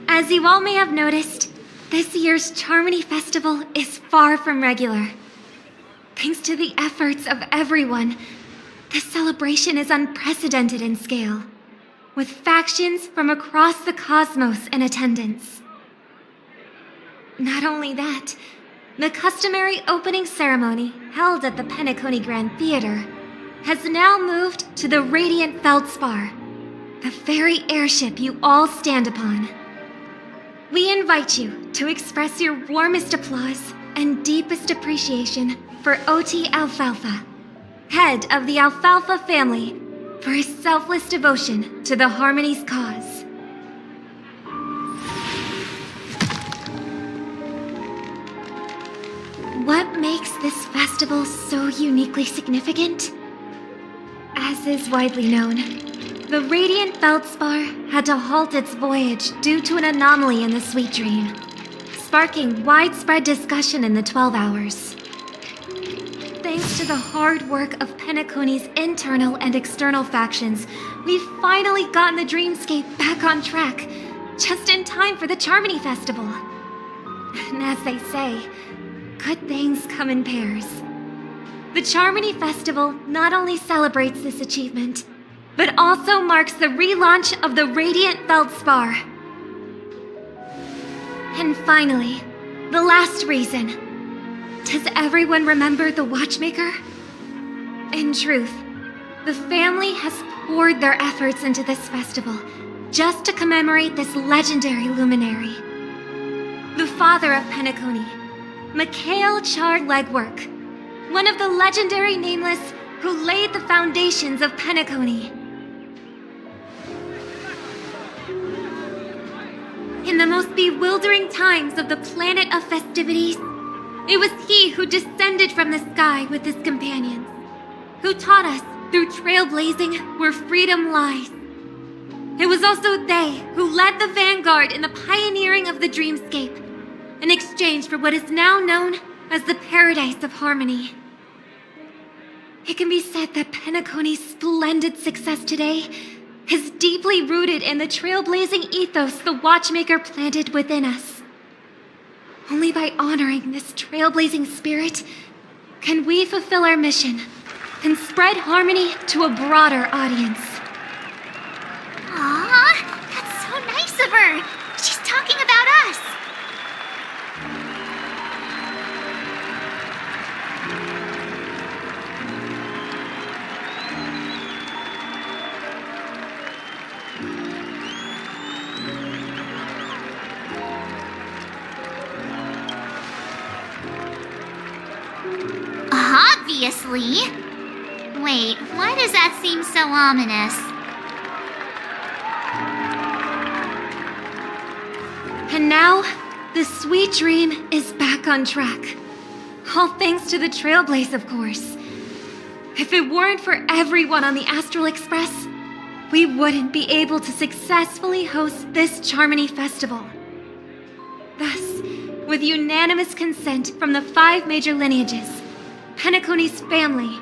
Q: As you all may have noticed, this year's Charmony Festival is far from regular. Thanks to the efforts of everyone, this celebration is unprecedented in scale, with factions from across the cosmos in attendance. Not only that, the customary opening ceremony held at the Penacony Grand Theater has now moved to the Radiant Feldspar, the very airship you all stand upon. We invite you to express your warmest applause and deepest appreciation for OT Alfalfa, head of the Alfalfa family, for his selfless devotion to the Harmony's cause. What makes this festival so uniquely significant? As is widely known, the Radiant Feldspar had to halt its voyage due to an anomaly in the Sweet Dream, sparking widespread discussion in the 12 hours. Thanks to the hard work of Penacony's internal and external factions, we've finally gotten the Dreamscape back on track, just in time for the Charmony Festival. And as they say, good things come in pairs. The Charmony Festival not only celebrates this achievement, but also marks the relaunch of the Radiant Feldspar. And finally, the last reason. Does everyone remember the Watchmaker? In truth, the family has poured their efforts into this festival just to commemorate this legendary luminary. The father of Penacony, Mikhail Char Legwork, one of the legendary Nameless who laid the foundations of Penacony. In the most bewildering times of the planet of festivities, it was he who descended from the sky with his companions, who taught us through trailblazing where freedom lies. It was also they who led the vanguard in the pioneering of the Dreamscape, in exchange for what is now known as the Paradise of Harmony. It can be said that Penacony's splendid success today is deeply rooted in the trailblazing ethos the Watchmaker planted within us. Only by honoring this trailblazing spirit can we fulfill our mission and spread harmony to a broader audience.
G: Aw, that's so nice of her. She's talking about us. Obviously. Wait, why does that seem so ominous?
Q: And now, the sweet dream is back on track. All thanks to the Trailblaze, of course. If it weren't for everyone on the Astral Express, we wouldn't be able to successfully host this Charmony Festival. Thus, with unanimous consent from the 5 major lineages, Penacony's family,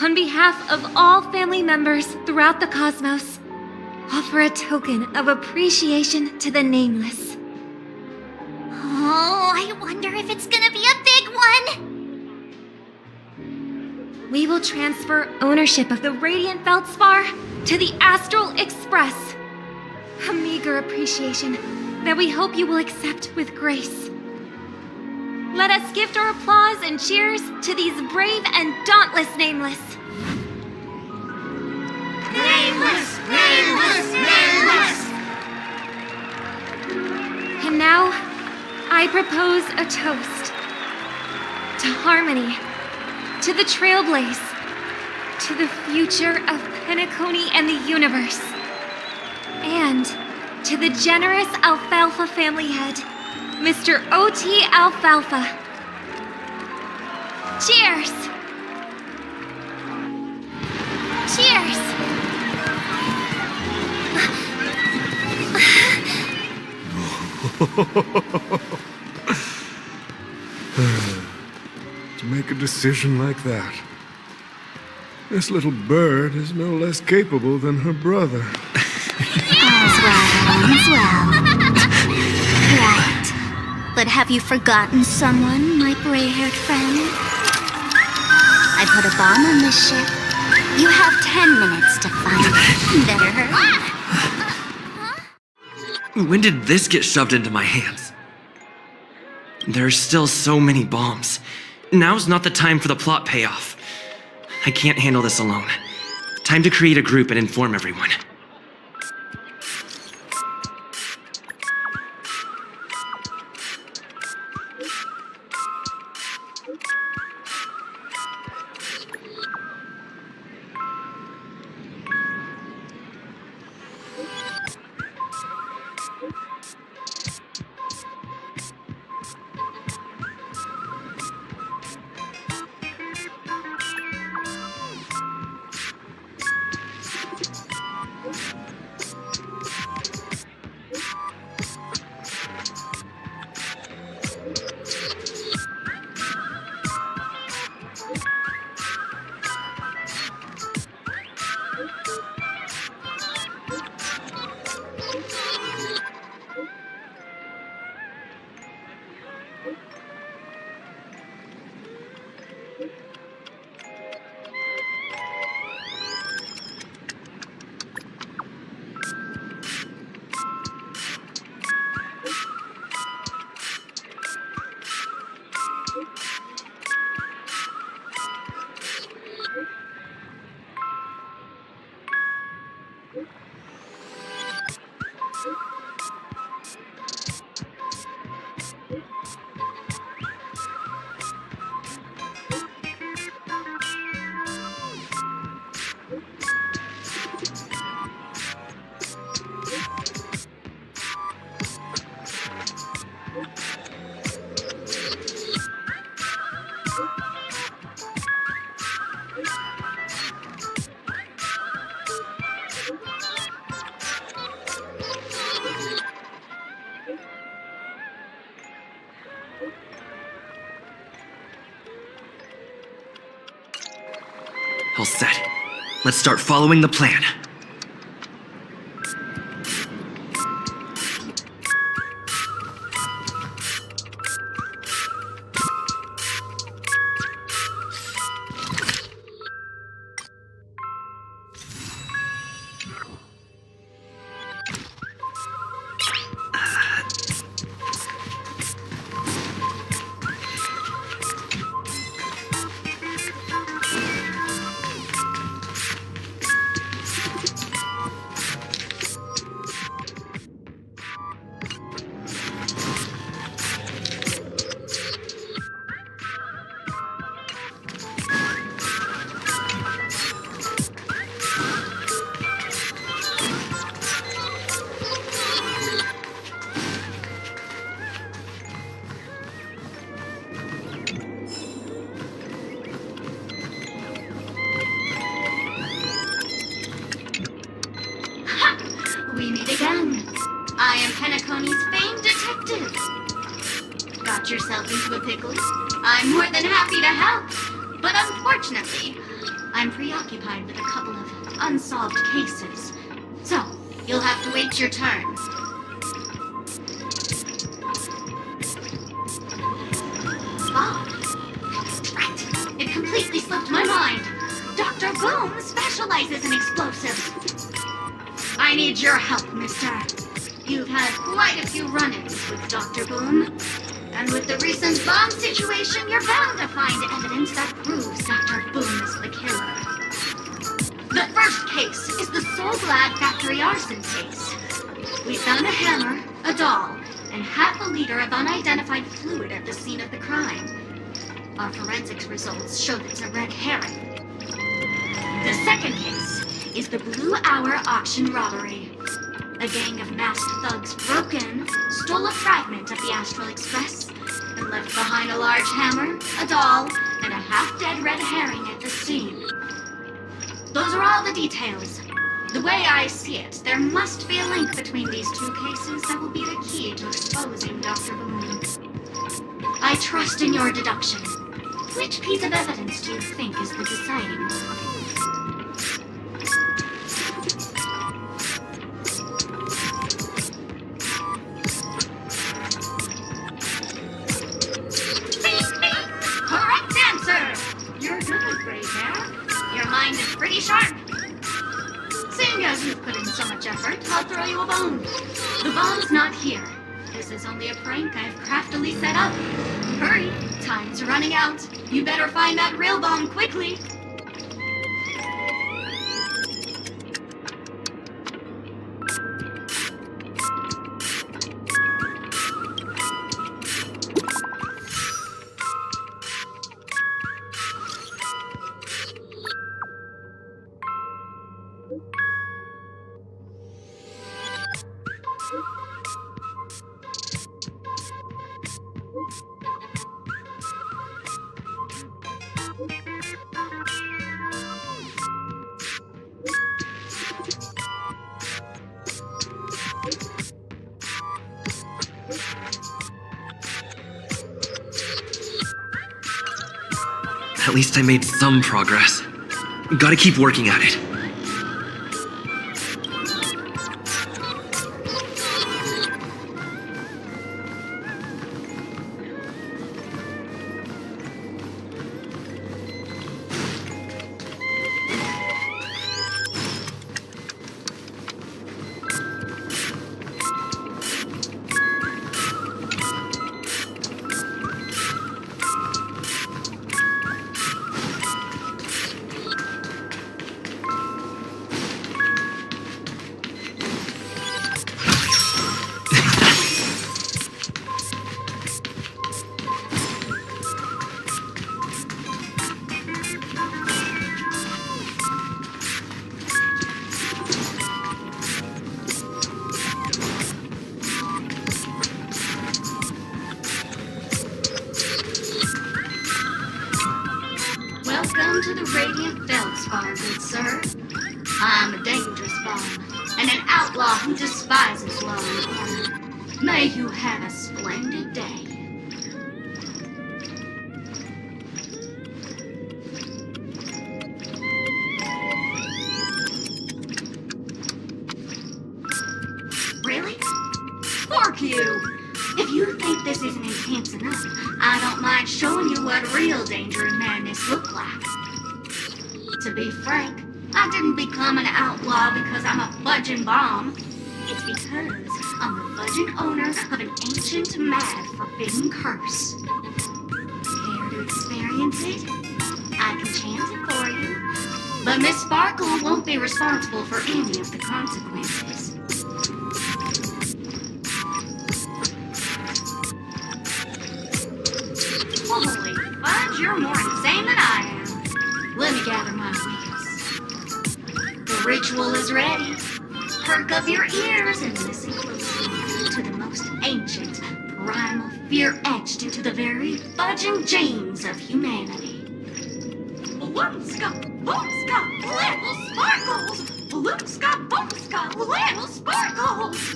Q: on behalf of all family members throughout the cosmos, offer a token of appreciation to the Nameless.
G: Oh, I wonder if it's gonna be a big one!
Q: We will transfer ownership of the Radiant Feldspar to the Astral Express. A meager appreciation that we hope you will accept with grace. Let us gift our applause and cheers to these brave and dauntless Nameless.
C: Nameless! Nameless! Nameless!
Q: And now, I propose a toast. To harmony, to the Trailblaze, to the future of Penacony and the universe, and to the generous Alfalfa family head, Mr. O.T. Alfalfa. Cheers!
G: Cheers!
L: To make a decision like that. This little bird is no less capable than her brother.
G: All's well. Right. But have you forgotten someone, my gray-haired friend? I put a bomb on this ship. You have 10 minutes to find it. Better hurry.
S: When did this get shoved into my hands? There are still so many bombs. Now's not the time for the plot payoff. I can't handle this alone. Time to create a group and inform everyone. All set. Let's start following the plan.
G: We meet again. I am Penacony's famed detective. Got yourself into a pickle? I'm more than happy to help. But unfortunately, I'm preoccupied with a couple of unsolved cases. So, you'll have to wait your turn. Ah, right. It completely slipped my mind. Dr. Boom specializes in explosives. I need your help, mister. You've had quite a few run-ins with Dr. Boom. And with the recent bomb situation, you're bound to find evidence that proves Dr. Boom is the killer. The first case is the Soul Glad Factory arson case. We found a hammer, a doll, and half a liter of unidentified fluid at the scene of the crime. Our forensics results showed it's a red herring. The second case is the Blue Hour auction robbery. A gang of masked thugs broke in, stole a fragment of the Astral Express, and left behind a large hammer, a doll, and a half-dead red herring at the scene. Those are all the details. The way I see it, there must be a link between these two cases that will be the key to exposing Dr. Boom. I trust in your deduction. Which piece of evidence do you think is the deciding one? Correct answer! You're good, Gray Hair. Your mind is pretty sharp. Seeing as you've put in so much effort, I'll throw you a bone. The bomb's not here. This is only a prank I've craftily set up. Hurry, time's running out. You better find that real bomb quickly.
S: At least I made some progress. Gotta keep working at it.
J: I'm a dangerous bomb, and an outlaw who despises law and order. May you have a splendid day. Really? Fork you! If you think this isn't intense enough, I don't mind showing you what real danger and madness look like. To be frank, I didn't become an outlaw because I'm a fudging bomb. It's because I'm the fudging owner of an ancient, mad, forbidden curse. Care to experience it? I can chant it for you. But Miss Sparkle won't be responsible for any of the consequences. Holy fudge, you're more insane than I am. Let me gather my wits. The ritual is ready. Perk up your ears and listen closely to the most ancient, primal fear etched into the very fudging genes of humanity. Balloonska, boomska, little sparkles! Balloonska, boomska, little sparkles!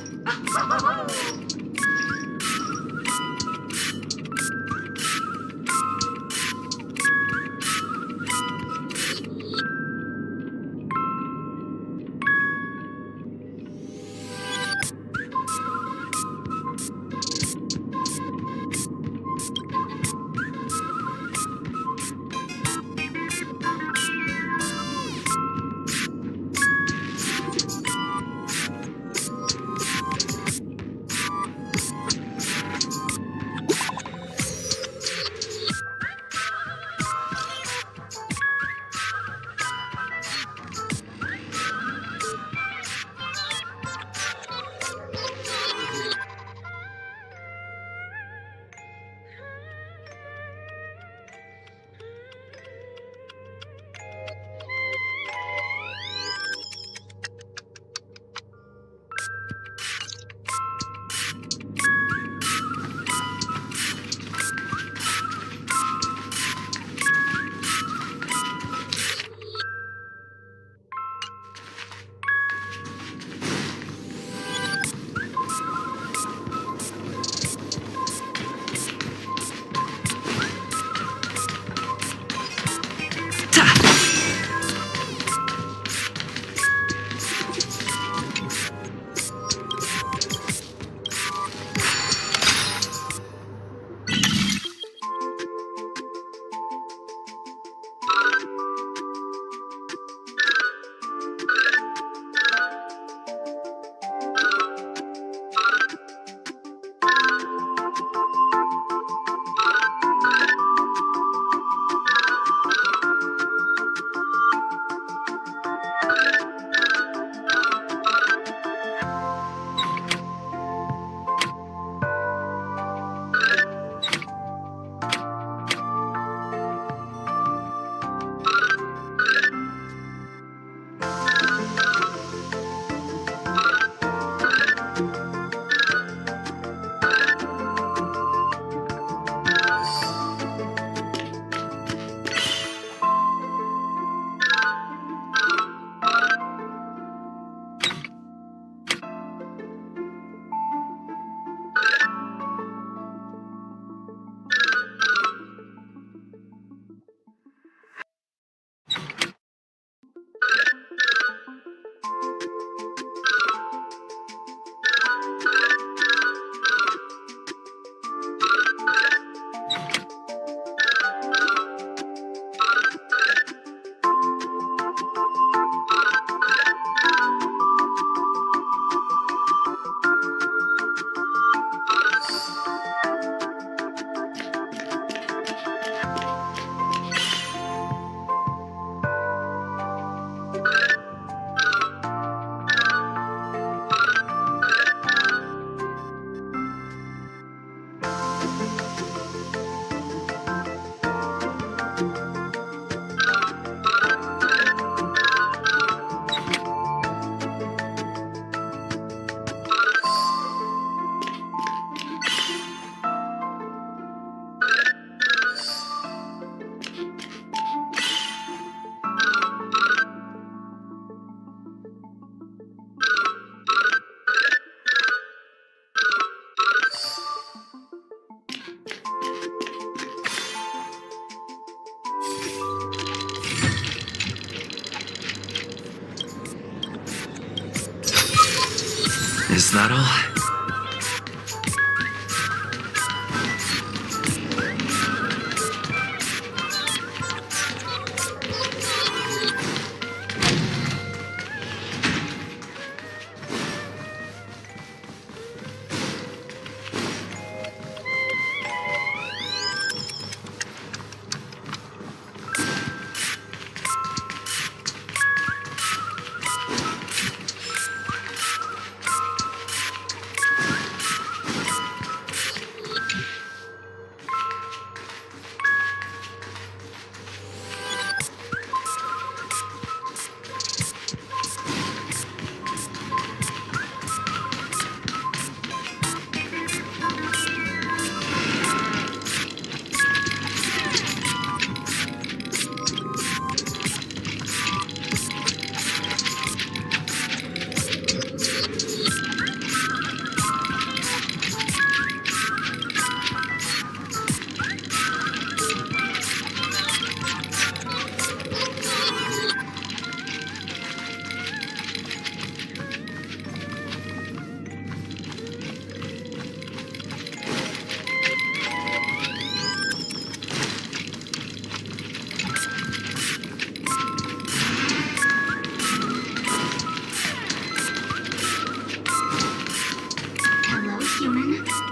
S: Is that all?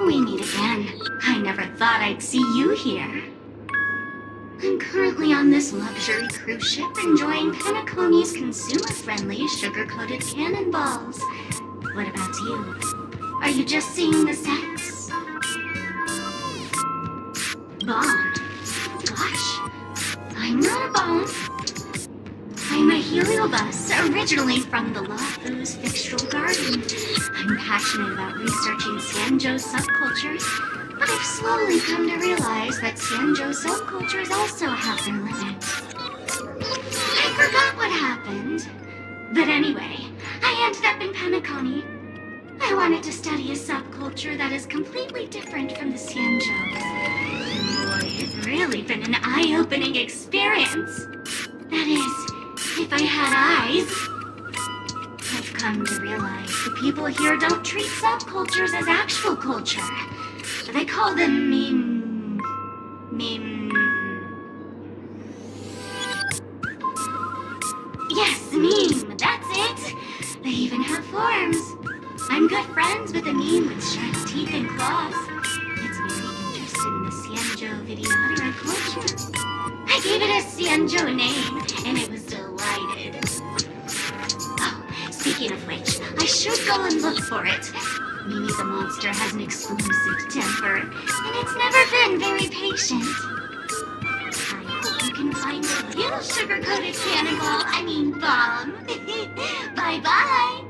J: We meet again. I never thought I'd see you here. I'm currently on this luxury cruise ship enjoying Penacony's consumer-friendly sugar-coated cannonballs. What about you? Are you just seeing the sets? Bomb? Gosh, I'm not a bomb. I'm a heliobus, originally from the Lafu's Fixtural Garden. I'm passionate about researching Xianzhou's subcultures, but I've slowly come to realize that Xianzhou's subcultures also have their limits. I forgot what happened. But anyway, I ended up in Penacony. I wanted to study a subculture that is completely different from the Xianzhou's. Boy, it's really been an eye-opening experience. That is, if I had eyes. I've come to realize the people here don't treat subcultures as actual culture. They call them meme... Yes, meme, that's it! They even have forms. I'm good friends with a meme with sharp teeth and claws. It's very interested in the Xianzhou videotra culture. I gave it a Xianzhou name, and it was delighted. Oh, speaking of which, I should go and look for it. Mimi the monster has an explosive temper, and it's never been very patient. I hope you can find a real sugar-coated cannonball, bomb. Bye-bye.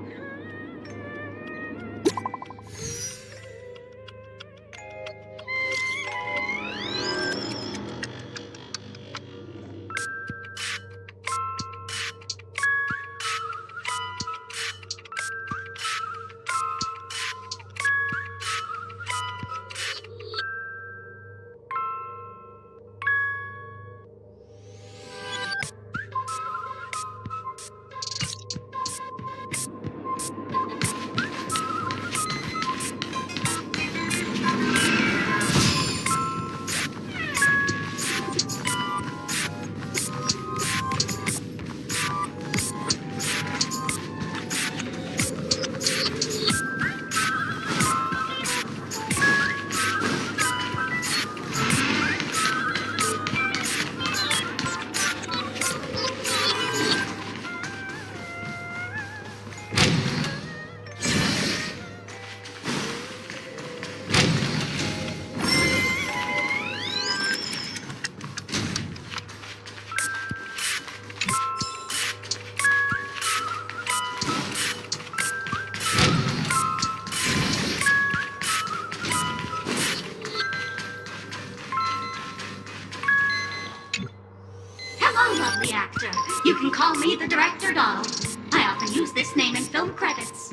J: Lovely actor. You can call me the director doll. I often use this name in film credits.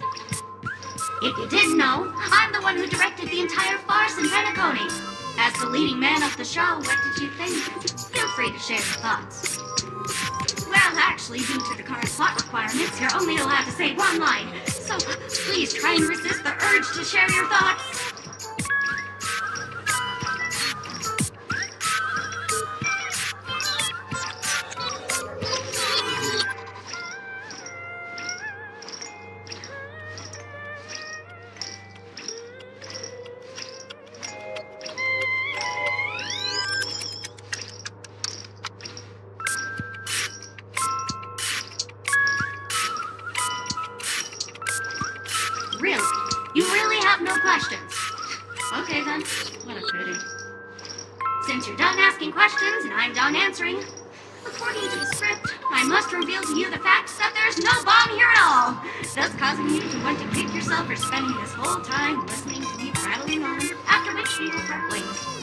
J: If you didn't know, I'm the one who directed the entire farce in Penacony. As the leading man of the show, what did you think? Feel free to share your thoughts. Well, actually, due to the current plot requirements, you're only allowed to say one line. So, Please try and resist the urge to share your thoughts. Really? You really have no questions? Okay then, what a pity. Since you're done asking questions and I'm done answering, according to the script, I must reveal to you the fact that there's no bomb here at all, thus causing you to want to kick yourself for spending this whole time listening to me prattling on, after which we will part ways.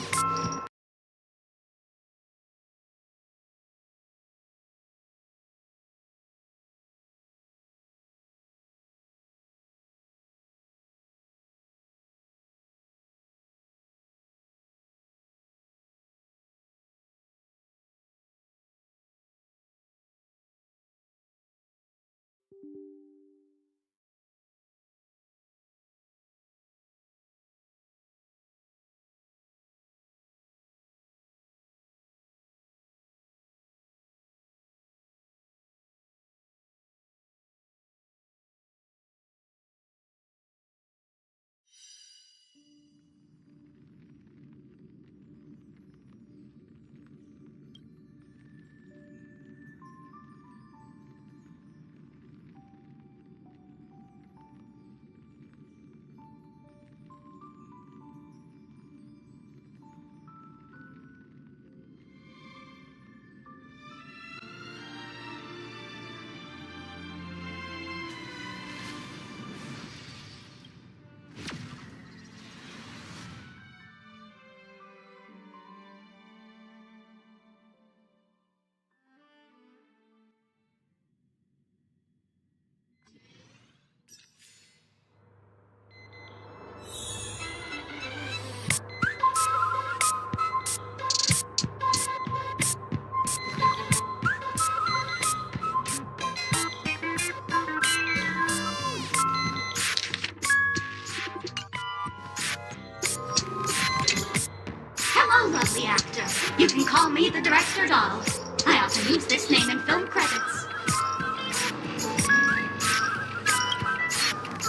J: Hello, lovely actor. You can call me the Director Doll. I often use this name in film credits.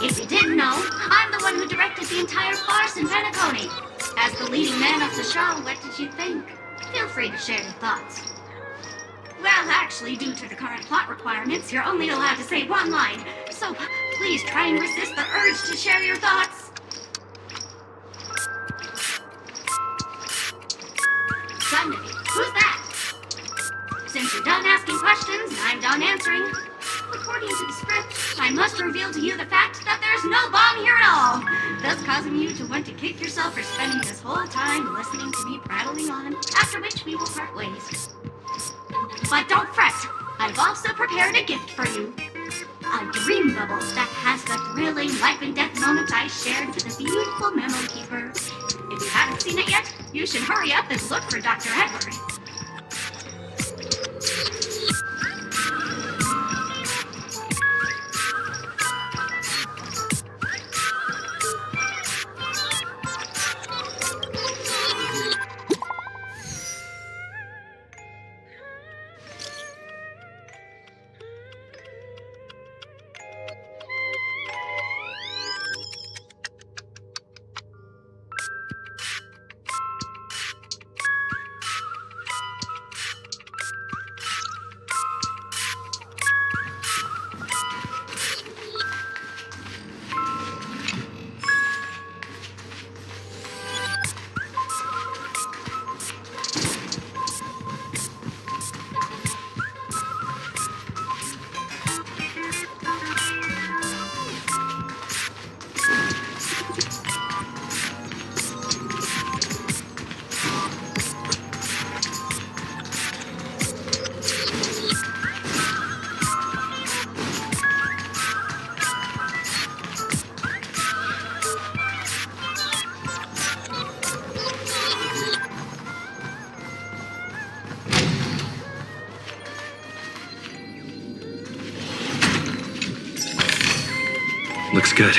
J: If you didn't know, I'm the one who directed the entire farce in Penacony. As the leading man of the show, what did you think? Feel free to share your thoughts. Well, actually, due to the current plot requirements, you're only allowed to say one line. So please try and resist the urge to share your thoughts. Suddenly, who's that? Since you're done asking questions and I'm done answering, according to the script, I must reveal to you the fact that there's no bomb here at all, thus causing you to want to kick yourself for spending this whole time listening to me prattling on, after which we will part ways. But don't fret, I've also prepared a gift for you. A dream bubble that has the thrilling life and death moments I shared with the beautiful Memo Keeper. If you haven't seen it yet, you should hurry up and look for Dr. Edward.
S: Looks good.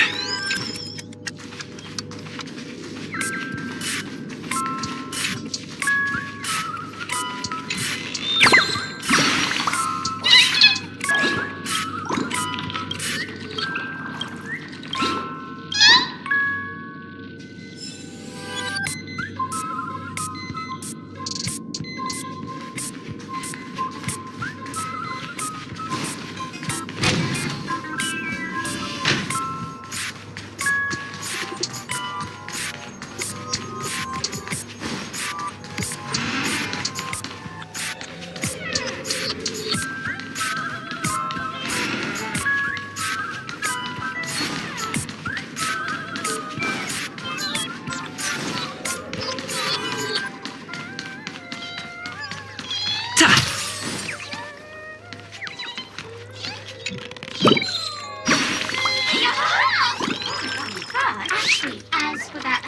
J: Actually, as for that,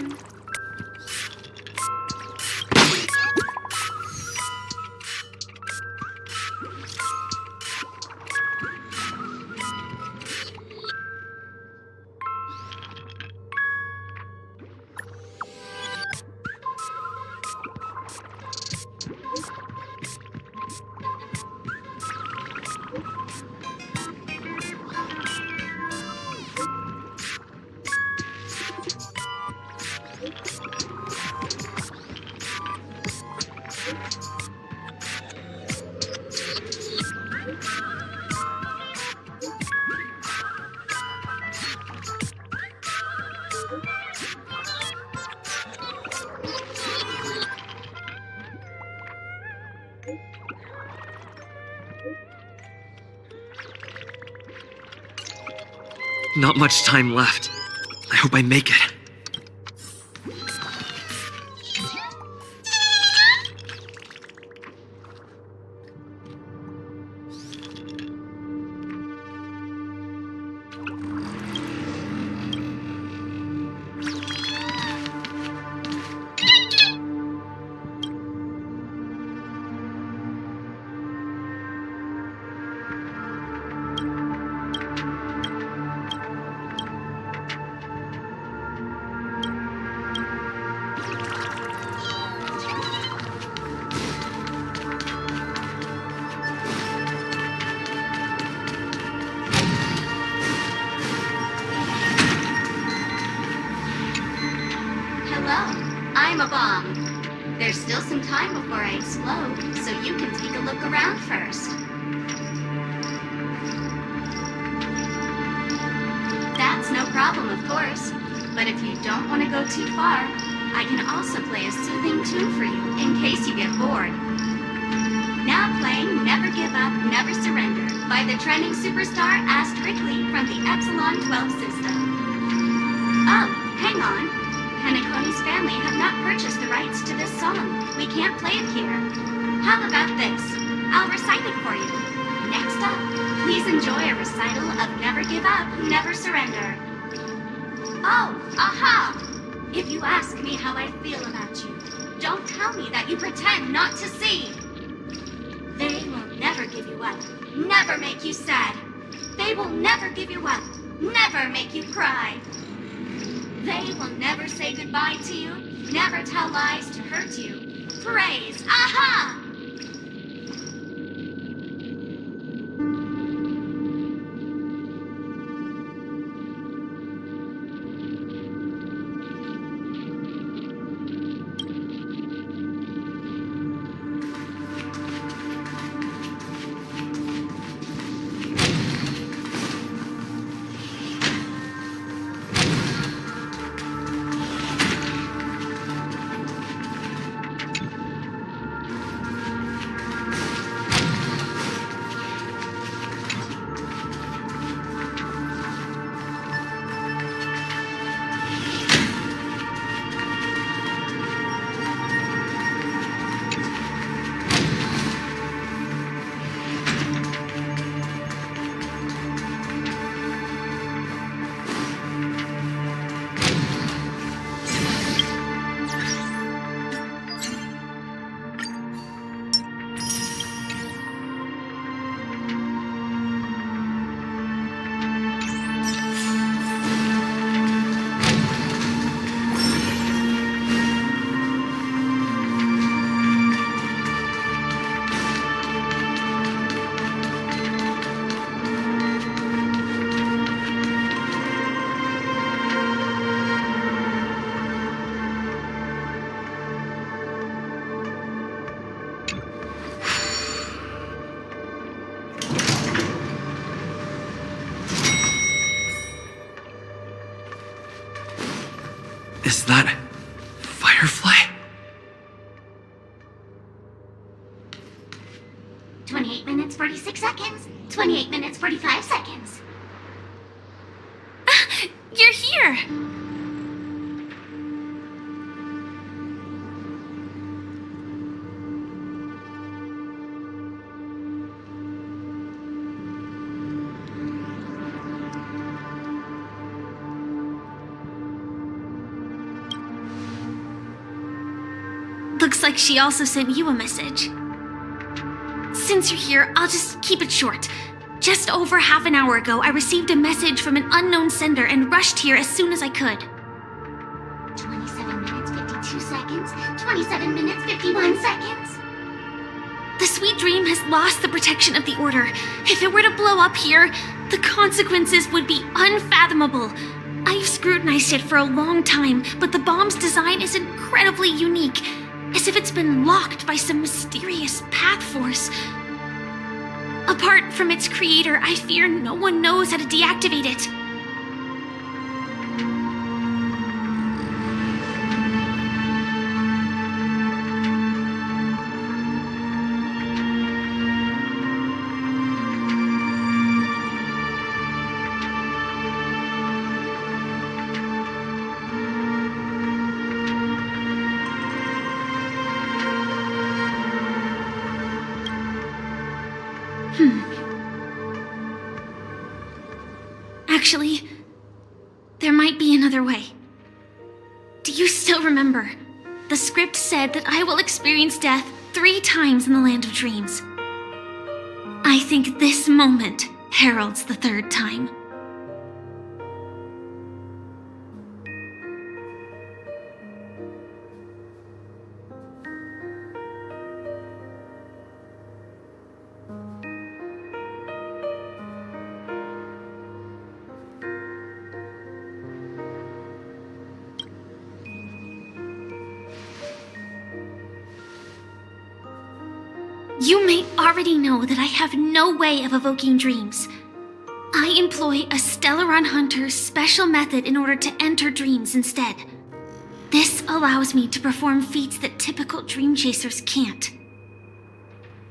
S: Not much time left. I hope I make it.
J: I'm a bomb. There's still some time before I explode, so you can take a look around first. That's no problem, of course. But if you don't want to go too far, I can also play a soothing tune for you in case you get bored. Now playing Never Give Up, Never Surrender by the trending superstar Astrictly from the Epsilon 12 system. Oh, hang on. Penacony's family have not purchased the rights to this song. We can't play it here. How about this? I'll recite it for you. Next up, please enjoy a recital of Never Give Up, Never Surrender. Oh, aha! If you ask me how I feel about you, don't tell me that you pretend not to see. They will never give you up, never make you sad. They will never give you up, never make you cry. They will never say goodbye to you, never tell lies to hurt you. Praise, aha!
S: Is that Firefly?
J: 28 minutes, 46 seconds. 28 minutes, 45 seconds.
D: You're here! Looks like she also sent you a message. Since you're here, I'll just keep it short. Just over half an hour ago, I received a message from an unknown sender and rushed here as soon as I could.
J: 27 minutes, 52 seconds. 27 minutes, 51 seconds.
D: The Sweet Dream has lost the protection of the Order. If it were to blow up here, the consequences would be unfathomable. I've scrutinized it for a long time, but the bomb's design is incredibly unique, as if it's been locked by some mysterious path force. Apart from its creator, I fear no one knows how to deactivate it. Actually, there might be another way. Do you still remember? The script said that I will experience death 3 times in the Land of Dreams. I think this moment heralds the 3rd time. You may already know that I have no way of evoking dreams. I employ a Stellaron Hunter's special method in order to enter dreams instead. This allows me to perform feats that typical dream chasers can't.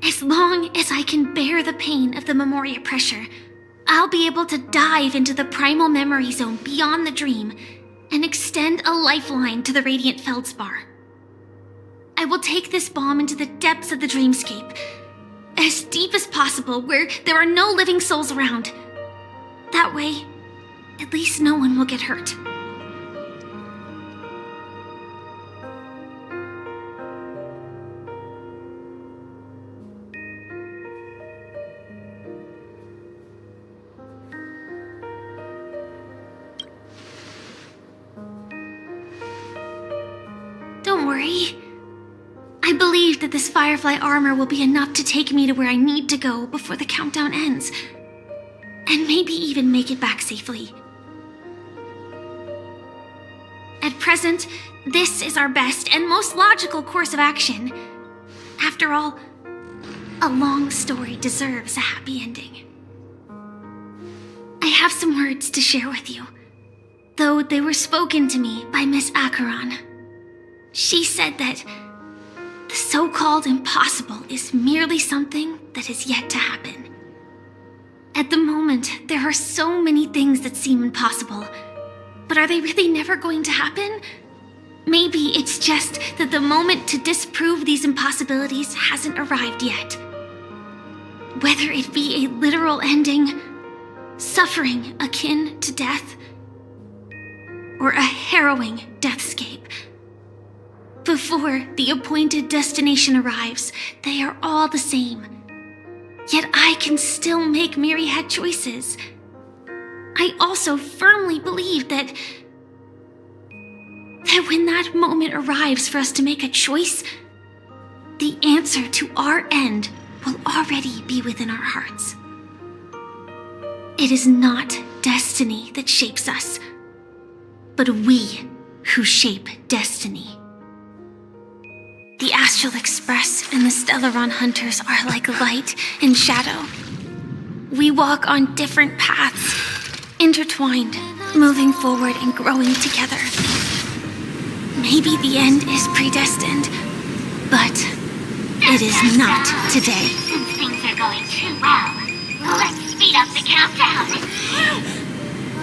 D: As long as I can bear the pain of the Memoria pressure, I'll be able to dive into the primal memory zone beyond the dream and extend a lifeline to the Radiant Feldspar. I will take this bomb into the depths of the Dreamscape, as deep as possible where there are no living souls around. That way, at least no one will get hurt. Don't worry. I believe that this Firefly armor will be enough to take me to where I need to go before the countdown ends, and maybe even make it back safely. At present, this is our best and most logical course of action. After all, a long story deserves a happy ending. I have some words to share with you, though they were spoken to me by Miss Acheron. She said that the so-called impossible is merely something that is yet to happen. At the moment, there are so many things that seem impossible, but are they really never going to happen? Maybe it's just that the moment to disprove these impossibilities hasn't arrived yet. Whether it be a literal ending, suffering akin to death, or a harrowing deathscape. Before the appointed destination arrives, they are all the same. Yet I can still make myriad choices. I also firmly believe that when that moment arrives for us to make a choice, the answer to our end will already be within our hearts. It is not destiny that shapes us, but we who shape destiny. The Astral Express and the Stellaron Hunters are like light and shadow. We walk on different paths, intertwined, moving forward and growing together.
V: Maybe the end is predestined, but it is not today.
G: Since things are going too well, let's speed up the countdown.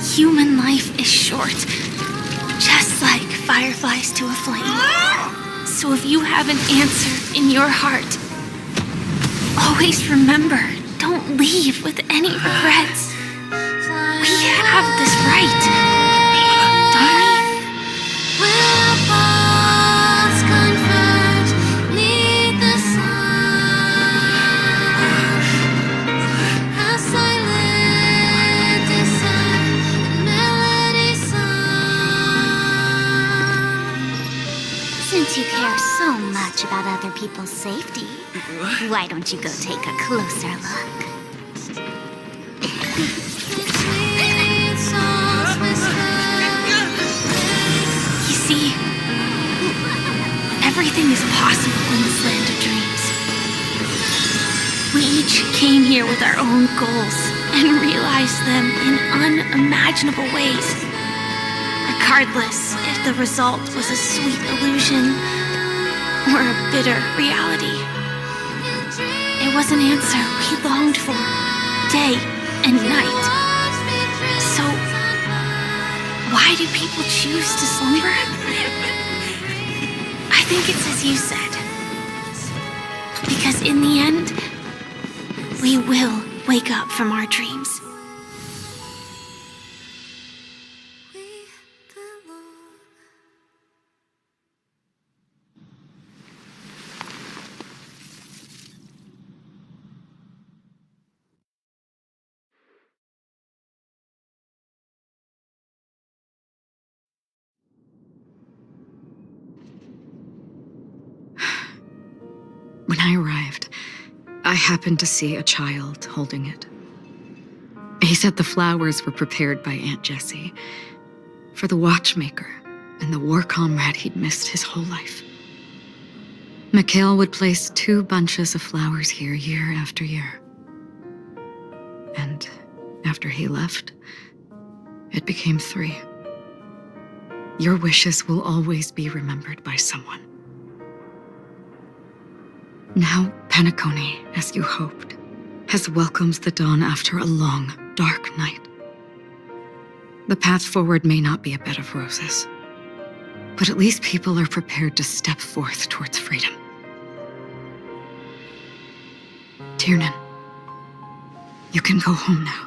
V: Human life is short, just like fireflies to a flame. So if you have an answer in your heart, always remember, don't leave with any regrets. We have this right, don't we?
G: Since you care so much about other people's safety, why don't you go take a closer look?
V: You see, everything is possible in this land of dreams. We each came here with our own goals and realized them in unimaginable ways. Regardless if the result was a sweet illusion or a bitter reality. It was an answer we longed for, day and night. So, why do people choose to slumber? I think it's as you said. Because in the end, we will wake up from our dreams.
B: When I arrived, I happened to see a child holding it. He said the flowers were prepared by Aunt Jessie for the watchmaker and the war comrade he'd missed his whole life. Mikhail would place 2 bunches of flowers here year after year. And after he left, it became 3. Your wishes will always be remembered by someone. Now, Penacony, as you hoped, has welcomed the dawn after a long, dark night. The path forward may not be a bed of roses, but at least people are prepared to step forth towards freedom. Tiernan, you can go home now.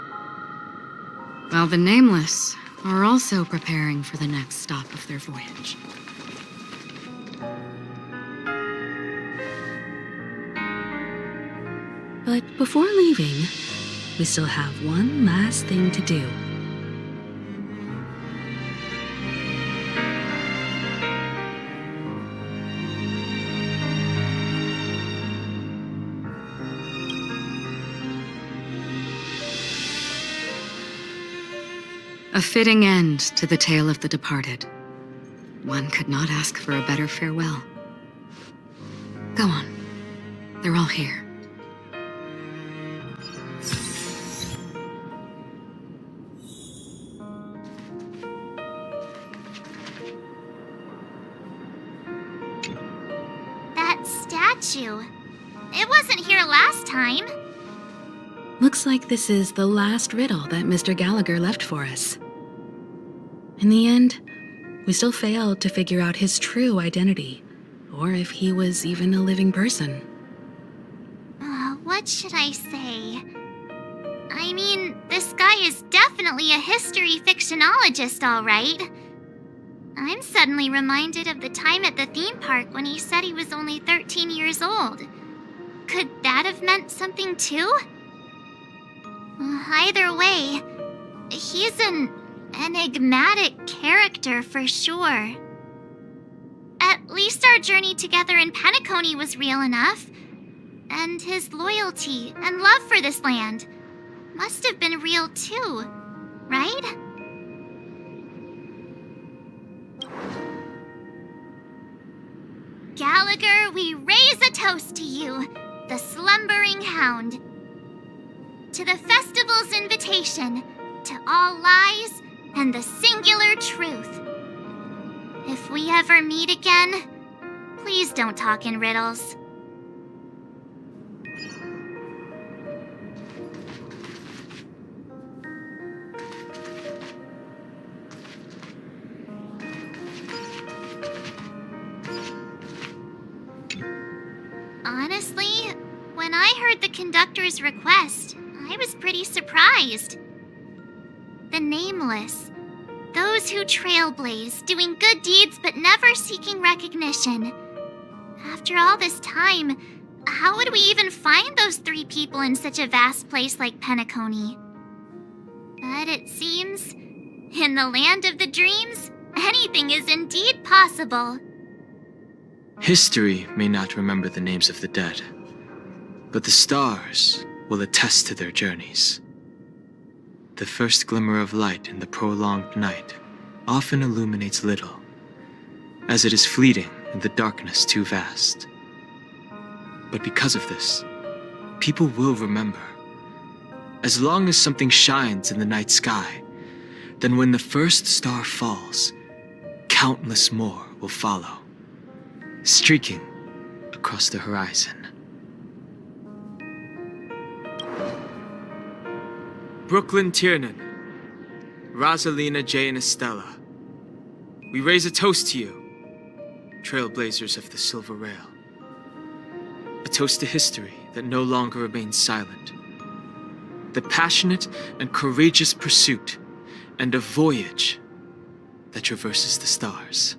B: While the Nameless are also preparing for the next stop of their voyage.
M: But before leaving, we still have one last thing to do.
B: A fitting end to the tale of the departed. One could not ask for a better farewell. Go on. They're all here.
G: That statue. It wasn't here last time.
M: Looks like this is the last riddle that Mr. Gallagher left for us. In the end, we still failed to figure out his true identity, or if he was even a living person.
G: What should I say? I mean, this guy is definitely a history fictionologist, all right. I'm suddenly reminded of the time at the theme park when he said he was only 13 years old. Could that have meant something too? Either way, he's an enigmatic character for sure. At least our journey together in Penacony was real enough. And his loyalty and love for this land must have been real too, right? Gallagher, we raise a toast to you, the slumbering hound. To the festival's invitation, to all lies and the singular truth. If we ever meet again, please don't talk in riddles. Honestly, when I heard the conductor's request, I was pretty surprised. The Nameless. Those who trailblaze, doing good deeds but never seeking recognition. After all this time, how would we even find those 3 people in such a vast place like Penacony? But it seems, in the land of the dreams, anything is indeed possible.
N: History may not remember the names of the dead, but the stars will attest to their journeys. The first glimmer of light in the prolonged night often illuminates little, as it is fleeting in the darkness too vast. But because of this, people will remember. As long as something shines in the night sky, then when the first star falls, countless more will follow, streaking across the horizon. Brooklyn Tiernan, Rosalina J. and Estella, we raise a toast to you, trailblazers of the Silver Rail. A toast to history that no longer remains silent. The passionate and courageous pursuit and a voyage that traverses the stars.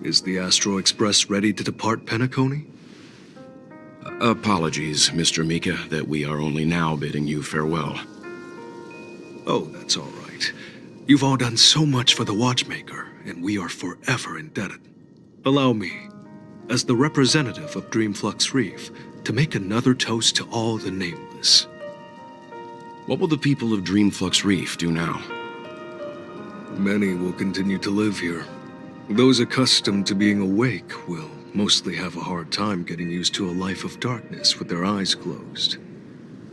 O: Is the Astro Express ready to depart Penacony?
P: Apologies, Mr. Mika, that we are only now bidding you farewell.
O: Oh, that's all right. You've all done so much for the Watchmaker, and we are forever indebted. Allow me, as the representative of Dreamflux Reef, to make another toast to all the Nameless.
P: What will the people of Dreamflux Reef do now?
O: Many will continue to live here. Those accustomed to being awake will mostly have a hard time getting used to a life of darkness with their eyes closed.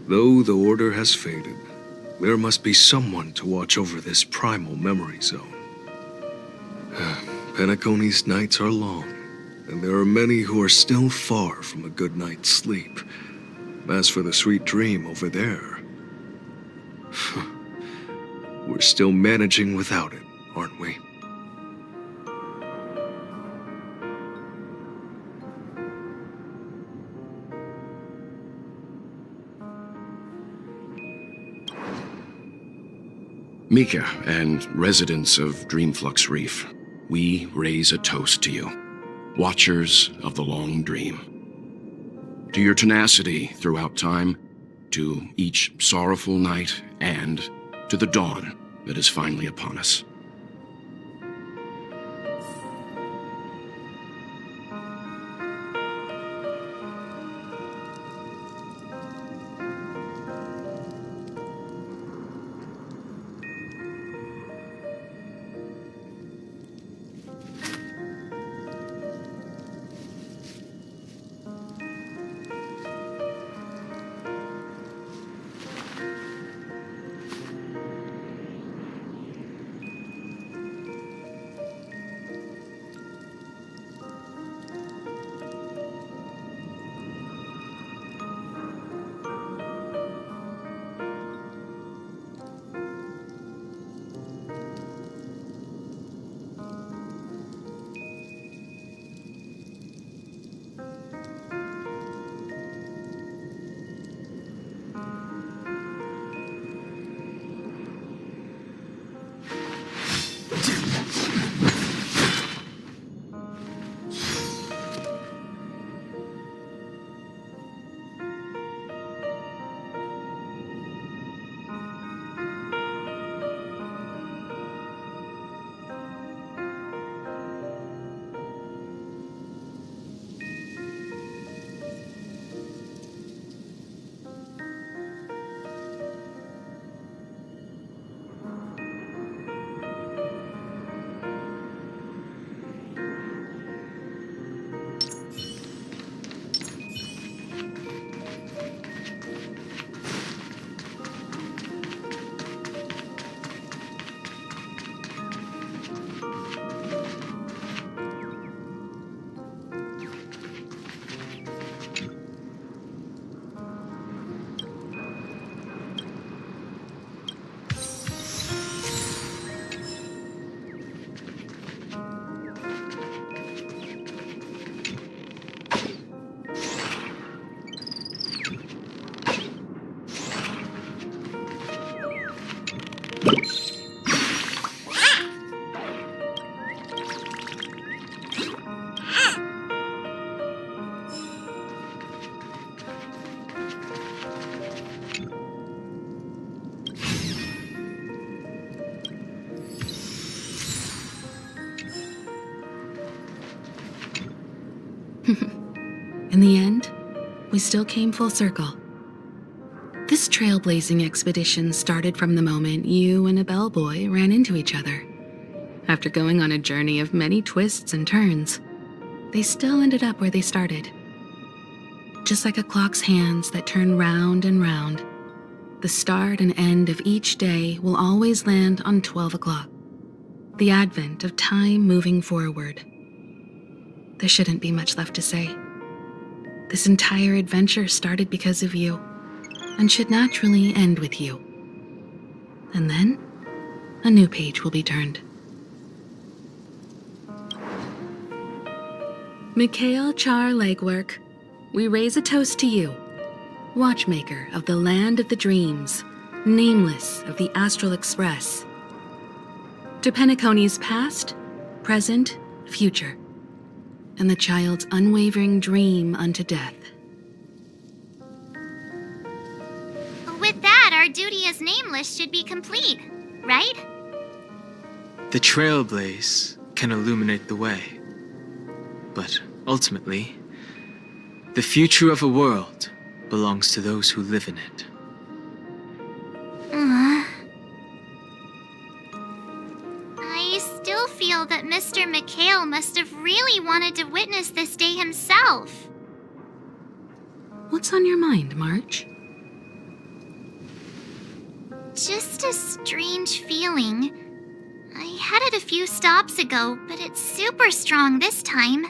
O: Though the order has faded, there must be someone to watch over this primal memory zone. Penacony's nights are long, and there are many who are still far from a good night's sleep. As for the sweet dream over there, we're still managing without it, aren't we?
P: Mika and residents of Dreamflux Reef, we raise a toast to you, watchers of the long dream. To your tenacity throughout time, to each sorrowful night, and to the dawn that is finally upon us.
M: In the end, we still came full circle. This trailblazing expedition started from the moment you and a bellboy ran into each other. After going on a journey of many twists and turns, they still ended up where they started. Just like a clock's hands that turn round and round, the start and end of each day will always land on 12 o'clock, the advent of time moving forward. There shouldn't be much left to say. This entire adventure started because of you, and should naturally end with you. And then, a new page will be turned. Mikhail Char Legwork, we raise a toast to you, watchmaker of the land of the dreams, nameless of the Astral Express. To Penacony's past, present, future, and the child's unwavering dream unto death.
G: With that, our duty as nameless should be complete, right?
N: The trailblaze can illuminate the way. But ultimately, the future of a world belongs to those who live in it.
G: I still feel that Mr. Mikhail must have really wanted to witness this day himself.
M: What's on your mind, March?
G: Just a strange feeling. I had it a few stops ago, but it's super strong this time.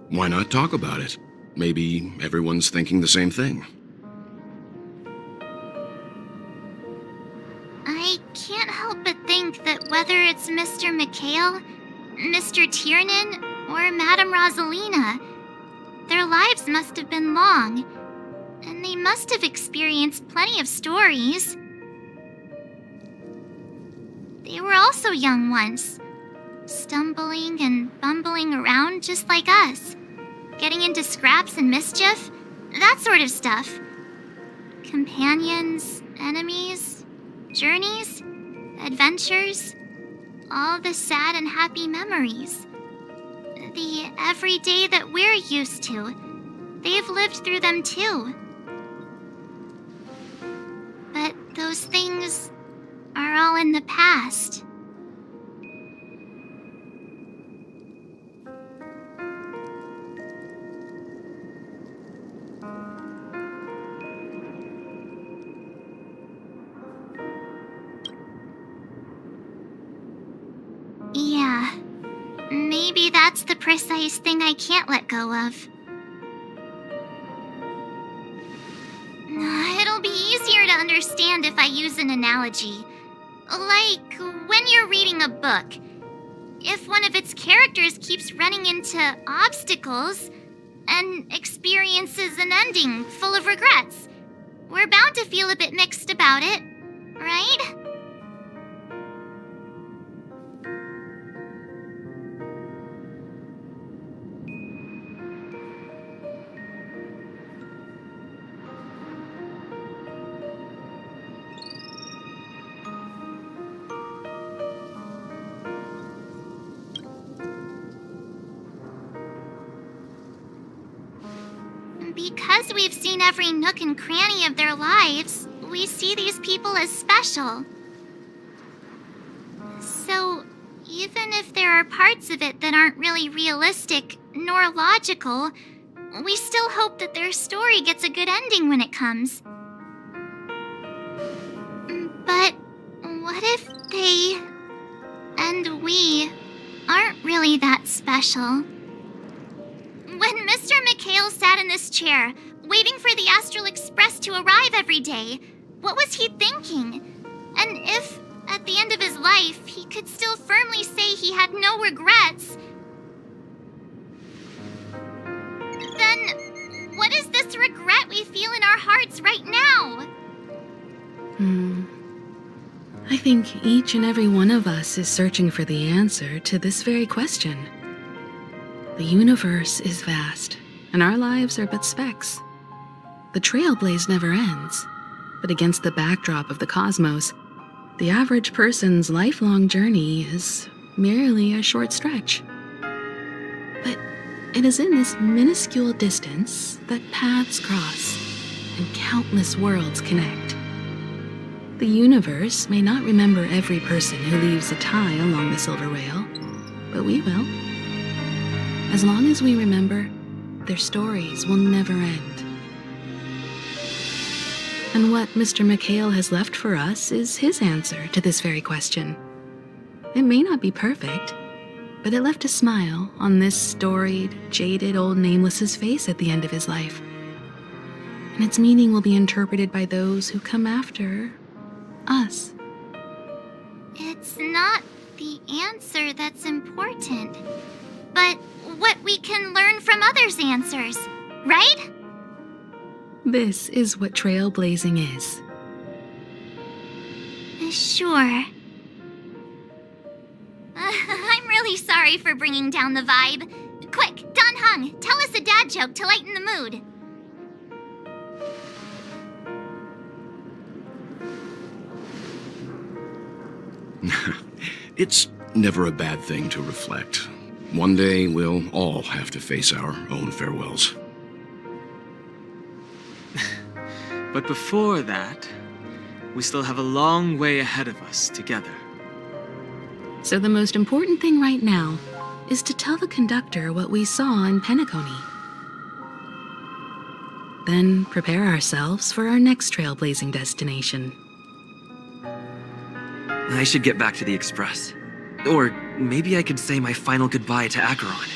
P: Why not talk about it? Maybe everyone's thinking the same thing.
G: I can't help but think that whether it's Mr. Mikhail, Mr. Tiernan, or Madame Rosalina, their lives must have been long, and they must have experienced plenty of stories. They were also young once, stumbling and bumbling around just like us, getting into scraps and mischief, that sort of stuff. Companions, enemies, journeys, adventures, all the sad and happy memories. The everyday that we're used to, they've lived through them too. But those things are all in the past. Yeah, maybe that's the precise thing I can't let go of. It'll be easier to understand if I use an analogy. Like when you're reading a book. If one of its characters keeps running into obstacles and experiences an ending full of regrets, we're bound to feel a bit mixed about it, right? Because we've seen every nook and cranny of their lives, we see these people as special. So, even if there are parts of it that aren't really realistic nor logical, we still hope that their story gets a good ending when it comes. But what if they and we aren't really that special? When Mr. Mikhail sat in this chair, waiting for the Astral Express to arrive every day, what was he thinking? And if, at the end of his life, he could still firmly say he had no regrets, then what is this regret we feel in our hearts right now?
M: think each and every one of us is searching for the answer to this very question. The universe is vast, and our lives are but specks. The trailblaze never ends, but against the backdrop of the cosmos, the average person's lifelong journey is merely a short stretch. But it is in this minuscule distance that paths cross and countless worlds connect. The universe may not remember every person who leaves a tie along the silver rail, but we will. As long as we remember, their stories will never end. And what Mr. McHale has left for us is his answer to this very question. It may not be perfect, but it left a smile on this storied, jaded old Nameless's face at the end of his life. And its meaning will be interpreted by those who come after us.
G: It's not the answer that's important, but what we can learn from others' answers, right?
M: This is what trailblazing is.
G: Sure. I'm really sorry for bringing down the vibe. Quick, Don Hung, tell us a dad joke to lighten the mood.
P: It's never a bad thing to reflect. One day, we'll all have to face our own farewells.
N: But before that, we still have a long way ahead of us together.
M: So the most important thing right now is to tell the conductor what we saw in Penacony. Then prepare ourselves for our next trailblazing destination.
S: I should get back to the Express. Or maybe I could say my final goodbye to Acheron.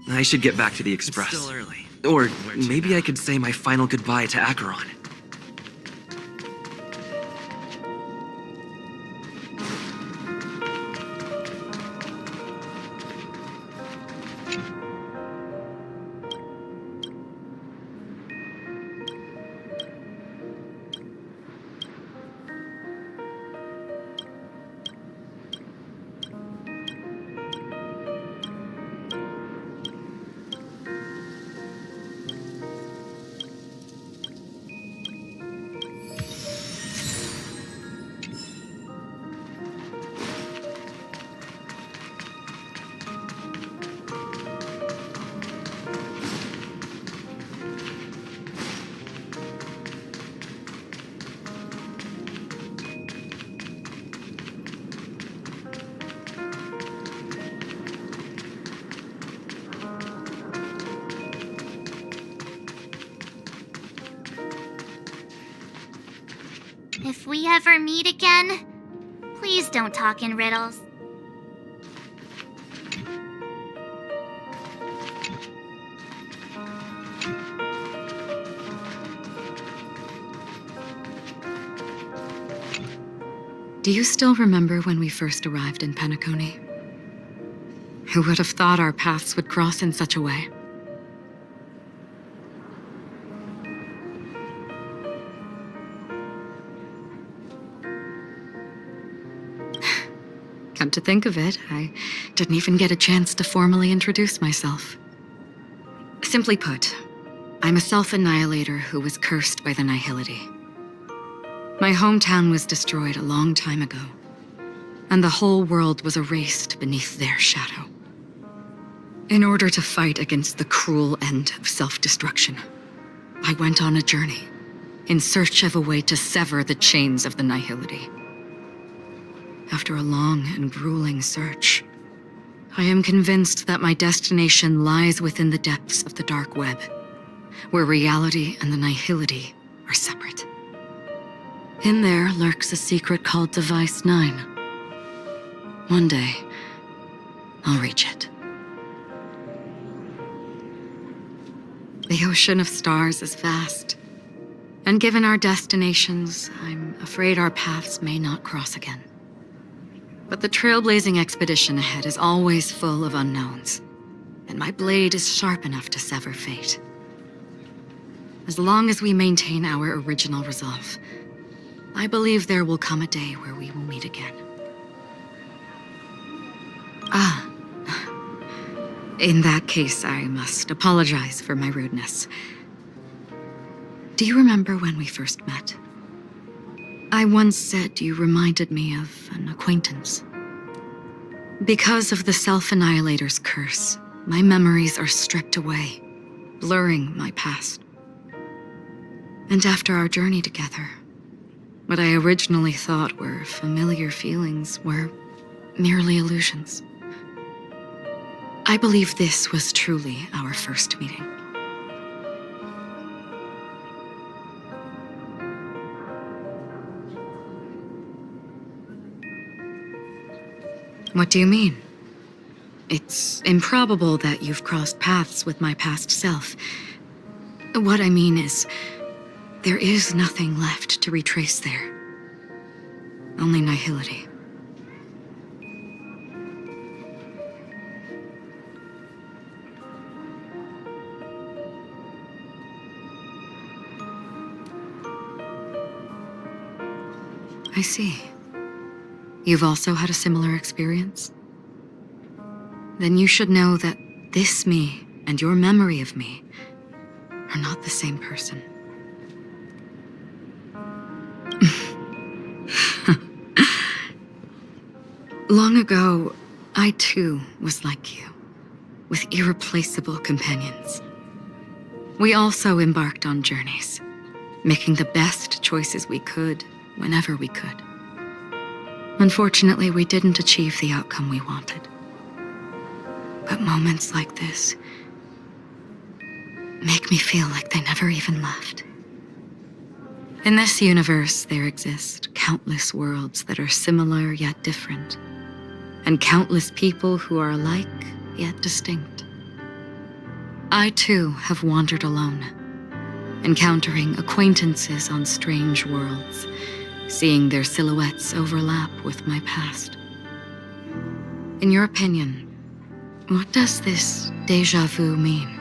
S: I should get back to the Express. It's still early. Or maybe I could say my final goodbye to Acheron.
G: If we ever meet again, please don't talk in riddles.
B: Do you still remember when we first arrived in Penacony? Who would have thought our paths would cross in such a way? Come to think of it, I didn't even get a chance to formally introduce myself. Simply put, I'm a self-annihilator who was cursed by the Nihility. My hometown was destroyed a long time ago. and the whole world was erased beneath their shadow. In order to fight against the cruel end of self-destruction, I went on a journey in search of a way to sever the chains of the nihility. After a long and grueling search, I am convinced that my destination lies within the depths of the dark web, where reality and the nihility are separate. In there lurks a secret called Device 9. One day, I'll reach it. The ocean of stars is vast, and given our destinations, I'm afraid our paths may not cross again. But the trailblazing expedition ahead is always full of unknowns, and my blade is sharp enough to sever fate. As long as we maintain our original resolve, I believe there will come a day where we will meet again. In that case, I must apologize for my rudeness. Do you remember when we first met? I once said you reminded me of an acquaintance. Because of the Self-Annihilator's curse, my memories are stripped away, blurring my past. And after our journey together, what I originally thought were familiar feelings were merely illusions. I believe this was truly our first meeting. What do you mean? It's improbable that you've crossed paths with my past self. What I mean is, there is nothing left to retrace there. Only nihility. I see. You've also had a similar experience? Then you should know that this me and your memory of me are not the same person. Long ago, I too was like you, with irreplaceable companions. We also embarked on journeys, making the best choices we could, whenever we could. Unfortunately, we didn't achieve the outcome we wanted. But moments like this make me feel like they never even left. In this universe, there exist countless worlds that are similar yet different, and countless people who are alike yet distinct. I too have wandered alone, encountering acquaintances on strange worlds, seeing their silhouettes overlap with my past. In your opinion, what does this déjà vu mean?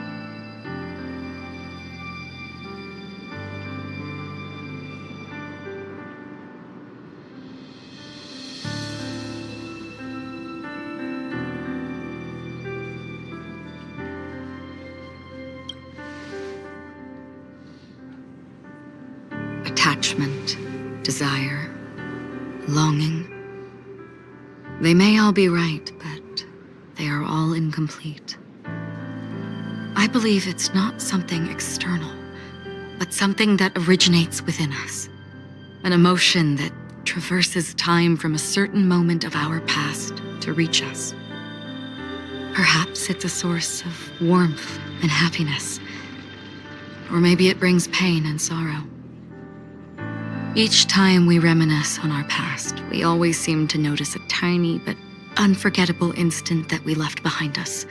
B: Attachment, desire, longing. They may all be right, but they are all incomplete. I believe it's not something external, but something that originates within us. An emotion that traverses time from a certain moment of our past to reach us. Perhaps it's a source of warmth and happiness, or maybe it brings pain and sorrow. Each time we reminisce on our past, we always seem to notice a tiny but unforgettable instant that we left behind us,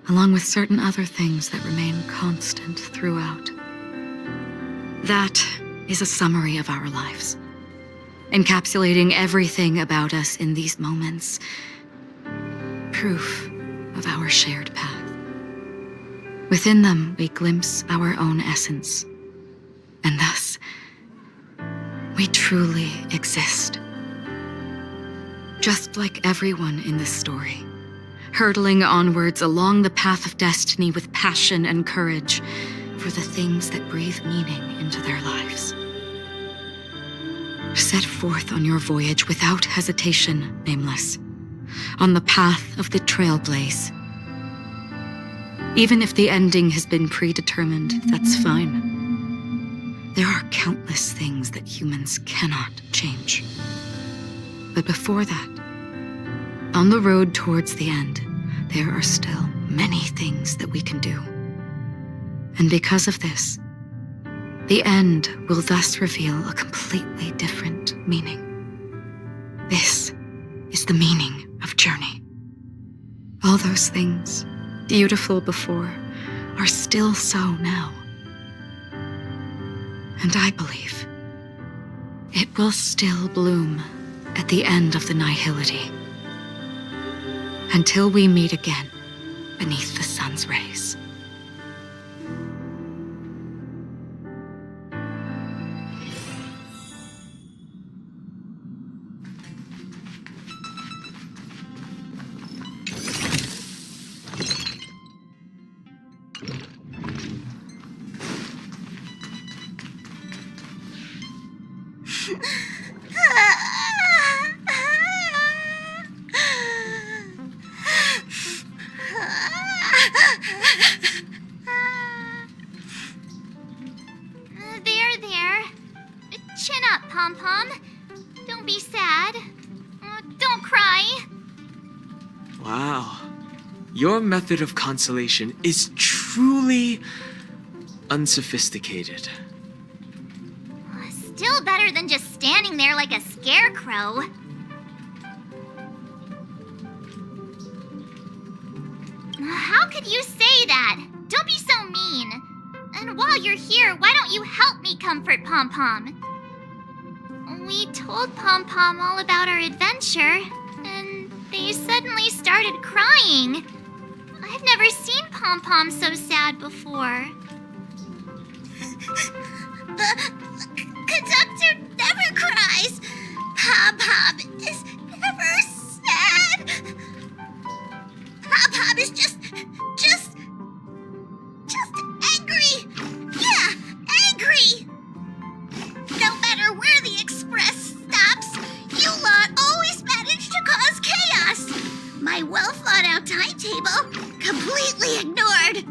B: along with certain other things that remain constant throughout. That is a summary of our lives, encapsulating everything about us in these moments, proof of our shared path. Within them, we glimpse our own essence, and thus, we truly exist. Just like everyone in this story, hurtling onwards along the path of destiny with passion and courage for the things that breathe meaning into their lives. Set forth on your voyage without hesitation, Nameless, on the path of the Trailblaze. Even if the ending has been predetermined, that's fine. There are countless things that humans cannot change. But before that, on the road towards the end, there are still many things that we can do. And because of this, the end will thus reveal a completely different meaning. This is the meaning of journey. All those things, beautiful before, are still so now. And I believe it will still bloom at the end of the nihility, until we meet again beneath the sun's rays.
G: There. Chin up, Pom-Pom. Don't be sad. Don't cry.
N: Wow. Your method of consolation is truly unsophisticated.
G: Still better than just standing there like a scarecrow. How could you say that? Don't be so mean. And while you're here, why don't you help me comfort Pom-Pom? We told Pom-Pom all about our adventure, and they suddenly started crying. I've never seen Pom-Pom so sad before.
J: The conductor never cries. Pom-Pom is never sad. Pom-Pom is just angry. Yeah, angry. No matter where the express stops, you lot always manage to cause chaos. My well-thought-out timetable completely ignored.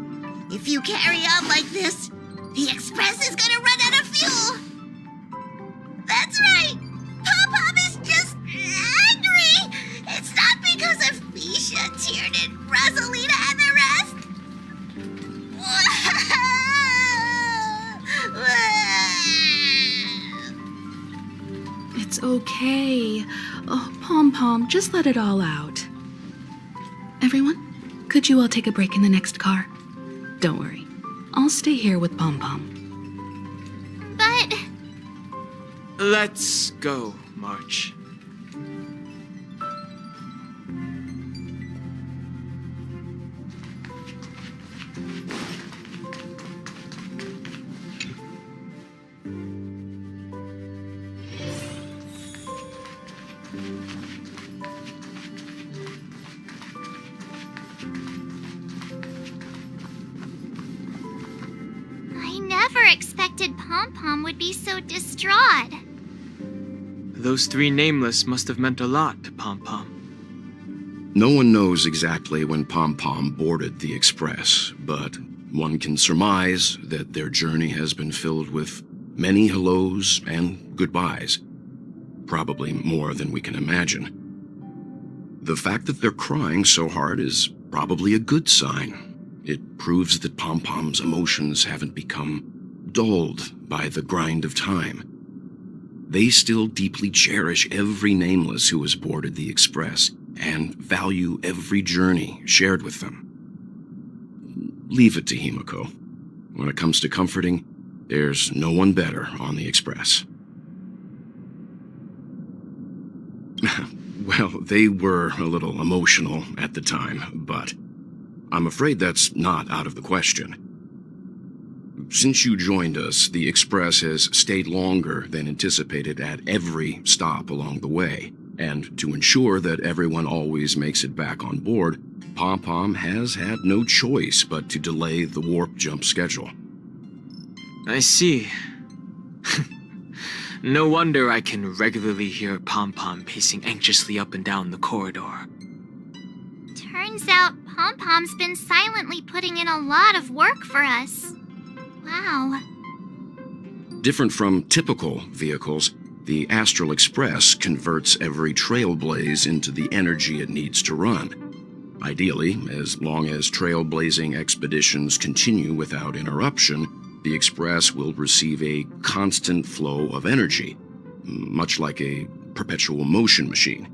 J: If you carry on like this, the express is gonna run out of fuel. That's right. Pom-Pom is just angry. It's not because of Misha, Tiernan, Rosalina, and the rest.
M: It's okay. Oh, Pom-Pom, just let it all out. Everyone, could you all take a break in the next car? Don't worry. I'll stay here with Pom-Pom.
G: But...
N: Let's go, March.
G: expected Pom-Pom would be so distraught.
N: Those three nameless must have meant a lot to Pom-Pom.
P: No one knows exactly when Pom-Pom boarded the Express, but one can surmise that their journey has been filled with many hellos and goodbyes. Probably more than we can imagine. The fact that they're crying so hard is probably a good sign. It proves that Pom-Pom's emotions haven't become dulled by the grind of time. They still deeply cherish every nameless who has boarded the Express and value every journey shared with them. Leave it to Himiko. When it comes to comforting, there's no one better on the Express. Well, they were a little emotional at the time, but I'm afraid that's not out of the question. Since you joined us, the Express has stayed longer than anticipated at every stop along the way, and to ensure that everyone always makes it back on board, Pom-Pom has had no choice but to delay the warp jump schedule.
N: I see. No wonder I can regularly hear Pom-Pom pacing anxiously up and down the corridor.
G: Turns out Pom-Pom's been silently putting in a lot of work for us. Wow.
P: Different from typical vehicles, the Astral Express converts every trailblaze into the energy it needs to run. Ideally, as long as trailblazing expeditions continue without interruption, the Express will receive a constant flow of energy, much like a perpetual motion machine.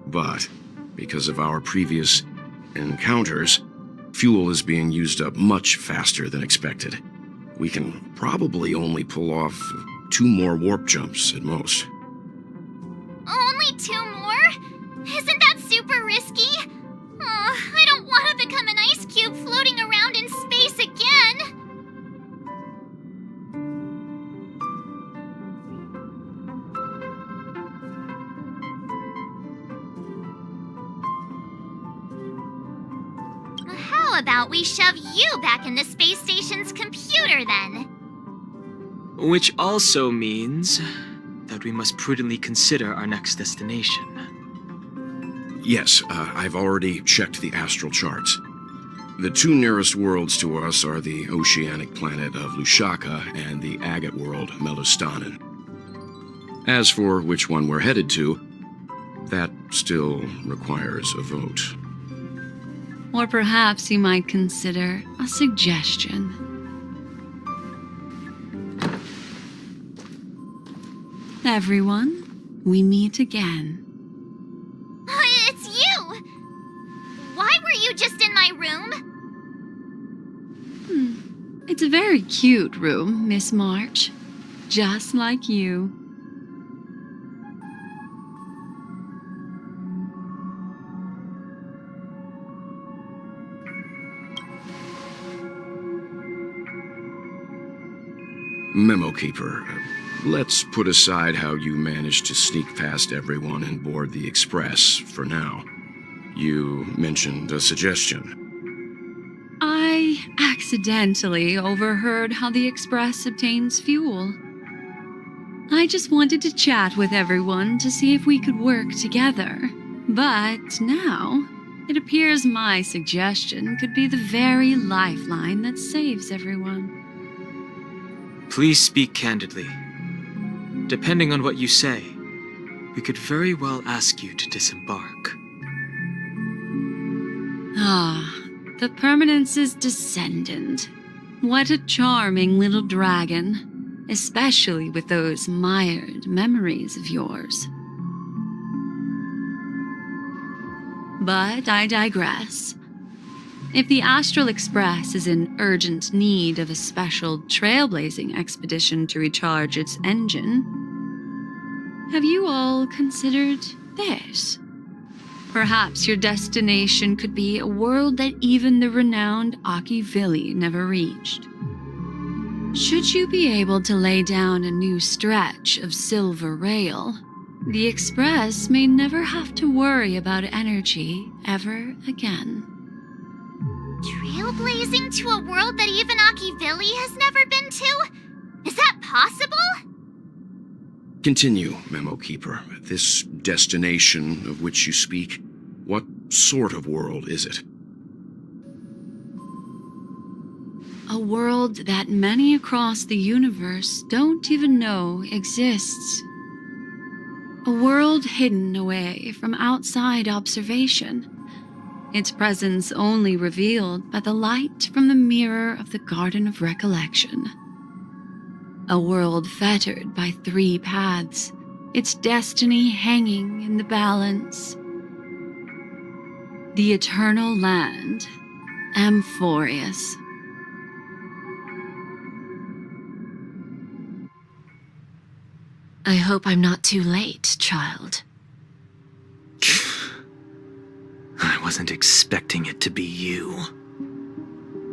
P: But because of our previous encounters, fuel is being used up much faster than expected. We can probably only pull off 2 more warp jumps at most.
G: Only 2 more? Isn't that super risky? I don't want to become an ice cube floating around in space again. How about we shove you back in the space station's computer then?
N: Which also means that we must prudently consider our next destination.
P: Yes, I've already checked the astral charts. The 2 nearest worlds to us are the oceanic planet of Lushaka and the agate world, Melostanin. As for which one we're headed to, that still requires a vote.
B: Or perhaps you might consider a suggestion. Everyone, we meet again.
G: It's you! Why were you just in my room?
B: It's a very cute room, Miss March. Just like you.
P: Memo Keeper, let's put aside how you managed to sneak past everyone and board the Express for now. You mentioned a suggestion.
B: I accidentally overheard how the Express obtains fuel. I just wanted to chat with everyone to see if we could work together. But now, it appears my suggestion could be the very lifeline that saves everyone.
N: Please speak candidly. Depending on what you say, we could very well ask you to disembark.
B: The Permanence's descendant. What a charming little dragon, especially with those mired memories of yours. But I digress. If the Astral Express is in urgent need of a special trailblazing expedition to recharge its engine, have you all considered this? Perhaps your destination could be a world that even the renowned Akivili never reached. Should you be able to lay down a new stretch of silver rail, the Express may never have to worry about energy ever again.
G: Trailblazing to a world that even Akivili has never been to? Is that possible?
P: Continue, Memo Keeper. This destination of which you speak, what sort of world is it?
B: A world that many across the universe don't even know exists. A world hidden away from outside observation. Its presence only revealed by the light from the mirror of the Garden of Recollection. A world fettered by 3 paths, its destiny hanging in the balance. The eternal land, Amphorius.
V: I hope I'm not too late, child.
N: I wasn't expecting it to be you.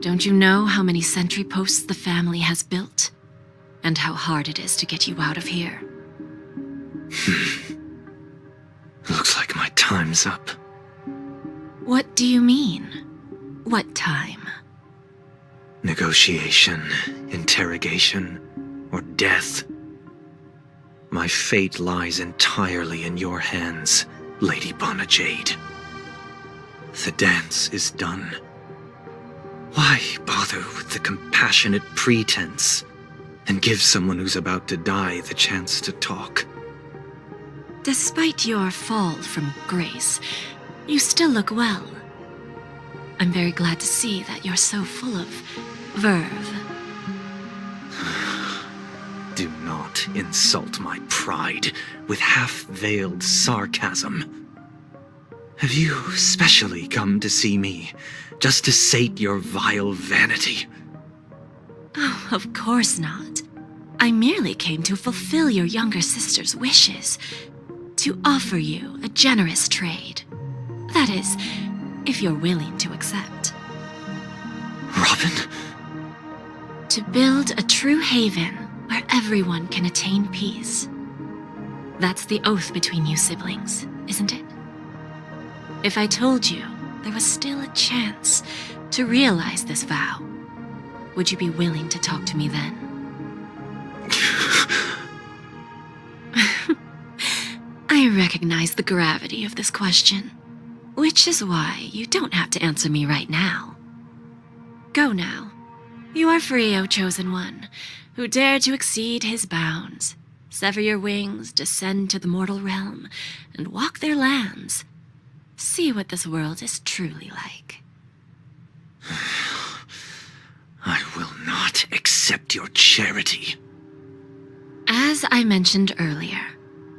V: Don't you know how many sentry posts the family has built? And how hard it is to get you out of here?
N: Looks like my time's up.
V: What do you mean? What time?
N: Negotiation, interrogation, or death. My fate lies entirely in your hands, Lady Bonajade. The dance is done. Why bother with the compassionate pretense and give someone who's about to die the chance to talk?
V: Despite your fall from grace, you still look well. I'm very glad to see that you're so full of verve.
N: Do not insult my pride with half-veiled sarcasm. Have you specially come to see me just to sate your vile vanity?
V: Oh, of course not. I merely came to fulfill your younger sister's wishes, to offer you a generous trade. That is, if you're willing to accept.
N: Robin?
V: To build a true haven where everyone can attain peace. That's the oath between you siblings, isn't it? If I told you there was still a chance to realize this vow, would you be willing to talk to me then? I recognize the gravity of this question, which is why you don't have to answer me right now. Go now. You are free, O Chosen One, who dare to exceed his bounds, sever your wings, descend to the mortal realm, and walk their lands. See what this world is truly like.
N: I will not accept your charity.
V: As I mentioned earlier,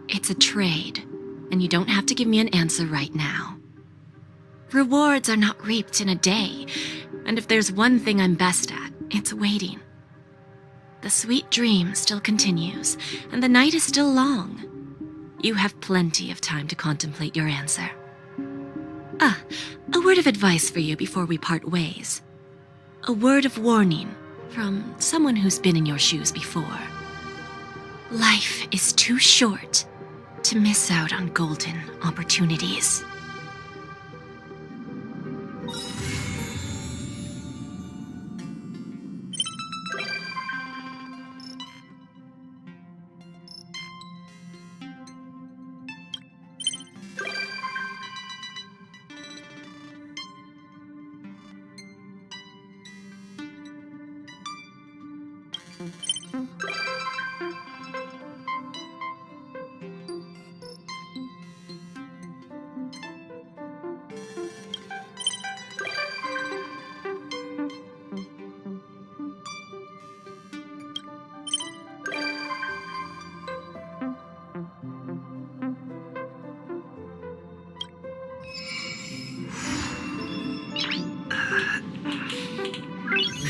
V: it's a trade, and you don't have to give me an answer right now. Rewards are not reaped in a day, and if there's one thing I'm best at, it's waiting. The sweet dream still continues, and the night is still long. You have plenty of time to contemplate your answer. A word of advice for you before we part ways. A word of warning from someone who's been in your shoes before. Life is too short to miss out on golden opportunities.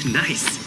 S: Nice.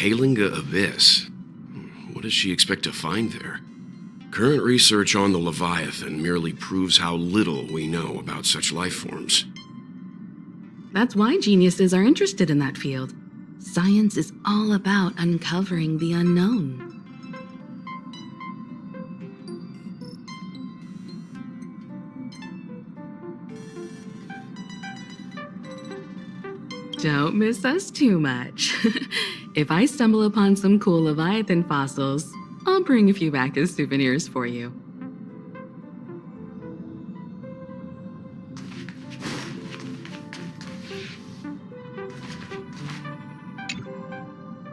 P: Kalinga Abyss. What does she expect to find there? Current research on the Leviathan merely proves how little we know about such life forms.
M: That's why geniuses are interested in that field. Science is all about uncovering the unknown. Don't miss us too much. If I stumble upon some cool Leviathan fossils, I'll bring a few back as souvenirs for you.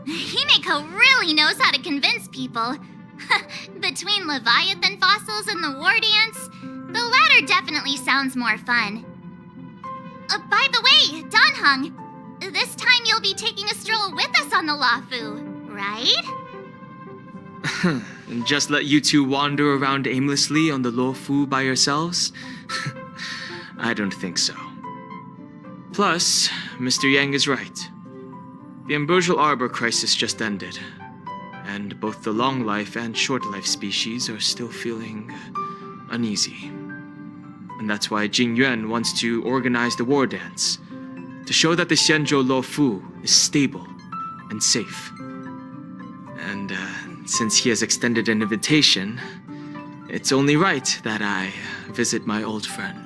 G: Himeko really knows how to convince people. Between Leviathan fossils and the war dance, the latter definitely sounds more fun. By the way, Danhung, this time you'll be taking a stroll with us on the Lafu, right?
N: And just let you two wander around aimlessly on the Luofu by yourselves? I don't think so. Plus, Mr. Yang is right. The ambrosial arbor crisis just ended, and both the long life and short life species are still feeling uneasy. And that's why Jing Yuan wants to organize the war dance, to show that the Xianzhou Luofu is stable and safe. And since he has extended an invitation, it's only right that I visit my old friend.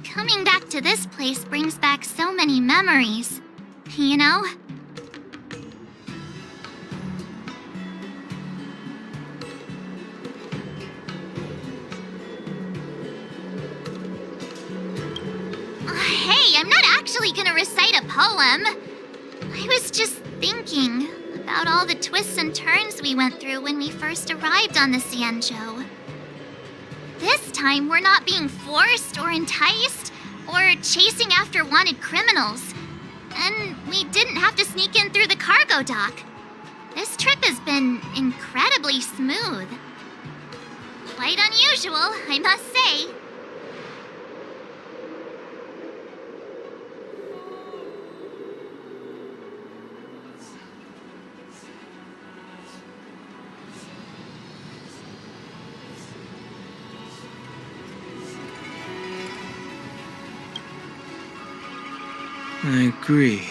G: Coming back to this place brings back so many memories, you know? Hey, I'm not actually gonna recite a poem. I was just thinking about all the twists and turns we went through when we first arrived on the Xianzhou. This time, we're not being forced or enticed or chasing after wanted criminals. And we didn't have to sneak in through the cargo dock. This trip has been incredibly smooth. Quite unusual, I must say.
N: I agree.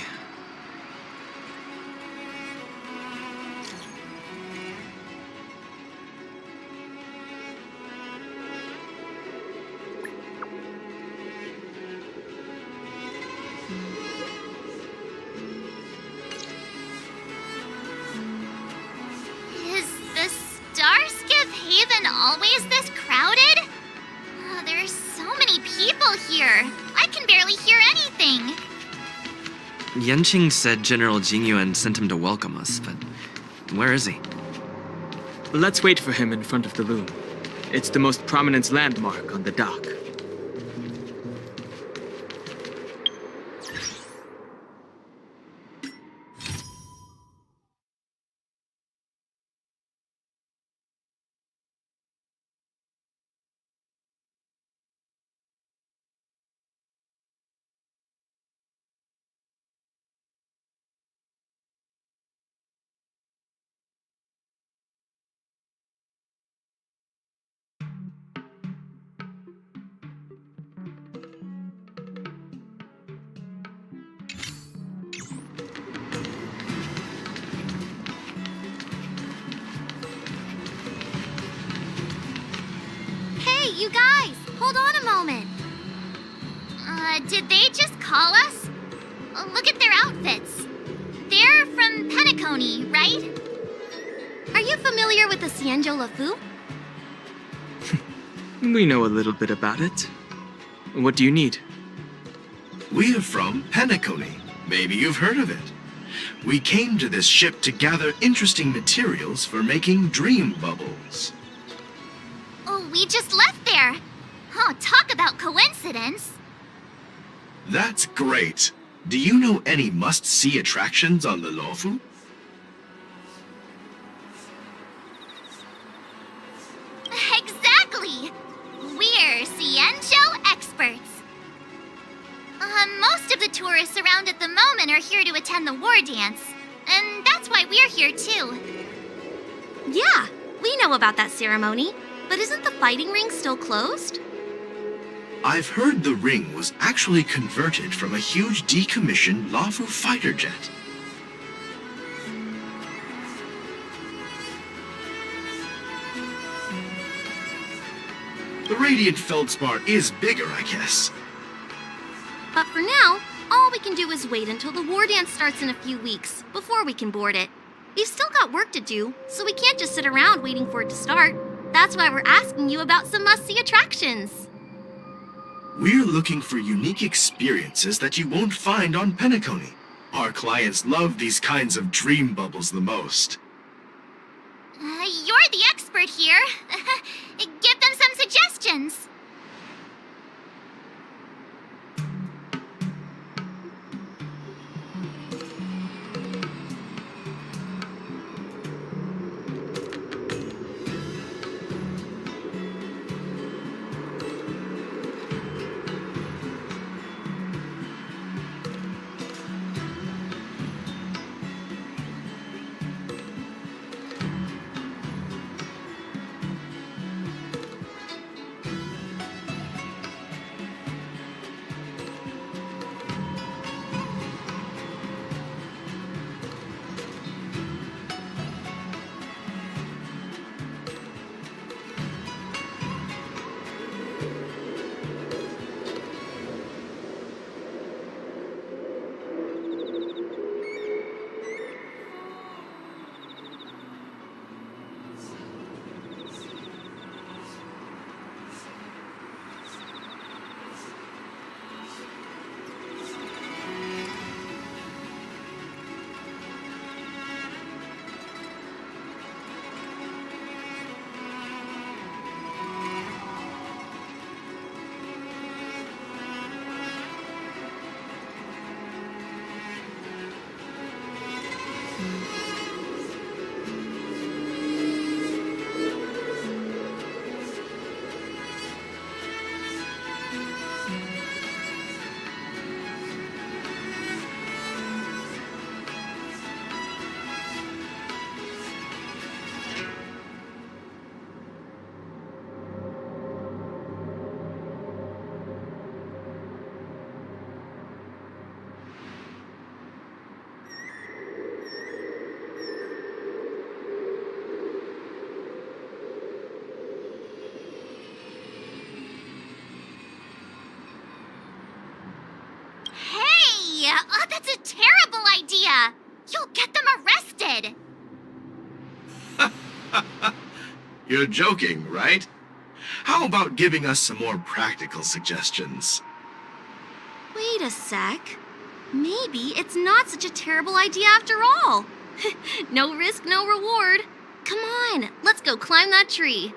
G: Is the Starskiff Haven always this crowded? Oh, there's so many people here. I can barely hear anything.
S: Yanqing said General Jingyuan sent him to welcome us, but where is he?
N: Let's wait for him in front of the loom. It's the most prominent landmark on the dock.
G: Hey, you guys! Hold on a moment. Did they just call us? Look at their outfits. They're from Penacony, right? Are you familiar with the Xianzhou Luofu?
N: We know a little bit about it. What do you need?
I: We're from Penacony. Maybe you've heard of it. We came to this ship to gather interesting materials for making dream bubbles.
G: Oh, we just left there. Oh, talk about coincidence.
I: That's great. Do you know any must-see attractions on the Luofu?
G: everyone are here to attend the war dance. And that's why we're here too.
V: Yeah, we know about that ceremony. But isn't the fighting ring still closed?
I: I've heard the ring was actually converted from a huge decommissioned Lafu fighter jet. The Radiant Feldspar is bigger, I guess.
V: But for now, all we can do is wait until the war dance starts in a few weeks before we can board it. We've still got work to do, so we can't just sit around waiting for it to start. That's why we're asking you about some must-see attractions.
I: We're looking for unique experiences that you won't find on Penacony. Our clients love these kinds of dream bubbles the most.
G: You're the expert here. Give them some suggestions. Oh, that's a terrible idea! You'll get them arrested!
I: You're joking, right? How about giving us some more practical suggestions?
V: Wait a sec. Maybe it's not such a terrible idea after all. No risk, no reward. Come on, let's go climb that tree.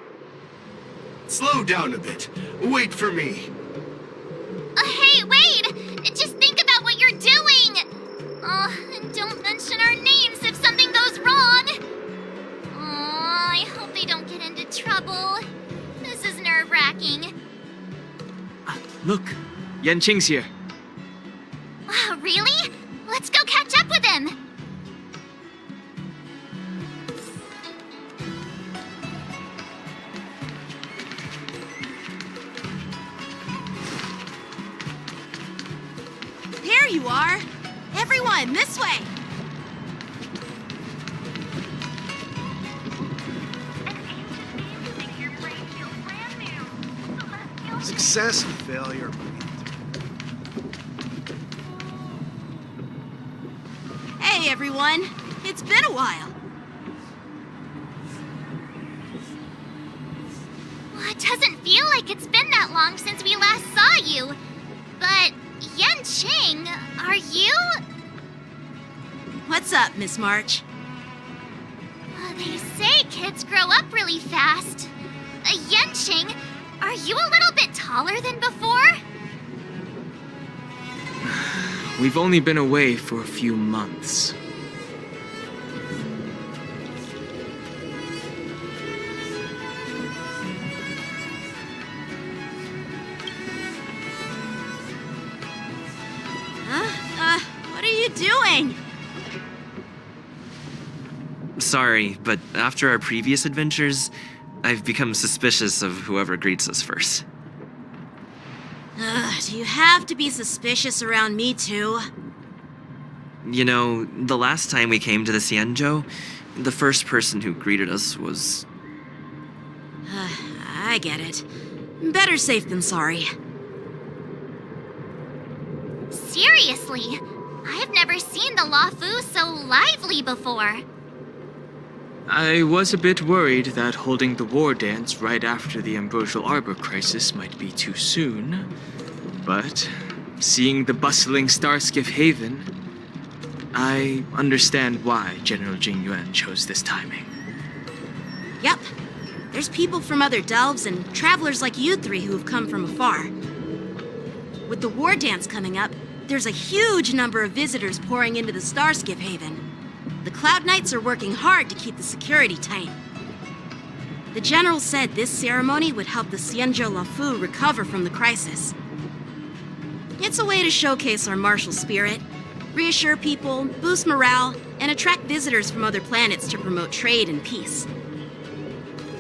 I: Slow down a bit. Wait for me.
G: Hey, wait! Just think about what you're doing! And don't mention our names if something goes wrong! I hope they don't get into trouble. This is nerve-wracking.
N: Look, Yanqing's here.
G: Really? Let's go catch up with him!
H: There you are! Everyone, this way!
L: Success and failure.
H: Hey, everyone! It's been a while.
G: Well, it doesn't feel like it's been that long since we last saw you. But, Yanqing, are you?
H: What's up, Miss March?
G: They say kids grow up really fast. Yanqing, are you a little bit taller than before?
N: We've only been away for a few months.
H: What are you you doing?
S: Sorry, but after our previous adventures, I've become suspicious of whoever greets us first.
H: Do you have to be suspicious around me too?
S: You know, the last time we came to the Xianzhou, the first person who greeted us was...
H: I get it. Better safe than sorry.
G: Seriously, I've never seen the Luofu so lively before.
N: I was a bit worried that holding the war dance right after the Ambrosial Arbor crisis might be too soon. But seeing the bustling Starskiff Haven, I understand why General Jing Yuan chose this timing.
H: Yep. There's people from other delves and travelers like you three who have come from afar. With the war dance coming up, there's a huge number of visitors pouring into the Starskiff Haven. The Cloud Knights are working hard to keep the security tight. The General said this ceremony would help the Xianzhou Luofu recover from the crisis. It's a way to showcase our martial spirit, reassure people, boost morale, and attract visitors from other planets to promote trade and peace.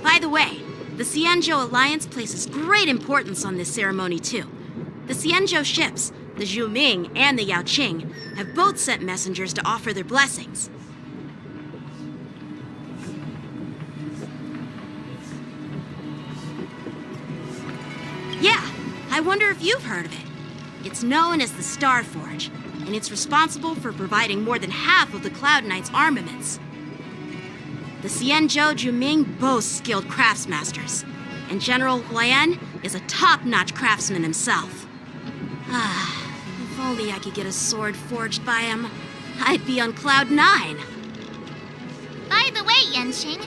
H: By the way, the Xianzhou Alliance places great importance on this ceremony too. The Xianzhou ships, the Zhuming and the Yaoqing, have both sent messengers to offer their blessings. Yeah, I wonder if you've heard of it. It's known as the Star Forge, and it's responsible for providing more than half of the Cloud Knights' armaments. The Xianzhou Zhuming boasts skilled craftsmasters, and General Huayan is a top-notch craftsman himself. If only I could get a sword forged by him, I'd be on Cloud 9.
G: By the way, Yanqing,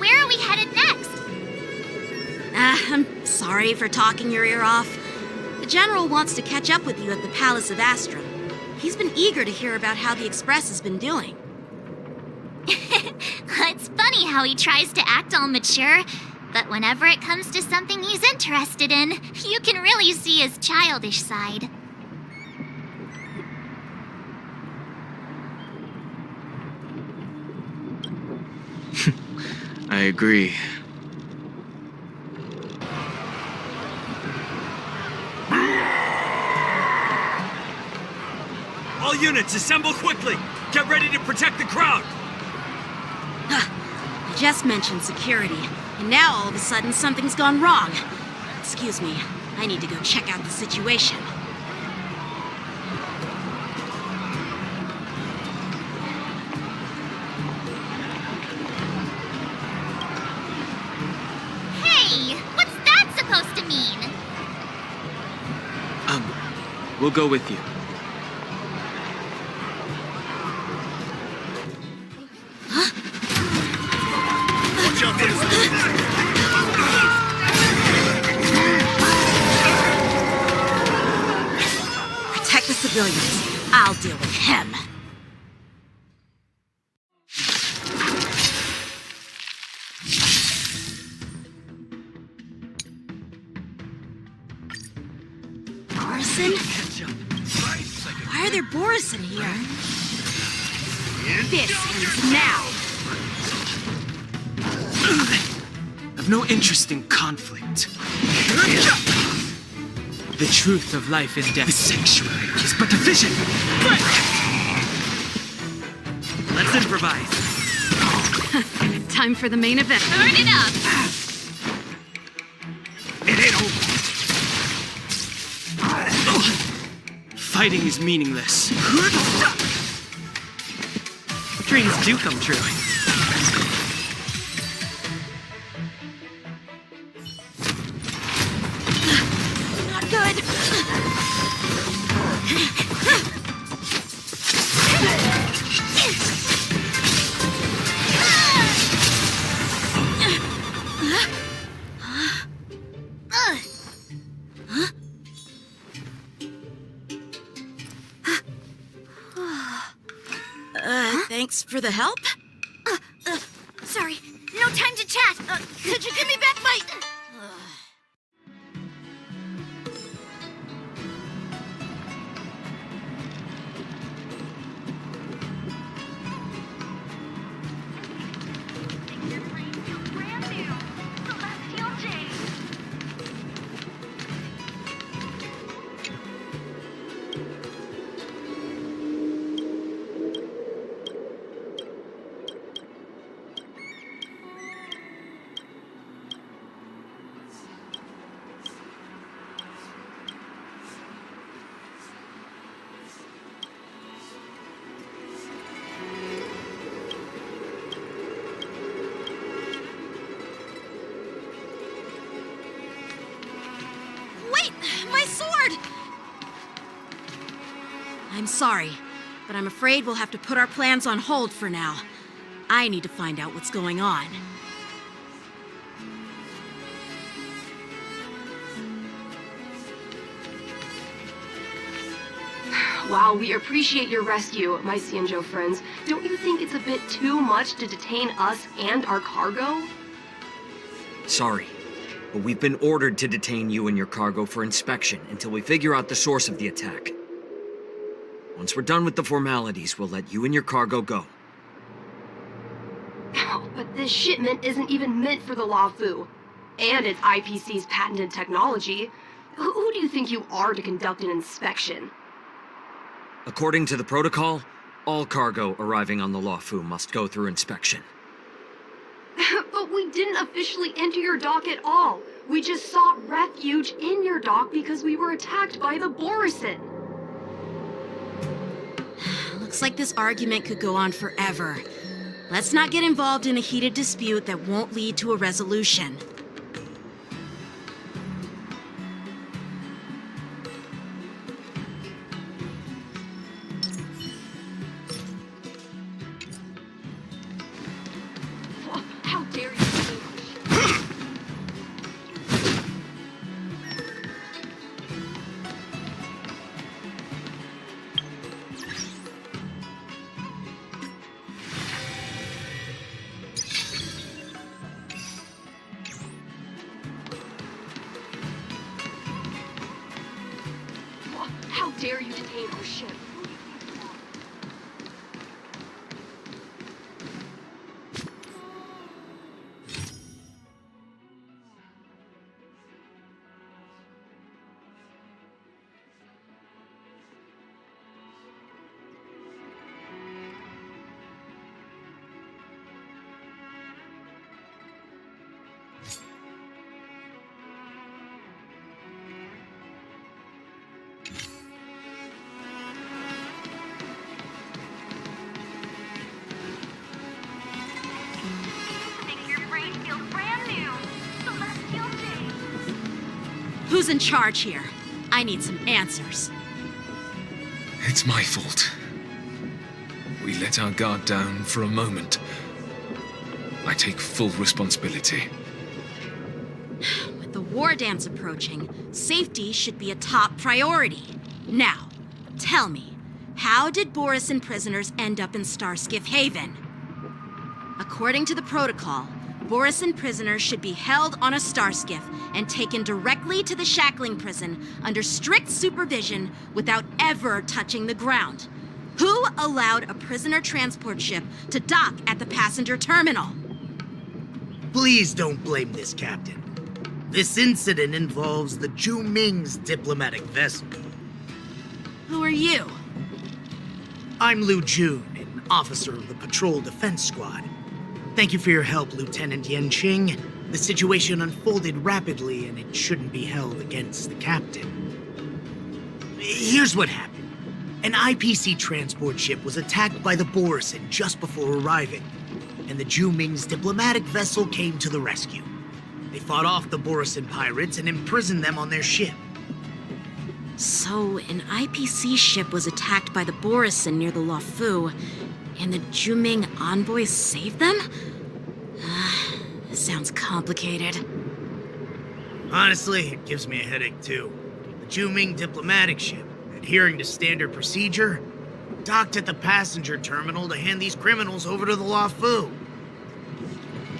G: where are we headed next?
H: I'm sorry for talking your ear off. The General wants to catch up with you at the Palace of Astrum. He's been eager to hear about how the Express has been doing.
G: It's funny how he tries to act all mature, but whenever it comes to something he's interested in, you can really see his childish side.
N: I agree.
E: All units, assemble quickly! Get ready to protect the crowd!
H: I just mentioned security, and now all of a sudden something's gone wrong. Excuse me, I need to go check out the situation.
G: Hey, what's that supposed to mean?
N: We'll go with you.
H: Protect the civilians. I'll deal with him. Borison? Why are there Borison here? This ends now.
N: I've no interest in conflict. The truth of life and death. The sanctuary is but a vision.
S: Let's improvise.
M: Time for the main event.
G: Turn it up!
E: It ain't over.
N: Fighting is meaningless.
S: Dreams do come true.
H: Not good. Thanks for the help.
G: Sorry, no time to chat. Could you give me back my...
H: I'm sorry, but I'm afraid we'll have to put our plans on hold for now. I need to find out what's going on.
A: While we appreciate your rescue, my Xianzhou friends, don't you think it's a bit too much to detain us and our cargo?
U: Sorry, but we've been ordered to detain you and your cargo for inspection until we figure out the source of the attack. Once we're done with the formalities, we'll let you and your cargo go.
A: But this shipment isn't even meant for the Luofu, and it's IPC's patented technology. Who do you think you are to conduct an inspection?
U: According to the protocol, all cargo arriving on the Luofu must go through inspection.
A: But we didn't officially enter your dock at all. We just sought refuge in your dock because we were attacked by the Borisin.
H: Looks like this argument could go on forever. Let's not get involved in a heated dispute that won't lead to a resolution.
A: How dare you? How dare you detain our ship?
H: Who's in charge here? I need some answers.
O: It's my fault. We let our guard down for a moment. I take full responsibility.
H: With the war dance approaching, safety should be a top priority. Now, tell me, how did Borisin prisoners end up in Starskiff Haven? According to the protocol, Borisin prisoners should be held on a starskiff and taken directly to the shackling prison under strict supervision without ever touching the ground. Who allowed a prisoner transport ship to dock at the passenger terminal?
W: Please don't blame this, Captain. This incident involves the Zhu Ming's diplomatic vessel.
H: Who are you?
W: I'm Lu Jun, an officer of the Patrol Defense Squad. Thank you for your help, Lieutenant Yanqing. The situation unfolded rapidly, and it shouldn't be held against the captain. Here's what happened. An IPC transport ship was attacked by the Borisin just before arriving, and the Zhu Ming's diplomatic vessel came to the rescue. They fought off the Borisin pirates and imprisoned them on their ship.
H: So, an IPC ship was attacked by the Borisin near the Luofu, and the Zhu Ming envoys saved them? This sounds complicated.
W: Honestly, it gives me a headache too. The Zhu Ming diplomatic ship, adhering to standard procedure, docked at the passenger terminal to hand these criminals over to the Luofu.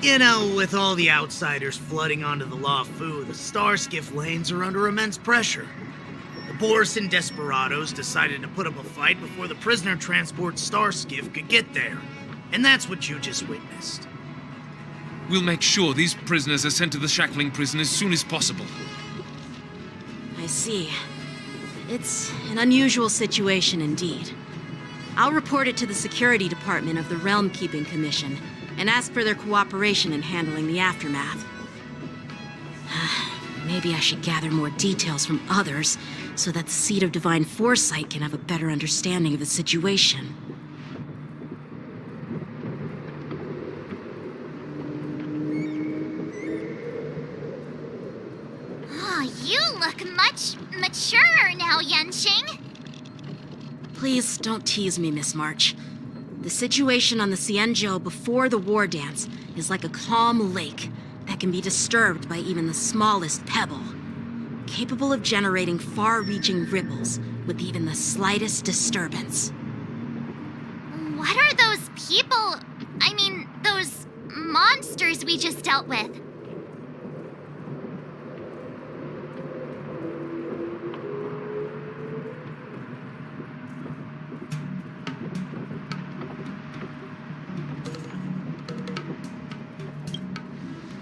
W: You know, with all the outsiders flooding onto the Luofu, the Starskiff lanes are under immense pressure. The Borisin desperados decided to put up a fight before the prisoner transport Starskiff could get there. And that's what you just witnessed.
X: We'll make sure these prisoners are sent to the shackling prison as soon as possible.
H: I see. It's an unusual situation indeed. I'll report it to the security department of the Realm Keeping Commission and ask for their cooperation in handling the aftermath. Maybe I should gather more details from others so that the Seat of Divine Foresight can have a better understanding of the situation.
G: Oh, you look much maturer now, Yanqing.
H: Please don't tease me, Miss March. The situation on the Cienjo before the war dance is like a calm lake that can be disturbed by even the smallest pebble, capable of generating far-reaching ripples with even the slightest disturbance.
G: What are those people? I mean, those monsters we just dealt with?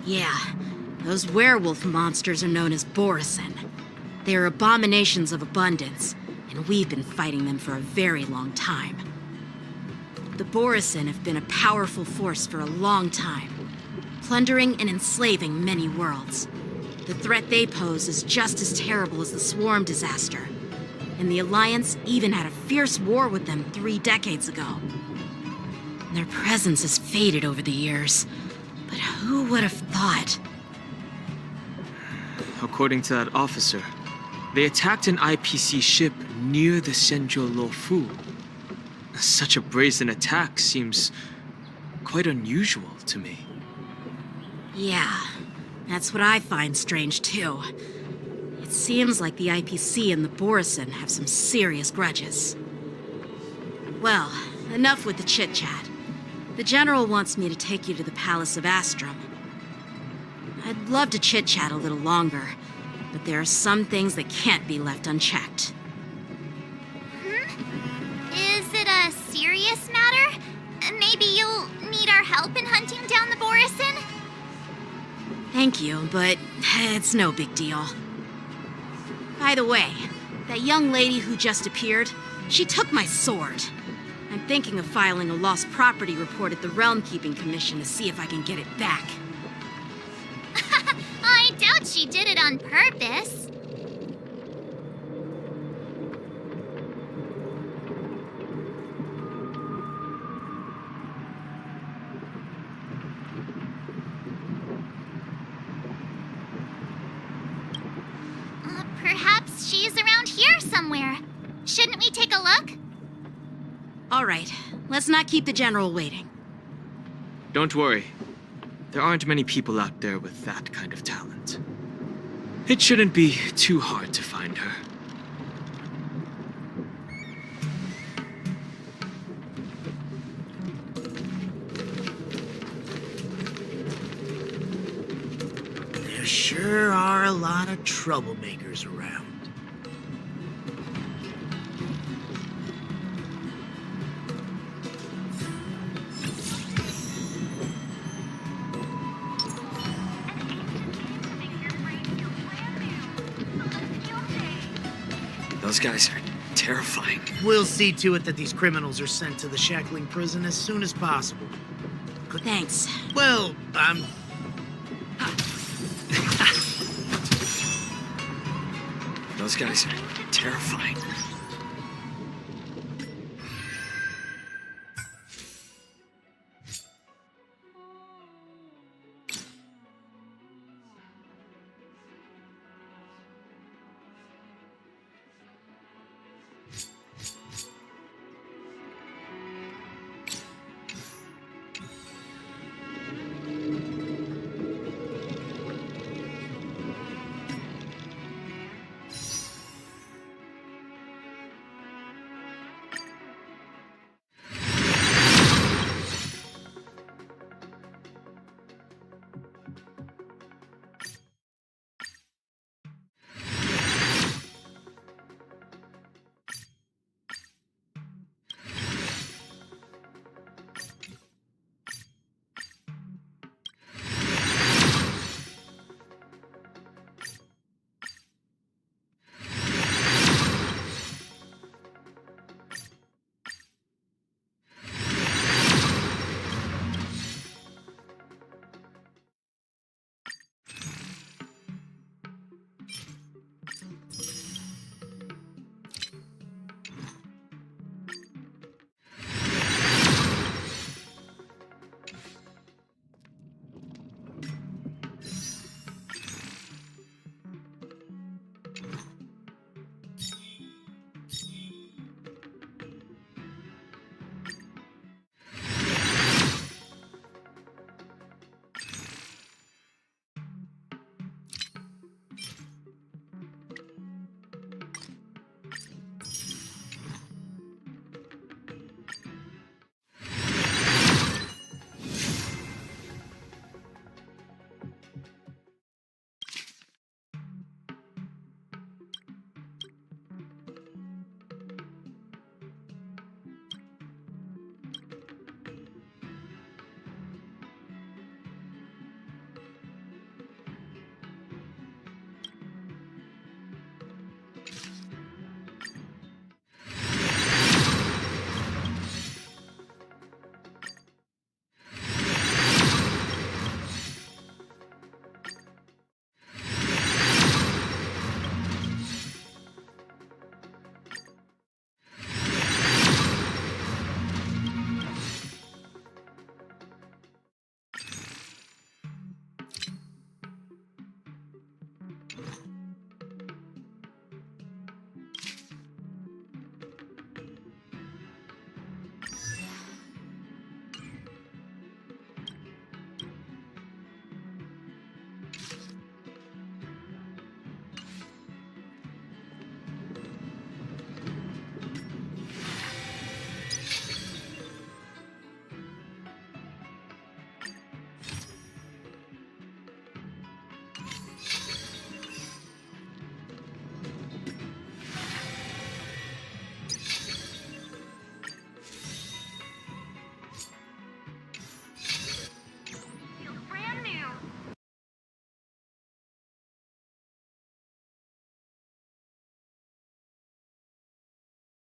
H: Yeah, those werewolf monsters are known as Borisin. They are abominations of abundance, and we've been fighting them for a very long time. The Borisin have been a powerful force for a long time, plundering and enslaving many worlds. The threat they pose is just as terrible as the Swarm disaster, and the Alliance even had a fierce war with them 3 decades ago. Their presence has faded over the years, but who would have thought?
N: According to that officer, they attacked an IPC ship near the Senjo Lofu. Such a brazen attack seems quite unusual to me.
H: Yeah, that's what I find strange too. It seems like the IPC and the Borisin have some serious grudges. Well, enough with the chit-chat. The General wants me to take you to the Palace of Astrum. I'd love to chit-chat a little longer, but there are some things that can't be left unchecked.
G: Is it a serious matter? Maybe you'll need our help in hunting down the Borisin?
H: Thank you, but it's no big deal. By the way, that young lady who just appeared, she took my sword. I'm thinking of filing a lost property report at the Realm Keeping Commission to see if I can get it back.
G: I doubt she did it on purpose. Perhaps she's around here somewhere. Shouldn't we take a look?
H: All right, let's not keep the General waiting.
N: Don't worry. There aren't many people out there with that kind of talent. It shouldn't be too hard to find her.
W: There sure are a lot of troublemakers around.
U: Those guys are terrifying.
W: We'll see to it that these criminals are sent to the shackling prison as soon as possible.
H: Thanks.
W: Well,
U: Those guys are terrifying.